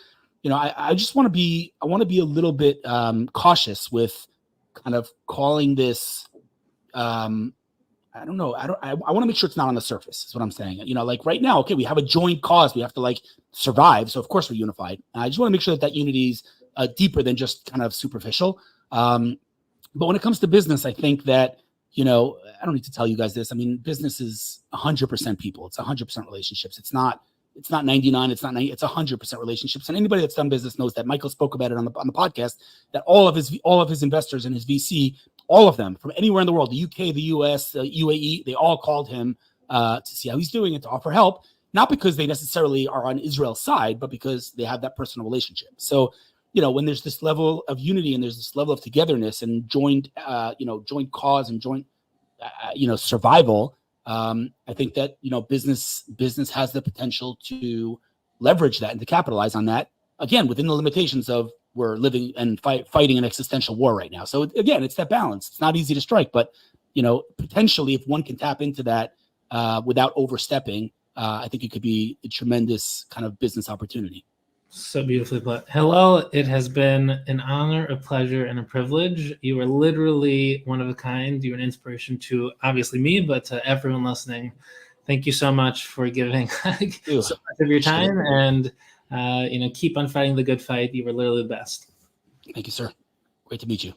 I just want to be a little bit cautious with kind of calling this. I don't know. I want to make sure it's not on the surface. Is what I'm saying. You know, like right now, okay, we have a joint cause. We have to like survive. So of course we're unified. I just want to make sure that unity is deeper than just kind of superficial. But when it comes to business, I think that, you know, I don't need to tell you guys this. I mean, business is 100% people. It's 100% relationships. It's not 99. It's not 90. It's 100% relationships. And anybody that's done business knows that. Michael spoke about it on the podcast, that all of his investors and his VC, all of them from anywhere in the world, the UK, the US, the UAE, they all called him to see how he's doing and to offer help, not because they necessarily are on Israel's side, but because they have that personal relationship. So, you know, when there's this level of unity and there's this level of togetherness and joint cause and joint, survival, I think that, you know, business has the potential to leverage that and to capitalize on that, again, within the limitations of we're living and fighting an existential war right now. So again, it's that balance. It's not easy to strike, but, you know, potentially if one can tap into that without overstepping, I think it could be a tremendous kind of business opportunity. So beautifully put. Hillel, it has been an honor, a pleasure, and a privilege. You are literally one of a kind. You're an inspiration to obviously me, but to everyone listening. Thank you so much for giving so much of your time, and keep on fighting the good fight. You were literally the best. Thank you, sir. Great to meet you.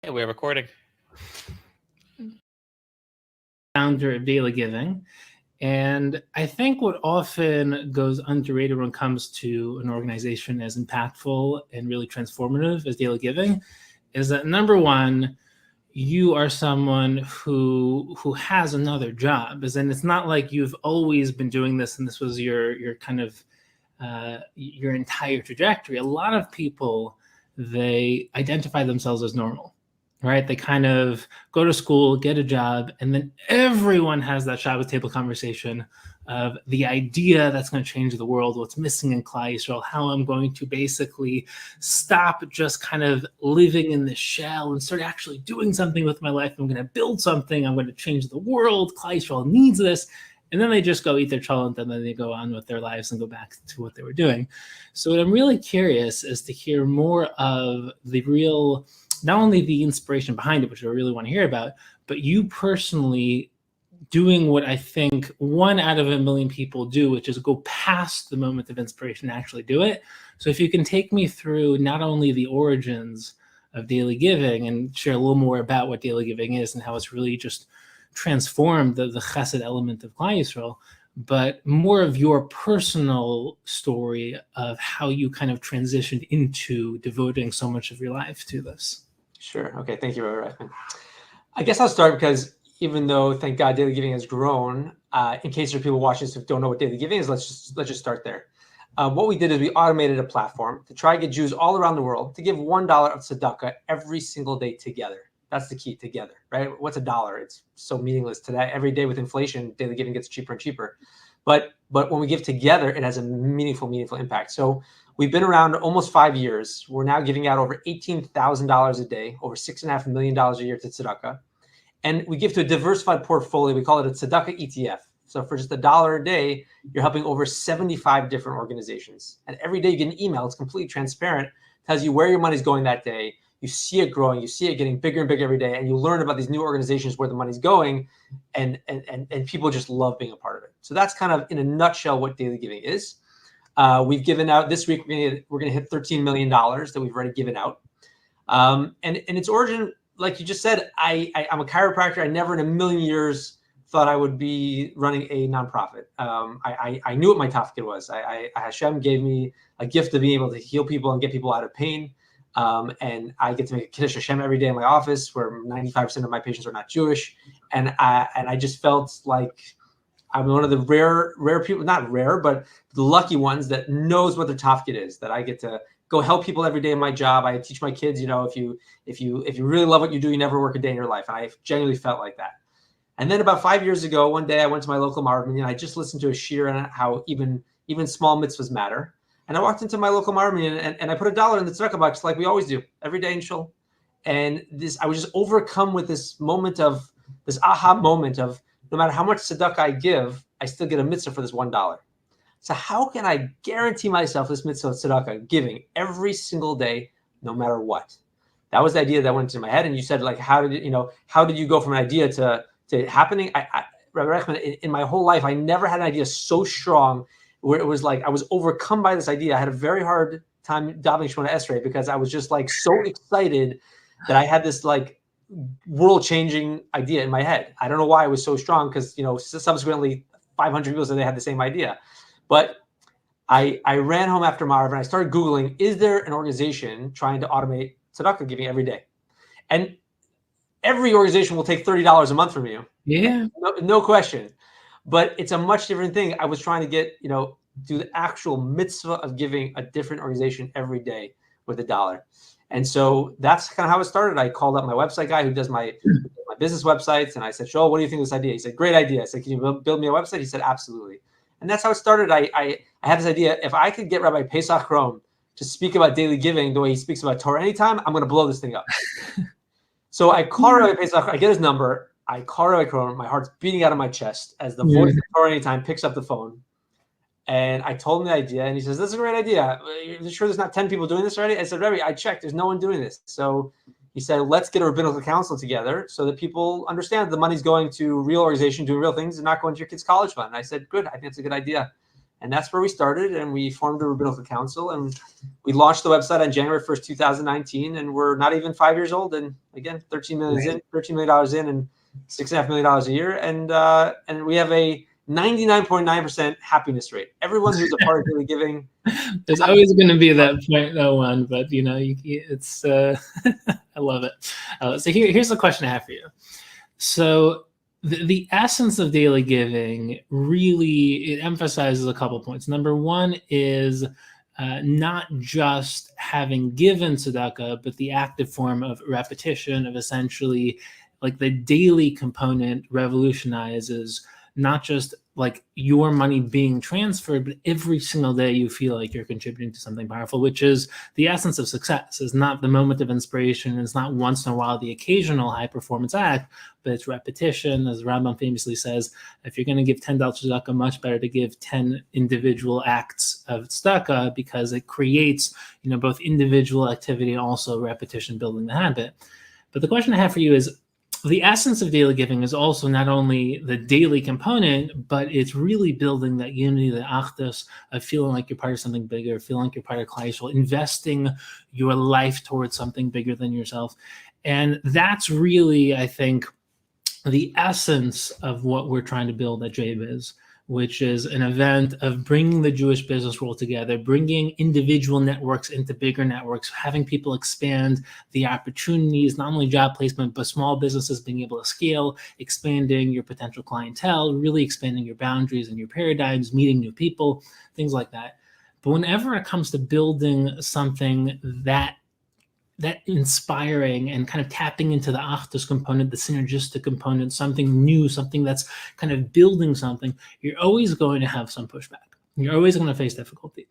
Yeah, we're recording. Founder of Daily Giving. And I think what often goes underrated when it comes to an organization as impactful and really transformative as Daily Giving is that, number one, you are someone who has another job. As in, it's not like you've always been doing this and this was your kind of your entire trajectory. A lot of people, they identify themselves as normal. Right? They kind of go to school, get a job, and then everyone has that Shabbos table conversation of the idea that's going to change the world, what's missing in Klal Yisrael, how I'm going to basically stop just kind of living in the shell and start actually doing something with my life. I'm going to build something. I'm going to change the world. Klal Yisrael needs this. And then they just go eat their cholent and then they go on with their lives and go back to what they were doing. So what I'm really curious is to hear more of the real, not only the inspiration behind it, which I really want to hear about, but you personally doing what I think 1 out of 1,000,000 people do, which is go past the moment of inspiration and actually do it. So if you can take me through not only the origins of Daily Giving and share a little more about what Daily Giving is and how it's really just transformed the chesed element of Klal Yisrael, but more of your personal story of how you kind of transitioned into devoting so much of your life to this. Sure. Okay. Thank you, Rabbi Reifman. I guess I'll start because even though, thank God, Daily Giving has grown, in case there are people watching this who don't know what Daily Giving is, let's just start there. what we did is we automated a platform to try to get Jews all around the world to give $1 of tzedakah every single day together. That's the key, together, right? What's a dollar? It's so meaningless today. Every day with inflation, daily giving gets cheaper and cheaper. But when we give together, it has a meaningful impact. So we've been around almost 5 years. We're now giving out over $18,000 a day, over $6.5 million a year to tzedakah. And we give to a diversified portfolio. We call it a tzedakah ETF. So for just $1 a day, you're helping over 75 different organizations. And every day you get an email. It's completely transparent. Tells you where your money's going that day. You see it growing. You see it getting bigger and bigger every day. And you learn about these new organizations where the money's going. And people just love being a part of it. So that's kind of, in a nutshell, what daily giving is. We've given out this week. We're going to hit $13 million that we've already given out. And its origin, like you just said, I'm a chiropractor. I never in a million years thought I would be running a nonprofit. I knew what my tafkid was. Hashem gave me a gift of being able to heal people and get people out of pain. And I get to make a Kiddush Hashem every day in my office, where 95% of my patients are not Jewish. And I just felt like I'm one of the rare people, not rare, but the lucky ones that knows what their tafkid is, that I get to go help people every day in my job. I teach my kids, if you really love what you do, you never work a day in your life. And I genuinely felt like that. And then about 5 years ago, one day I went to my local Marvin, and I just listened to a shir on how even small mitzvahs matter. And I walked into my local Marvin, and I put $1 in the tzedakah box like we always do every day in shul. And I was just overcome with this aha moment of, no matter how much tzedakah I give, I still get a mitzvah for this $1. So how can I guarantee myself this mitzvah of tzedakah, giving every single day, no matter what? That was the idea that went into my head. And you said, like, how did you go from an idea to happening? Rabbi Reichman, in my whole life, I never had an idea so strong where it was like I was overcome by this idea. I had a very hard time davening Shemona Esrei because I was just like so excited that I had this like world-changing idea in my head. I don't know why it was so strong, because subsequently 500 people said they had the same idea. But I ran home after Marv and I started Googling, is there an organization trying to automate tzedakah giving every day? And every organization will take $30 a month from you. Yeah. No question. But it's a much different thing. I was trying to get, do the actual mitzvah of giving a different organization every day with $1. And so that's kind of how it started. I called up my website guy who does my business websites. And I said, Joel, what do you think of this idea? He said, great idea. I said, can you build me a website? He said, absolutely. And that's how it started. I had this idea. If I could get Rabbi Pesach Krom to speak about daily giving the way he speaks about Torah anytime, I'm going to blow this thing up. So I call Rabbi Pesach, I get his number. I call Rabbi Krom. My heart's beating out of my chest as the voice of Torah anytime picks up the phone. And I told him the idea, and he says, this is a great idea. You're sure there's not 10 people doing this already? I said, Rabbi, I checked. There's no one doing this. So he said, let's get a rabbinical council together so that people understand the money's going to real organization doing real things and not going to your kid's college fund. And I said, good. I think it's a good idea. And that's where we started. And we formed a rabbinical council. And we launched the website on January 1st, 2019. And we're not even 5 years old. And again, $13 million in, and $6.5 million a year. And we have a 99.9% happiness rate. Everyone who's a part of daily giving. There's always going to be that 0.01, but it's I love it. So here's the question I have for you. So the essence of daily giving really, it emphasizes a couple points. Number one is not just having given tzedakah, but the active form of repetition, of essentially like the daily component revolutionizes not just like your money being transferred, but every single day you feel like you're contributing to something powerful, which is the essence of success. Is not the moment of inspiration. It's not once in a while the occasional high performance act, but it's repetition. As Rambam famously says, if you're going to give $10 tzedakah, much better to give 10 individual acts of tzedakah, because it creates, both individual activity and also repetition, building the habit. But the question I have for you is, the essence of daily giving is also not only the daily component, but it's really building that unity, the achdus of feeling like you're part of something bigger, feeling like you're part of Klal Yisrael, investing your life towards something bigger than yourself. And that's really, I think, the essence of what we're trying to build at JBiz, which is an event of bringing the Jewish business world together, bringing individual networks into bigger networks, having people expand the opportunities, not only job placement, but small businesses being able to scale, expanding your potential clientele, really expanding your boundaries and your paradigms, meeting new people, things like that. But whenever it comes to building something that inspiring and kind of tapping into the achdus component, the synergistic component, something new, something that's kind of building something, you're always going to have some pushback. You're always going to face difficulty.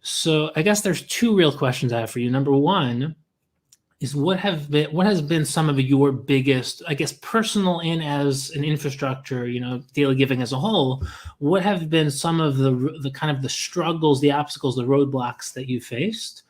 So I guess there's two real questions I have for you. Number one is what has been some of your biggest, I guess, personal and as an infrastructure, daily giving as a whole, what have been some of the kind of the struggles, the obstacles, the roadblocks that you faced?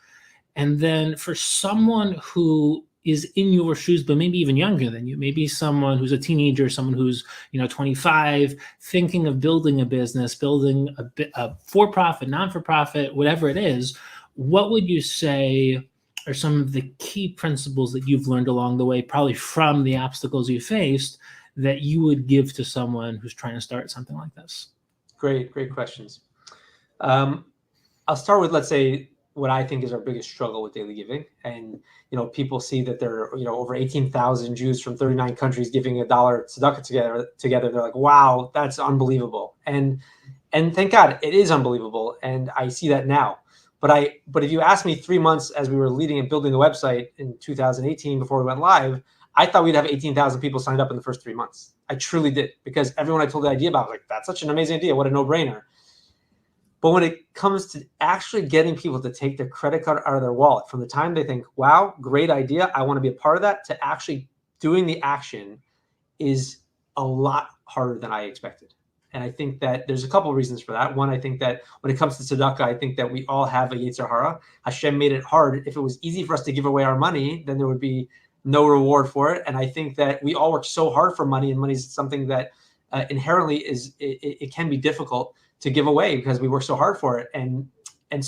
And then for someone who is in your shoes, but maybe even younger than you, maybe someone who's a teenager, someone who's 25, thinking of building a business, building a for-profit, non-for-profit, whatever it is, what would you say are some of the key principles that you've learned along the way, probably from the obstacles you faced, that you would give to someone who's trying to start something like this? Great questions. I'll start with, let's say, what I think is our biggest struggle with daily giving. And, people see that there are, over 18,000 Jews from 39 countries giving $1 tzedakah together. They're like, wow, that's unbelievable. And thank God it is unbelievable. And I see that now. But if you asked me 3 months as we were leading and building the website in 2018, before we went live, I thought we'd have 18,000 people signed up in the first 3 months. I truly did, because everyone I told the idea about was like, that's such an amazing idea. What a no-brainer. But when it comes to actually getting people to take their credit card out of their wallet, from the time they think, wow, great idea, I want to be a part of that, to actually doing the action, is a lot harder than I expected. And I think that there's a couple of reasons for that. One, I think that when it comes to tzedakah, I think that we all have a yetzer hara. Hashem made it hard. If it was easy for us to give away our money, then there would be no reward for it. And I think that we all work so hard for money, and money is something that inherently it can be difficult to give away because we work so hard for it. And in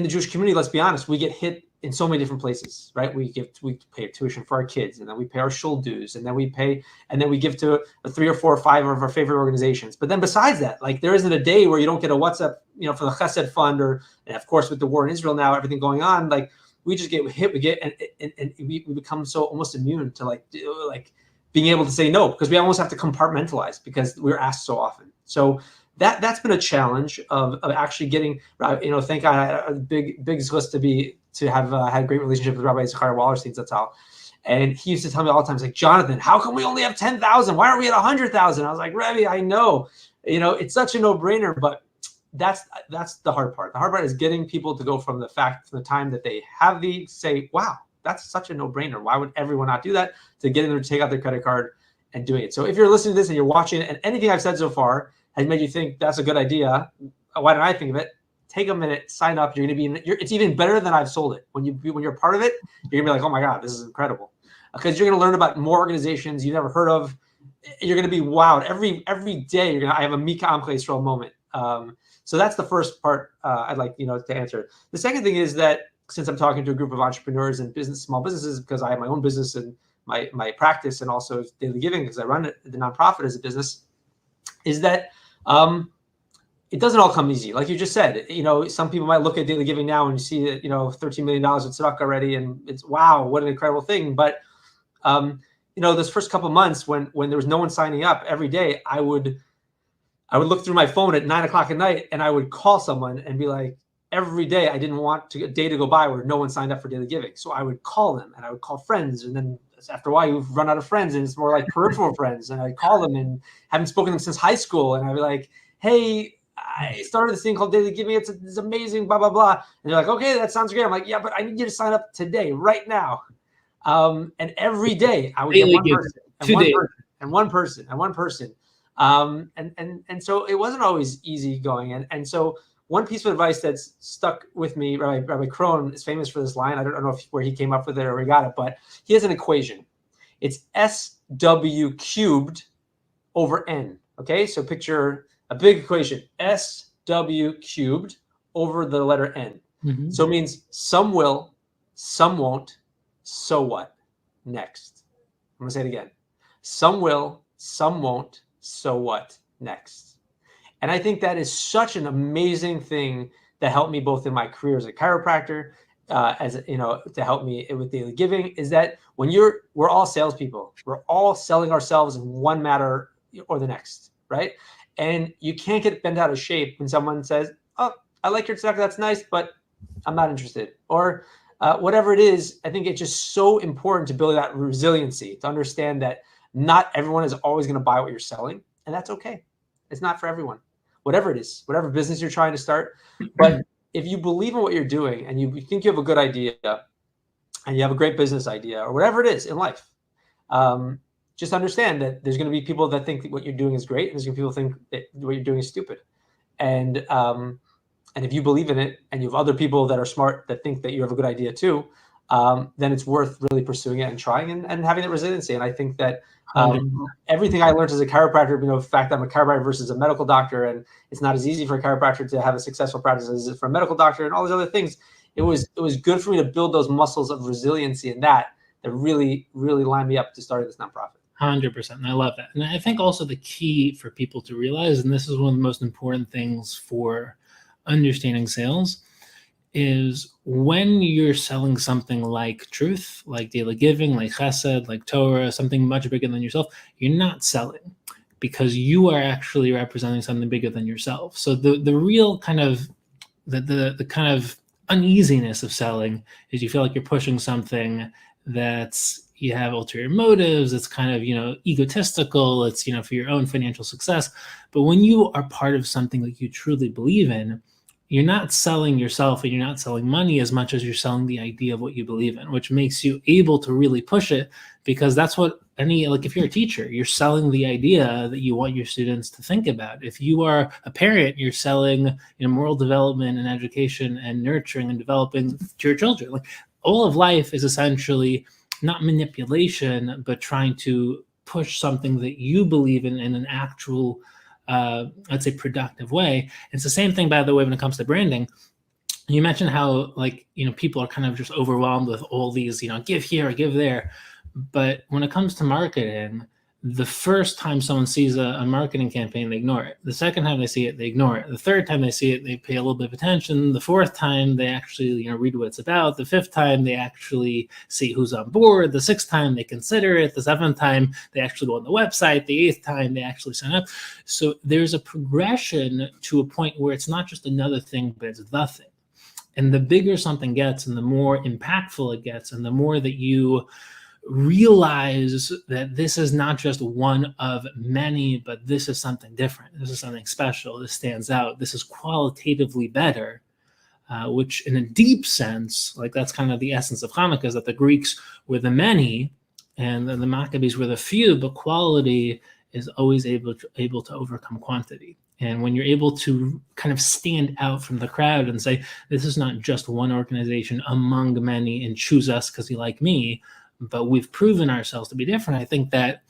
the Jewish community, let's be honest, we get hit in so many different places, right? We pay tuition for our kids, and then we pay our shul dues, and then we give to 3 or 4 or 5 of our favorite organizations. But then besides that, like, there isn't a day where you don't get a WhatsApp, for the Chesed Fund, and of course with the war in Israel now, everything going on, like, we just get hit. We become so almost immune to like being able to say no, because we almost have to compartmentalize because we're asked so often. So that's been a challenge of actually getting, thank God I had a big zchus to have had a great relationship with Rabbi Zachariah Wallerstein Zatzal. And he used to tell me all the time, he's like, Jonathan, how come we only have 10,000? Why aren't we at 100,000? I was like, Rebbe, I know, it's such a no-brainer, but that's the hard part. The hard part is getting people to go from the time that they have say, wow, that's such a no-brainer. Why would everyone not do that? To getting them to take out their credit card and doing it. So if you're listening to this and you're watching, and anything I've said so far has made you think that's a good idea, why didn't I think of it? Take a minute, sign up. You're going to be it's even better than I've sold it. When you're part of it, you're going to be like, oh my God, this is incredible. Because you're going to learn about more organizations you've never heard of. You're going to be wowed every day. I have a Mika Amcha Yisrael moment. So that's the first part I'd like to answer. The second thing is that since I'm talking to a group of entrepreneurs and small businesses, because I have my own business and my practice, and also daily giving because I run the nonprofit as a business, is that it doesn't all come easy. Like you just said, some people might look at daily giving now and you see that, $13 million with tzedakah already, and it's wow, what an incredible thing. But those first couple of months when there was no one signing up, every day I would look through my phone at 9 o'clock at night and I would call someone and be like, every day I didn't want a day to go by where no one signed up for daily giving. So I would call them and I would call friends, and then after a while you've run out of friends and it's more like peripheral friends, and I call them and haven't spoken to them since high school, and I'd be like, hey, I started this thing called daily giving. It's amazing, blah, blah, blah. And they're like, okay, that sounds great. I'm like, yeah, but I need you to sign up today, right now. And every day I would get one person. And so it wasn't always easy going. And so one piece of advice that's stuck with me, Rabbi Krohn is famous for this line. I don't know where he came up with it or where he got it, but he has an equation. It's SW cubed over N. Okay, so picture a big equation, SW cubed over the letter N. Mm-hmm. So it means some will, some won't, so what? Next. I'm gonna say it again. Some will, some won't, so what? Next. And I think that is such an amazing thing that helped me both in my career as a chiropractor, to help me with daily giving, is that we're all salespeople. We're all selling ourselves in one matter or the next, right? And you can't get bent out of shape when someone says, oh, I like your tzedakah, that's nice, but I'm not interested. Or whatever it is, I think it's just so important to build that resiliency, to understand that not everyone is always going to buy what you're selling, and that's okay. It's not for everyone, whatever it is, whatever business you're trying to start. But if you believe in what you're doing and you think you have a good idea and you have a great business idea or whatever it is in life, just understand that there's going to be people that think that what you're doing is great, and there's going to be people think that what you're doing is stupid. And if you believe in it and you have other people that are smart that think that you have a good idea too, then it's worth really pursuing it and trying and having that resiliency. And I think that everything I learned as a chiropractor, the fact that I'm a chiropractor versus a medical doctor, and it's not as easy for a chiropractor to have a successful practice as it is for a medical doctor, and all these other things, it was good for me to build those muscles of resiliency and that really, really lined me up to start this nonprofit. 100%. And I love that. And I think also the key for people to realize, and this is one of the most important things for understanding sales, is when you're selling something like truth, like daily giving, like chesed, like Torah, something much bigger than yourself, you're not selling because you are actually representing something bigger than yourself. So the real kind of the kind of uneasiness of selling is you feel like you're pushing something that's, you have ulterior motives, it's kind of, egotistical, it's, for your own financial success. But when you are part of something that you truly believe in, you're not selling yourself and you're not selling money as much as you're selling the idea of what you believe in, which makes you able to really push it, because that's what if you're a teacher, you're selling the idea that you want your students to think about. If you are a parent, you're selling moral development and education and nurturing and developing to your children. Like, all of life is essentially not manipulation, but trying to push something that you believe in an actual, I'd say, productive way. It's the same thing, by the way, when it comes to branding. You mentioned how people are kind of just overwhelmed with all these, give here, give there. But when it comes to marketing, the first time someone sees a marketing campaign, they ignore it. The second time they see it, they ignore it. The third time they see it, they pay a little bit of attention. The fourth time, they actually read what it's about. The fifth time, they actually see who's on board. The sixth time, they consider it. The seventh time, they actually go on the website. The eighth time, they actually sign up. So there's a progression to a point where it's not just another thing, but it's the thing. And the bigger something gets and the more impactful it gets and the more that you realize that this is not just one of many, but this is something different. This is something special. This stands out. This is qualitatively better, which in a deep sense, like that's kind of the essence of Hanukkah, is that the Greeks were the many and the Maccabees were the few, but quality is always able to overcome quantity. And when you're able to kind of stand out from the crowd and say, this is not just one organization among many and choose us because you like me, but we've proven ourselves to be different, I think that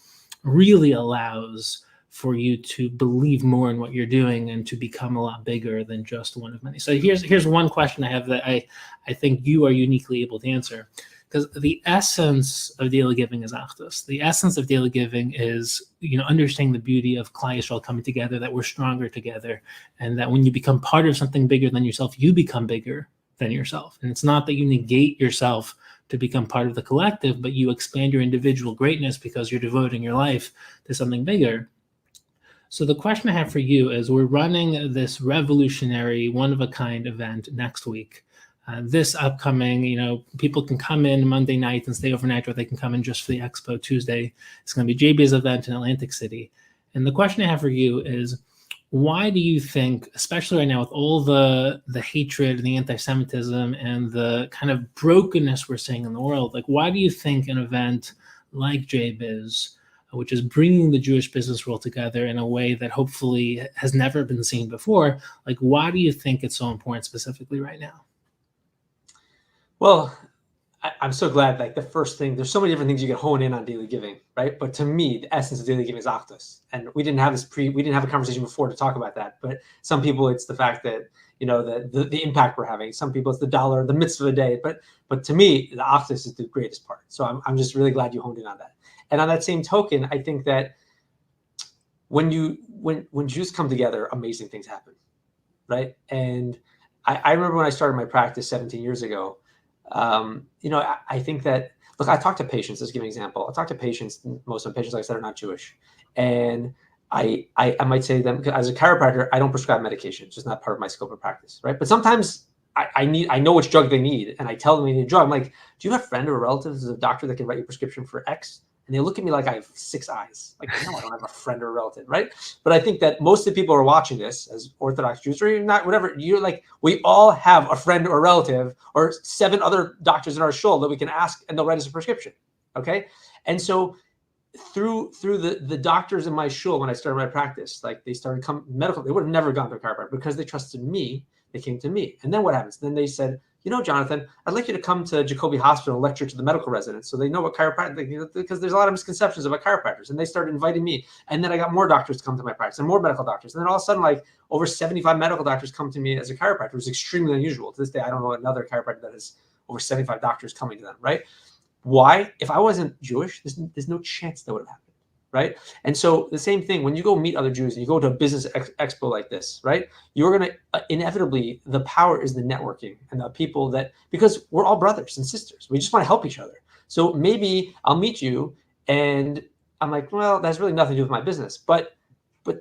really allows for you to believe more in what you're doing and to become a lot bigger than just one of many. So here's one question I have that I think you are uniquely able to answer, because the essence of daily giving is achdus. The essence of daily giving is, understanding the beauty of Klal Yisrael coming together, that we're stronger together, and that when you become part of something bigger than yourself, you become bigger than yourself. And it's not that you negate yourself to become part of the collective, but you expand your individual greatness because you're devoting your life to something bigger. So the question I have for you is, we're running this revolutionary, one-of-a-kind event next week. This upcoming, people can come in Monday night and stay overnight, or they can come in just for the expo Tuesday. It's going to be JB's event in Atlantic City. And the question I have for you is, why do you think, especially right now with all the hatred and the anti-Semitism and the kind of brokenness we're seeing in the world, like, why do you think an event like JBiz, which is bringing the Jewish business world together in a way that hopefully has never been seen before, like, why do you think it's so important specifically right now? Well, I'm so glad. Like, the first thing, there's so many different things you can hone in on daily giving, right? But to me, the essence of daily giving is achdus. And we didn't have a conversation before to talk about that. But some people, it's the fact that the impact we're having. Some people, it's the dollar, the mitzvah a day. But to me, the achdus is the greatest part. So I'm just really glad you honed in on that. And on that same token, I think that when Jews come together, amazing things happen, right? And I remember when I started my practice 17 years ago. I think that, look, I talk to patients. Let's give an example. I talk to patients. Most of my patients, like I said, are not Jewish. And I might say to them, as a chiropractor, I don't prescribe medication. It's just not part of my scope of practice, right? But sometimes I know which drug they need, and I tell them they need a drug. I'm like, do you have a friend or a relative who's a doctor that can write you a prescription for X? And they look at me like I have 6 eyes. Like, no, I don't have a friend or a relative, right? But I think that most of the people who are watching this as Orthodox Jews, or you're not, whatever, you're like, we all have a friend or a relative or 7 other doctors in our shul that we can ask, and they'll write us a prescription, okay? And so through the doctors in my shul, when I started my practice, like they started medical, they would have never gone to a chiropractor because they trusted me. They came to me. And then what happens? Then they said, you know, Jonathan, I'd like you to come to Jacobi Hospital and lecture to the medical residents so they know what chiropractic, because there's a lot of misconceptions about chiropractors. And they started inviting me. And then I got more doctors to come to my practice and more medical doctors. And then all of a sudden, like over 75 medical doctors come to me as a chiropractor. It was extremely unusual. To this day, I don't know another chiropractor that has over 75 doctors coming to them, right? Why? If I wasn't Jewish, there's no chance that would have happened. Right. And so the same thing, when you go meet other Jews and you go to a business expo like this, right, you're going to inevitably, the power is the networking and the people that, because we're all brothers and sisters, we just want to help each other. So maybe I'll meet you and I'm like, well, that's really nothing to do with my business. But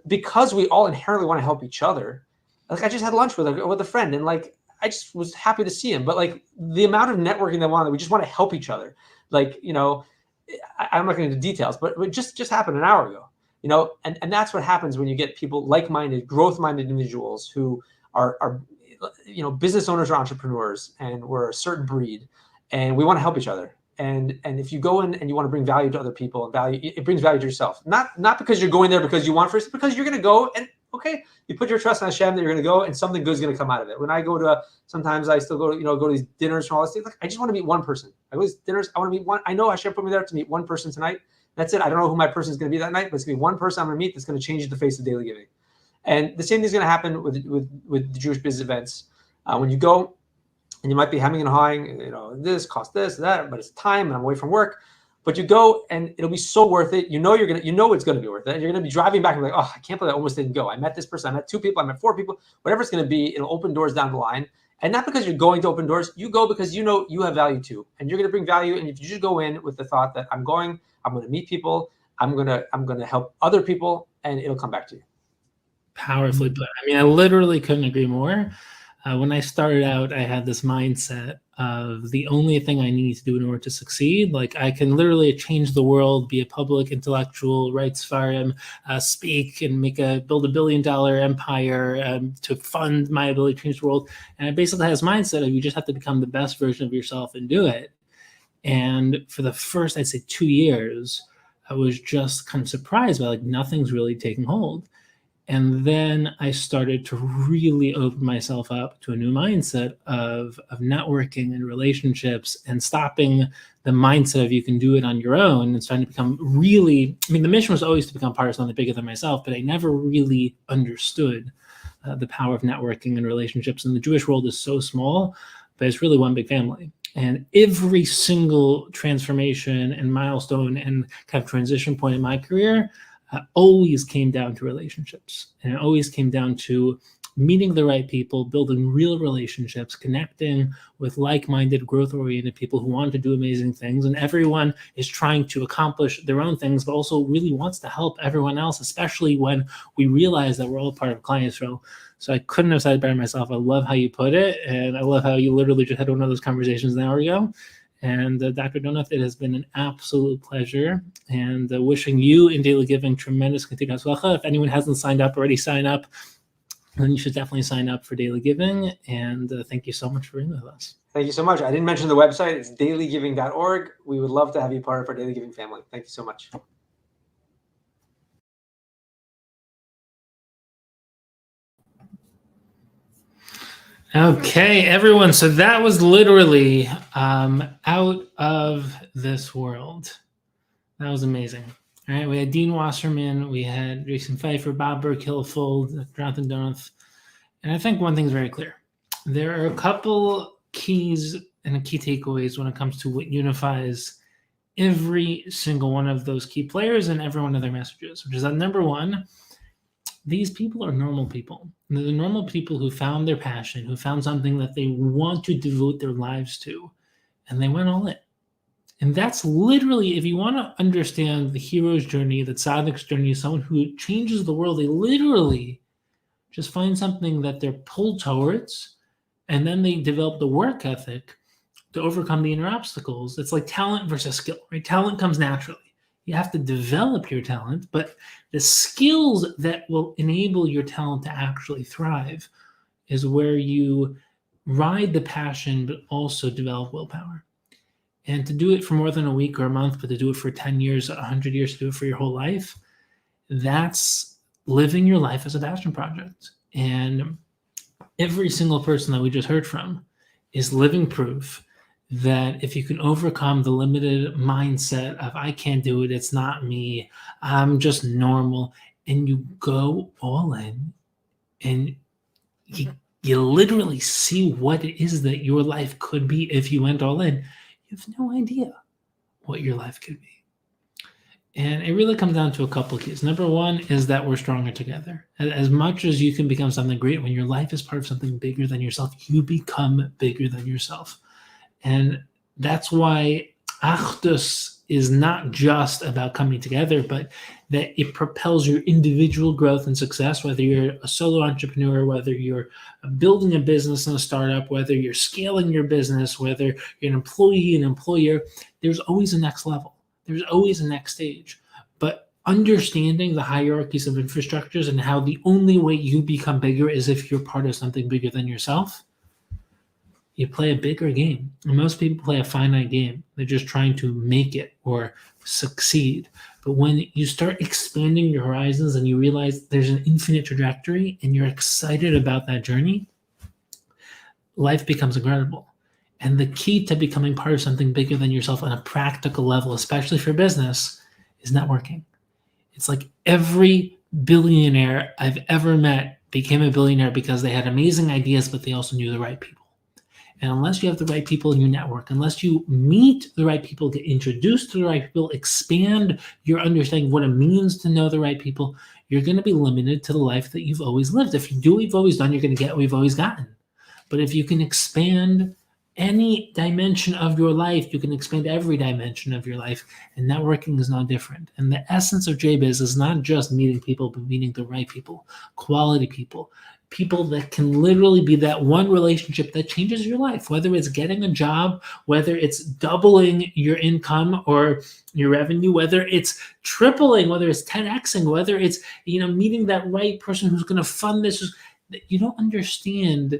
because we all inherently want to help each other, like I just had lunch with a friend and like, I just was happy to see him. But like the amount of networking that we just want to help each other. Like, you know, I'm not going into details, but it just happened an hour ago, you know, and that's what happens when you get people like-minded, growth-minded individuals who are, you know, business owners or entrepreneurs, and we're a certain breed, and we want to help each other. And if you go in and you want to bring value to other people, and value, it brings value to yourself. Not because you're going there because you want first, because you're going to go and okay, you put your trust on Hashem that you're going to go and something good is going to come out of it. When I go to, sometimes I still go to these dinners from all this stuff. Like, I just want to meet one person. I go to these dinners. I want to meet one. I know Hashem put me there to meet one person tonight. That's it. I don't know who my person is going to be that night, but it's going to be one person I'm going to meet that's going to change the face of daily giving. And the same thing is going to happen with the Jewish business events. When you go and you might be hemming and hawing, you know, this costs this, that, but it's time and I'm away from work. But you go and it'll be so worth it. You know it's going to be worth it. And you're going to be driving back and be like, oh, I can't believe I almost didn't go. I met this person. I met 2 people. I met 4 people. Whatever it's going to be, it'll open doors down the line. And not because you're going to open doors. You go because you know you have value too, and you're going to bring value. And if you just go in with the thought that I'm going to meet people, I'm going to help other people, and it'll come back to you. Powerfully put. I mean, I literally couldn't agree more. When I started out, I had this mindset of the only thing I need to do in order to succeed. Like I can literally change the world, be a public intellectual, write Sfarim, speak, and build $1 billion empire to fund my ability to change the world. And I basically had this mindset of you just have to become the best version of yourself and do it. And for the first, I'd say 2 years, I was just kind of surprised by like nothing's really taking hold. And then I started to really open myself up to a new mindset of networking and relationships, and stopping the mindset of you can do it on your own and starting to become really, I mean, the mission was always to become part of something bigger than myself, but I never really understood the power of networking and relationships. And the Jewish world is so small, but it's really one big family. And every single transformation and milestone and kind of transition point in my career always came down to relationships, and it always came down to meeting the right people, building real relationships, connecting with like-minded, growth-oriented people who want to do amazing things. And everyone is trying to accomplish their own things, but also really wants to help everyone else, especially when we realize that we're all part of Klal Yisrael. So I couldn't have said it better myself. I love how you put it, and I love how you literally just had one of those conversations an hour ago. And Dr. Donath, it has been an absolute pleasure, and wishing you in Daily Giving tremendous continued hatzlacha. If anyone hasn't signed up already, sign up. Then you should definitely sign up for Daily Giving. And thank you so much for being with us. Thank you so much. I didn't mention the website. It's dailygiving.org. We would love to have you part of our Daily Giving family. Thank you so much. Okay, everyone. So that was literally out of this world. That was amazing. All right, we had Dean Wasserman, we had Jason Pfeiffer, Bob Burke-Hillefold, Jonathan Donath. And I think one thing is very clear. There are a couple keys and key takeaways when it comes to what unifies every single one of those key players and every one of their messages, which is that number one, these people are normal people. They're the normal people who found their passion, who found something that they want to devote their lives to, and they went all in. And that's literally, if you want to understand the hero's journey, the tzaddik's journey, someone who changes the world, they literally just find something that they're pulled towards, and then they develop the work ethic to overcome the inner obstacles. It's like talent versus skill, right? Talent comes naturally. You have to develop your talent, but the skills that will enable your talent to actually thrive is where you ride the passion, but also develop willpower. And to do it for more than a week or a month, but to do it for 10 years, 100 years, to do it for your whole life, that's living your life as a passion project. And every single person that we just heard from is living proof that if you can overcome the limited mindset of I can't do it, it's not me, I'm just normal, and you go all in and you literally see what it is that your life could be if you went all in, you have no idea what your life could be. And it really comes down to a couple of keys. Number one is that we're stronger together. As much as you can become something great, when your life is part of something bigger than yourself, you become bigger than yourself. And that's why Achdus is not just about coming together, but that it propels your individual growth and success, whether you're a solo entrepreneur, whether you're building a business and a startup, whether you're scaling your business, whether you're an employee, an employer, there's always a next level. There's always a next stage. But understanding the hierarchies of infrastructures and how the only way you become bigger is if you're part of something bigger than yourself, you play a bigger game. And most people play a finite game. They're just trying to make it or succeed. But when you start expanding your horizons and you realize there's an infinite trajectory and you're excited about that journey, life becomes incredible. And the key to becoming part of something bigger than yourself on a practical level, especially for business, is networking. It's like every billionaire I've ever met became a billionaire because they had amazing ideas, but they also knew the right people. And unless you have the right people in your network, unless you meet the right people, get introduced to the right people, expand your understanding of what it means to know the right people, you're going to be limited to the life that you've always lived. If you do what you've always done, you're going to get what you've always gotten. But if you can expand any dimension of your life, you can expand every dimension of your life, and networking is no different. And the essence of JBiz is not just meeting people, but meeting the right people, quality people, people that can literally be that one relationship that changes your life, whether it's getting a job, whether it's doubling your income or your revenue, whether it's tripling, whether it's 10xing, whether it's meeting that right person who's going to fund this. You don't understand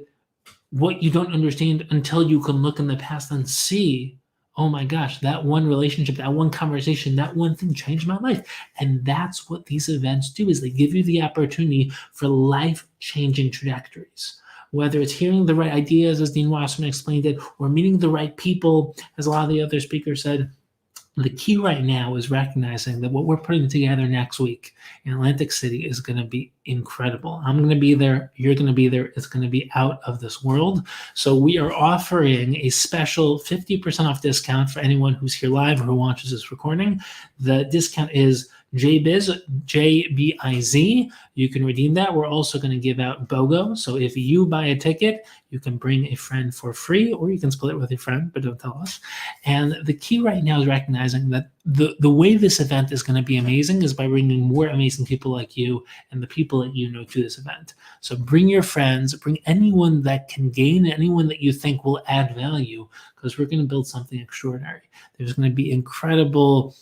what you don't understand until you can look in the past and see, oh my gosh, that one relationship, that one conversation, that one thing changed my life. And that's what these events do, is they give you the opportunity for life-changing trajectories. Whether it's hearing the right ideas, as Dean Wasserman explained it, or meeting the right people, as a lot of the other speakers said, the key right now is recognizing that what we're putting together next week in Atlantic City is going to be incredible. I'm going to be there. You're going to be there. It's going to be out of this world. So we are offering a special 50% off discount for anyone who's here live or who watches this recording. The discount is JBiz, JBIZ. You can redeem that. We're also going to give out BOGO. So if you buy a ticket, you can bring a friend for free, or you can split it with a friend, but don't tell us. And the key right now is recognizing that the way this event is going to be amazing is by bringing more amazing people like you and the people that you know to this event. So bring your friends, bring anyone that can gain, anyone that you think will add value, because we're going to build something extraordinary. There's going to be incredible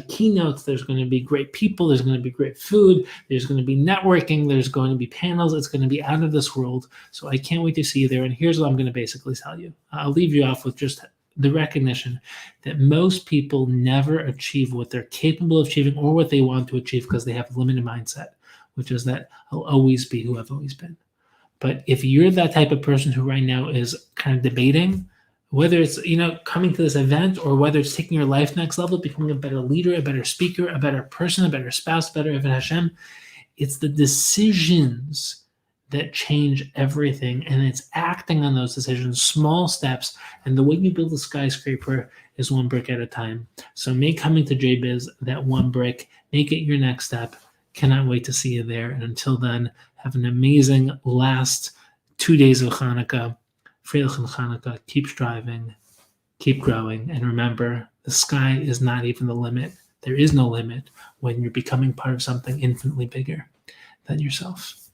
keynotes, there's going to be great people, there's going to be great food, there's going to be networking, there's going to be panels, it's going to be out of this world. So I can't wait to see you there. And here's what I'm going to basically tell you. I'll leave you off with just the recognition that most people never achieve what they're capable of achieving or what they want to achieve because they have a limited mindset, which is that I'll always be who I've always been. But if you're that type of person who right now is kind of debating, whether it's coming to this event or whether it's taking your life next level, becoming a better leader, a better speaker, a better person, a better spouse, better Eved Hashem, it's the decisions that change everything, and it's acting on those decisions, small steps, and the way you build a skyscraper is one brick at a time. So make coming to JBiz that one brick, make it your next step. Cannot wait to see you there. And until then, have an amazing last 2 days of Hanukkah. Freilich and Hanukkah, keep striving, keep growing, and remember the sky is not even the limit. There is no limit when you're becoming part of something infinitely bigger than yourself.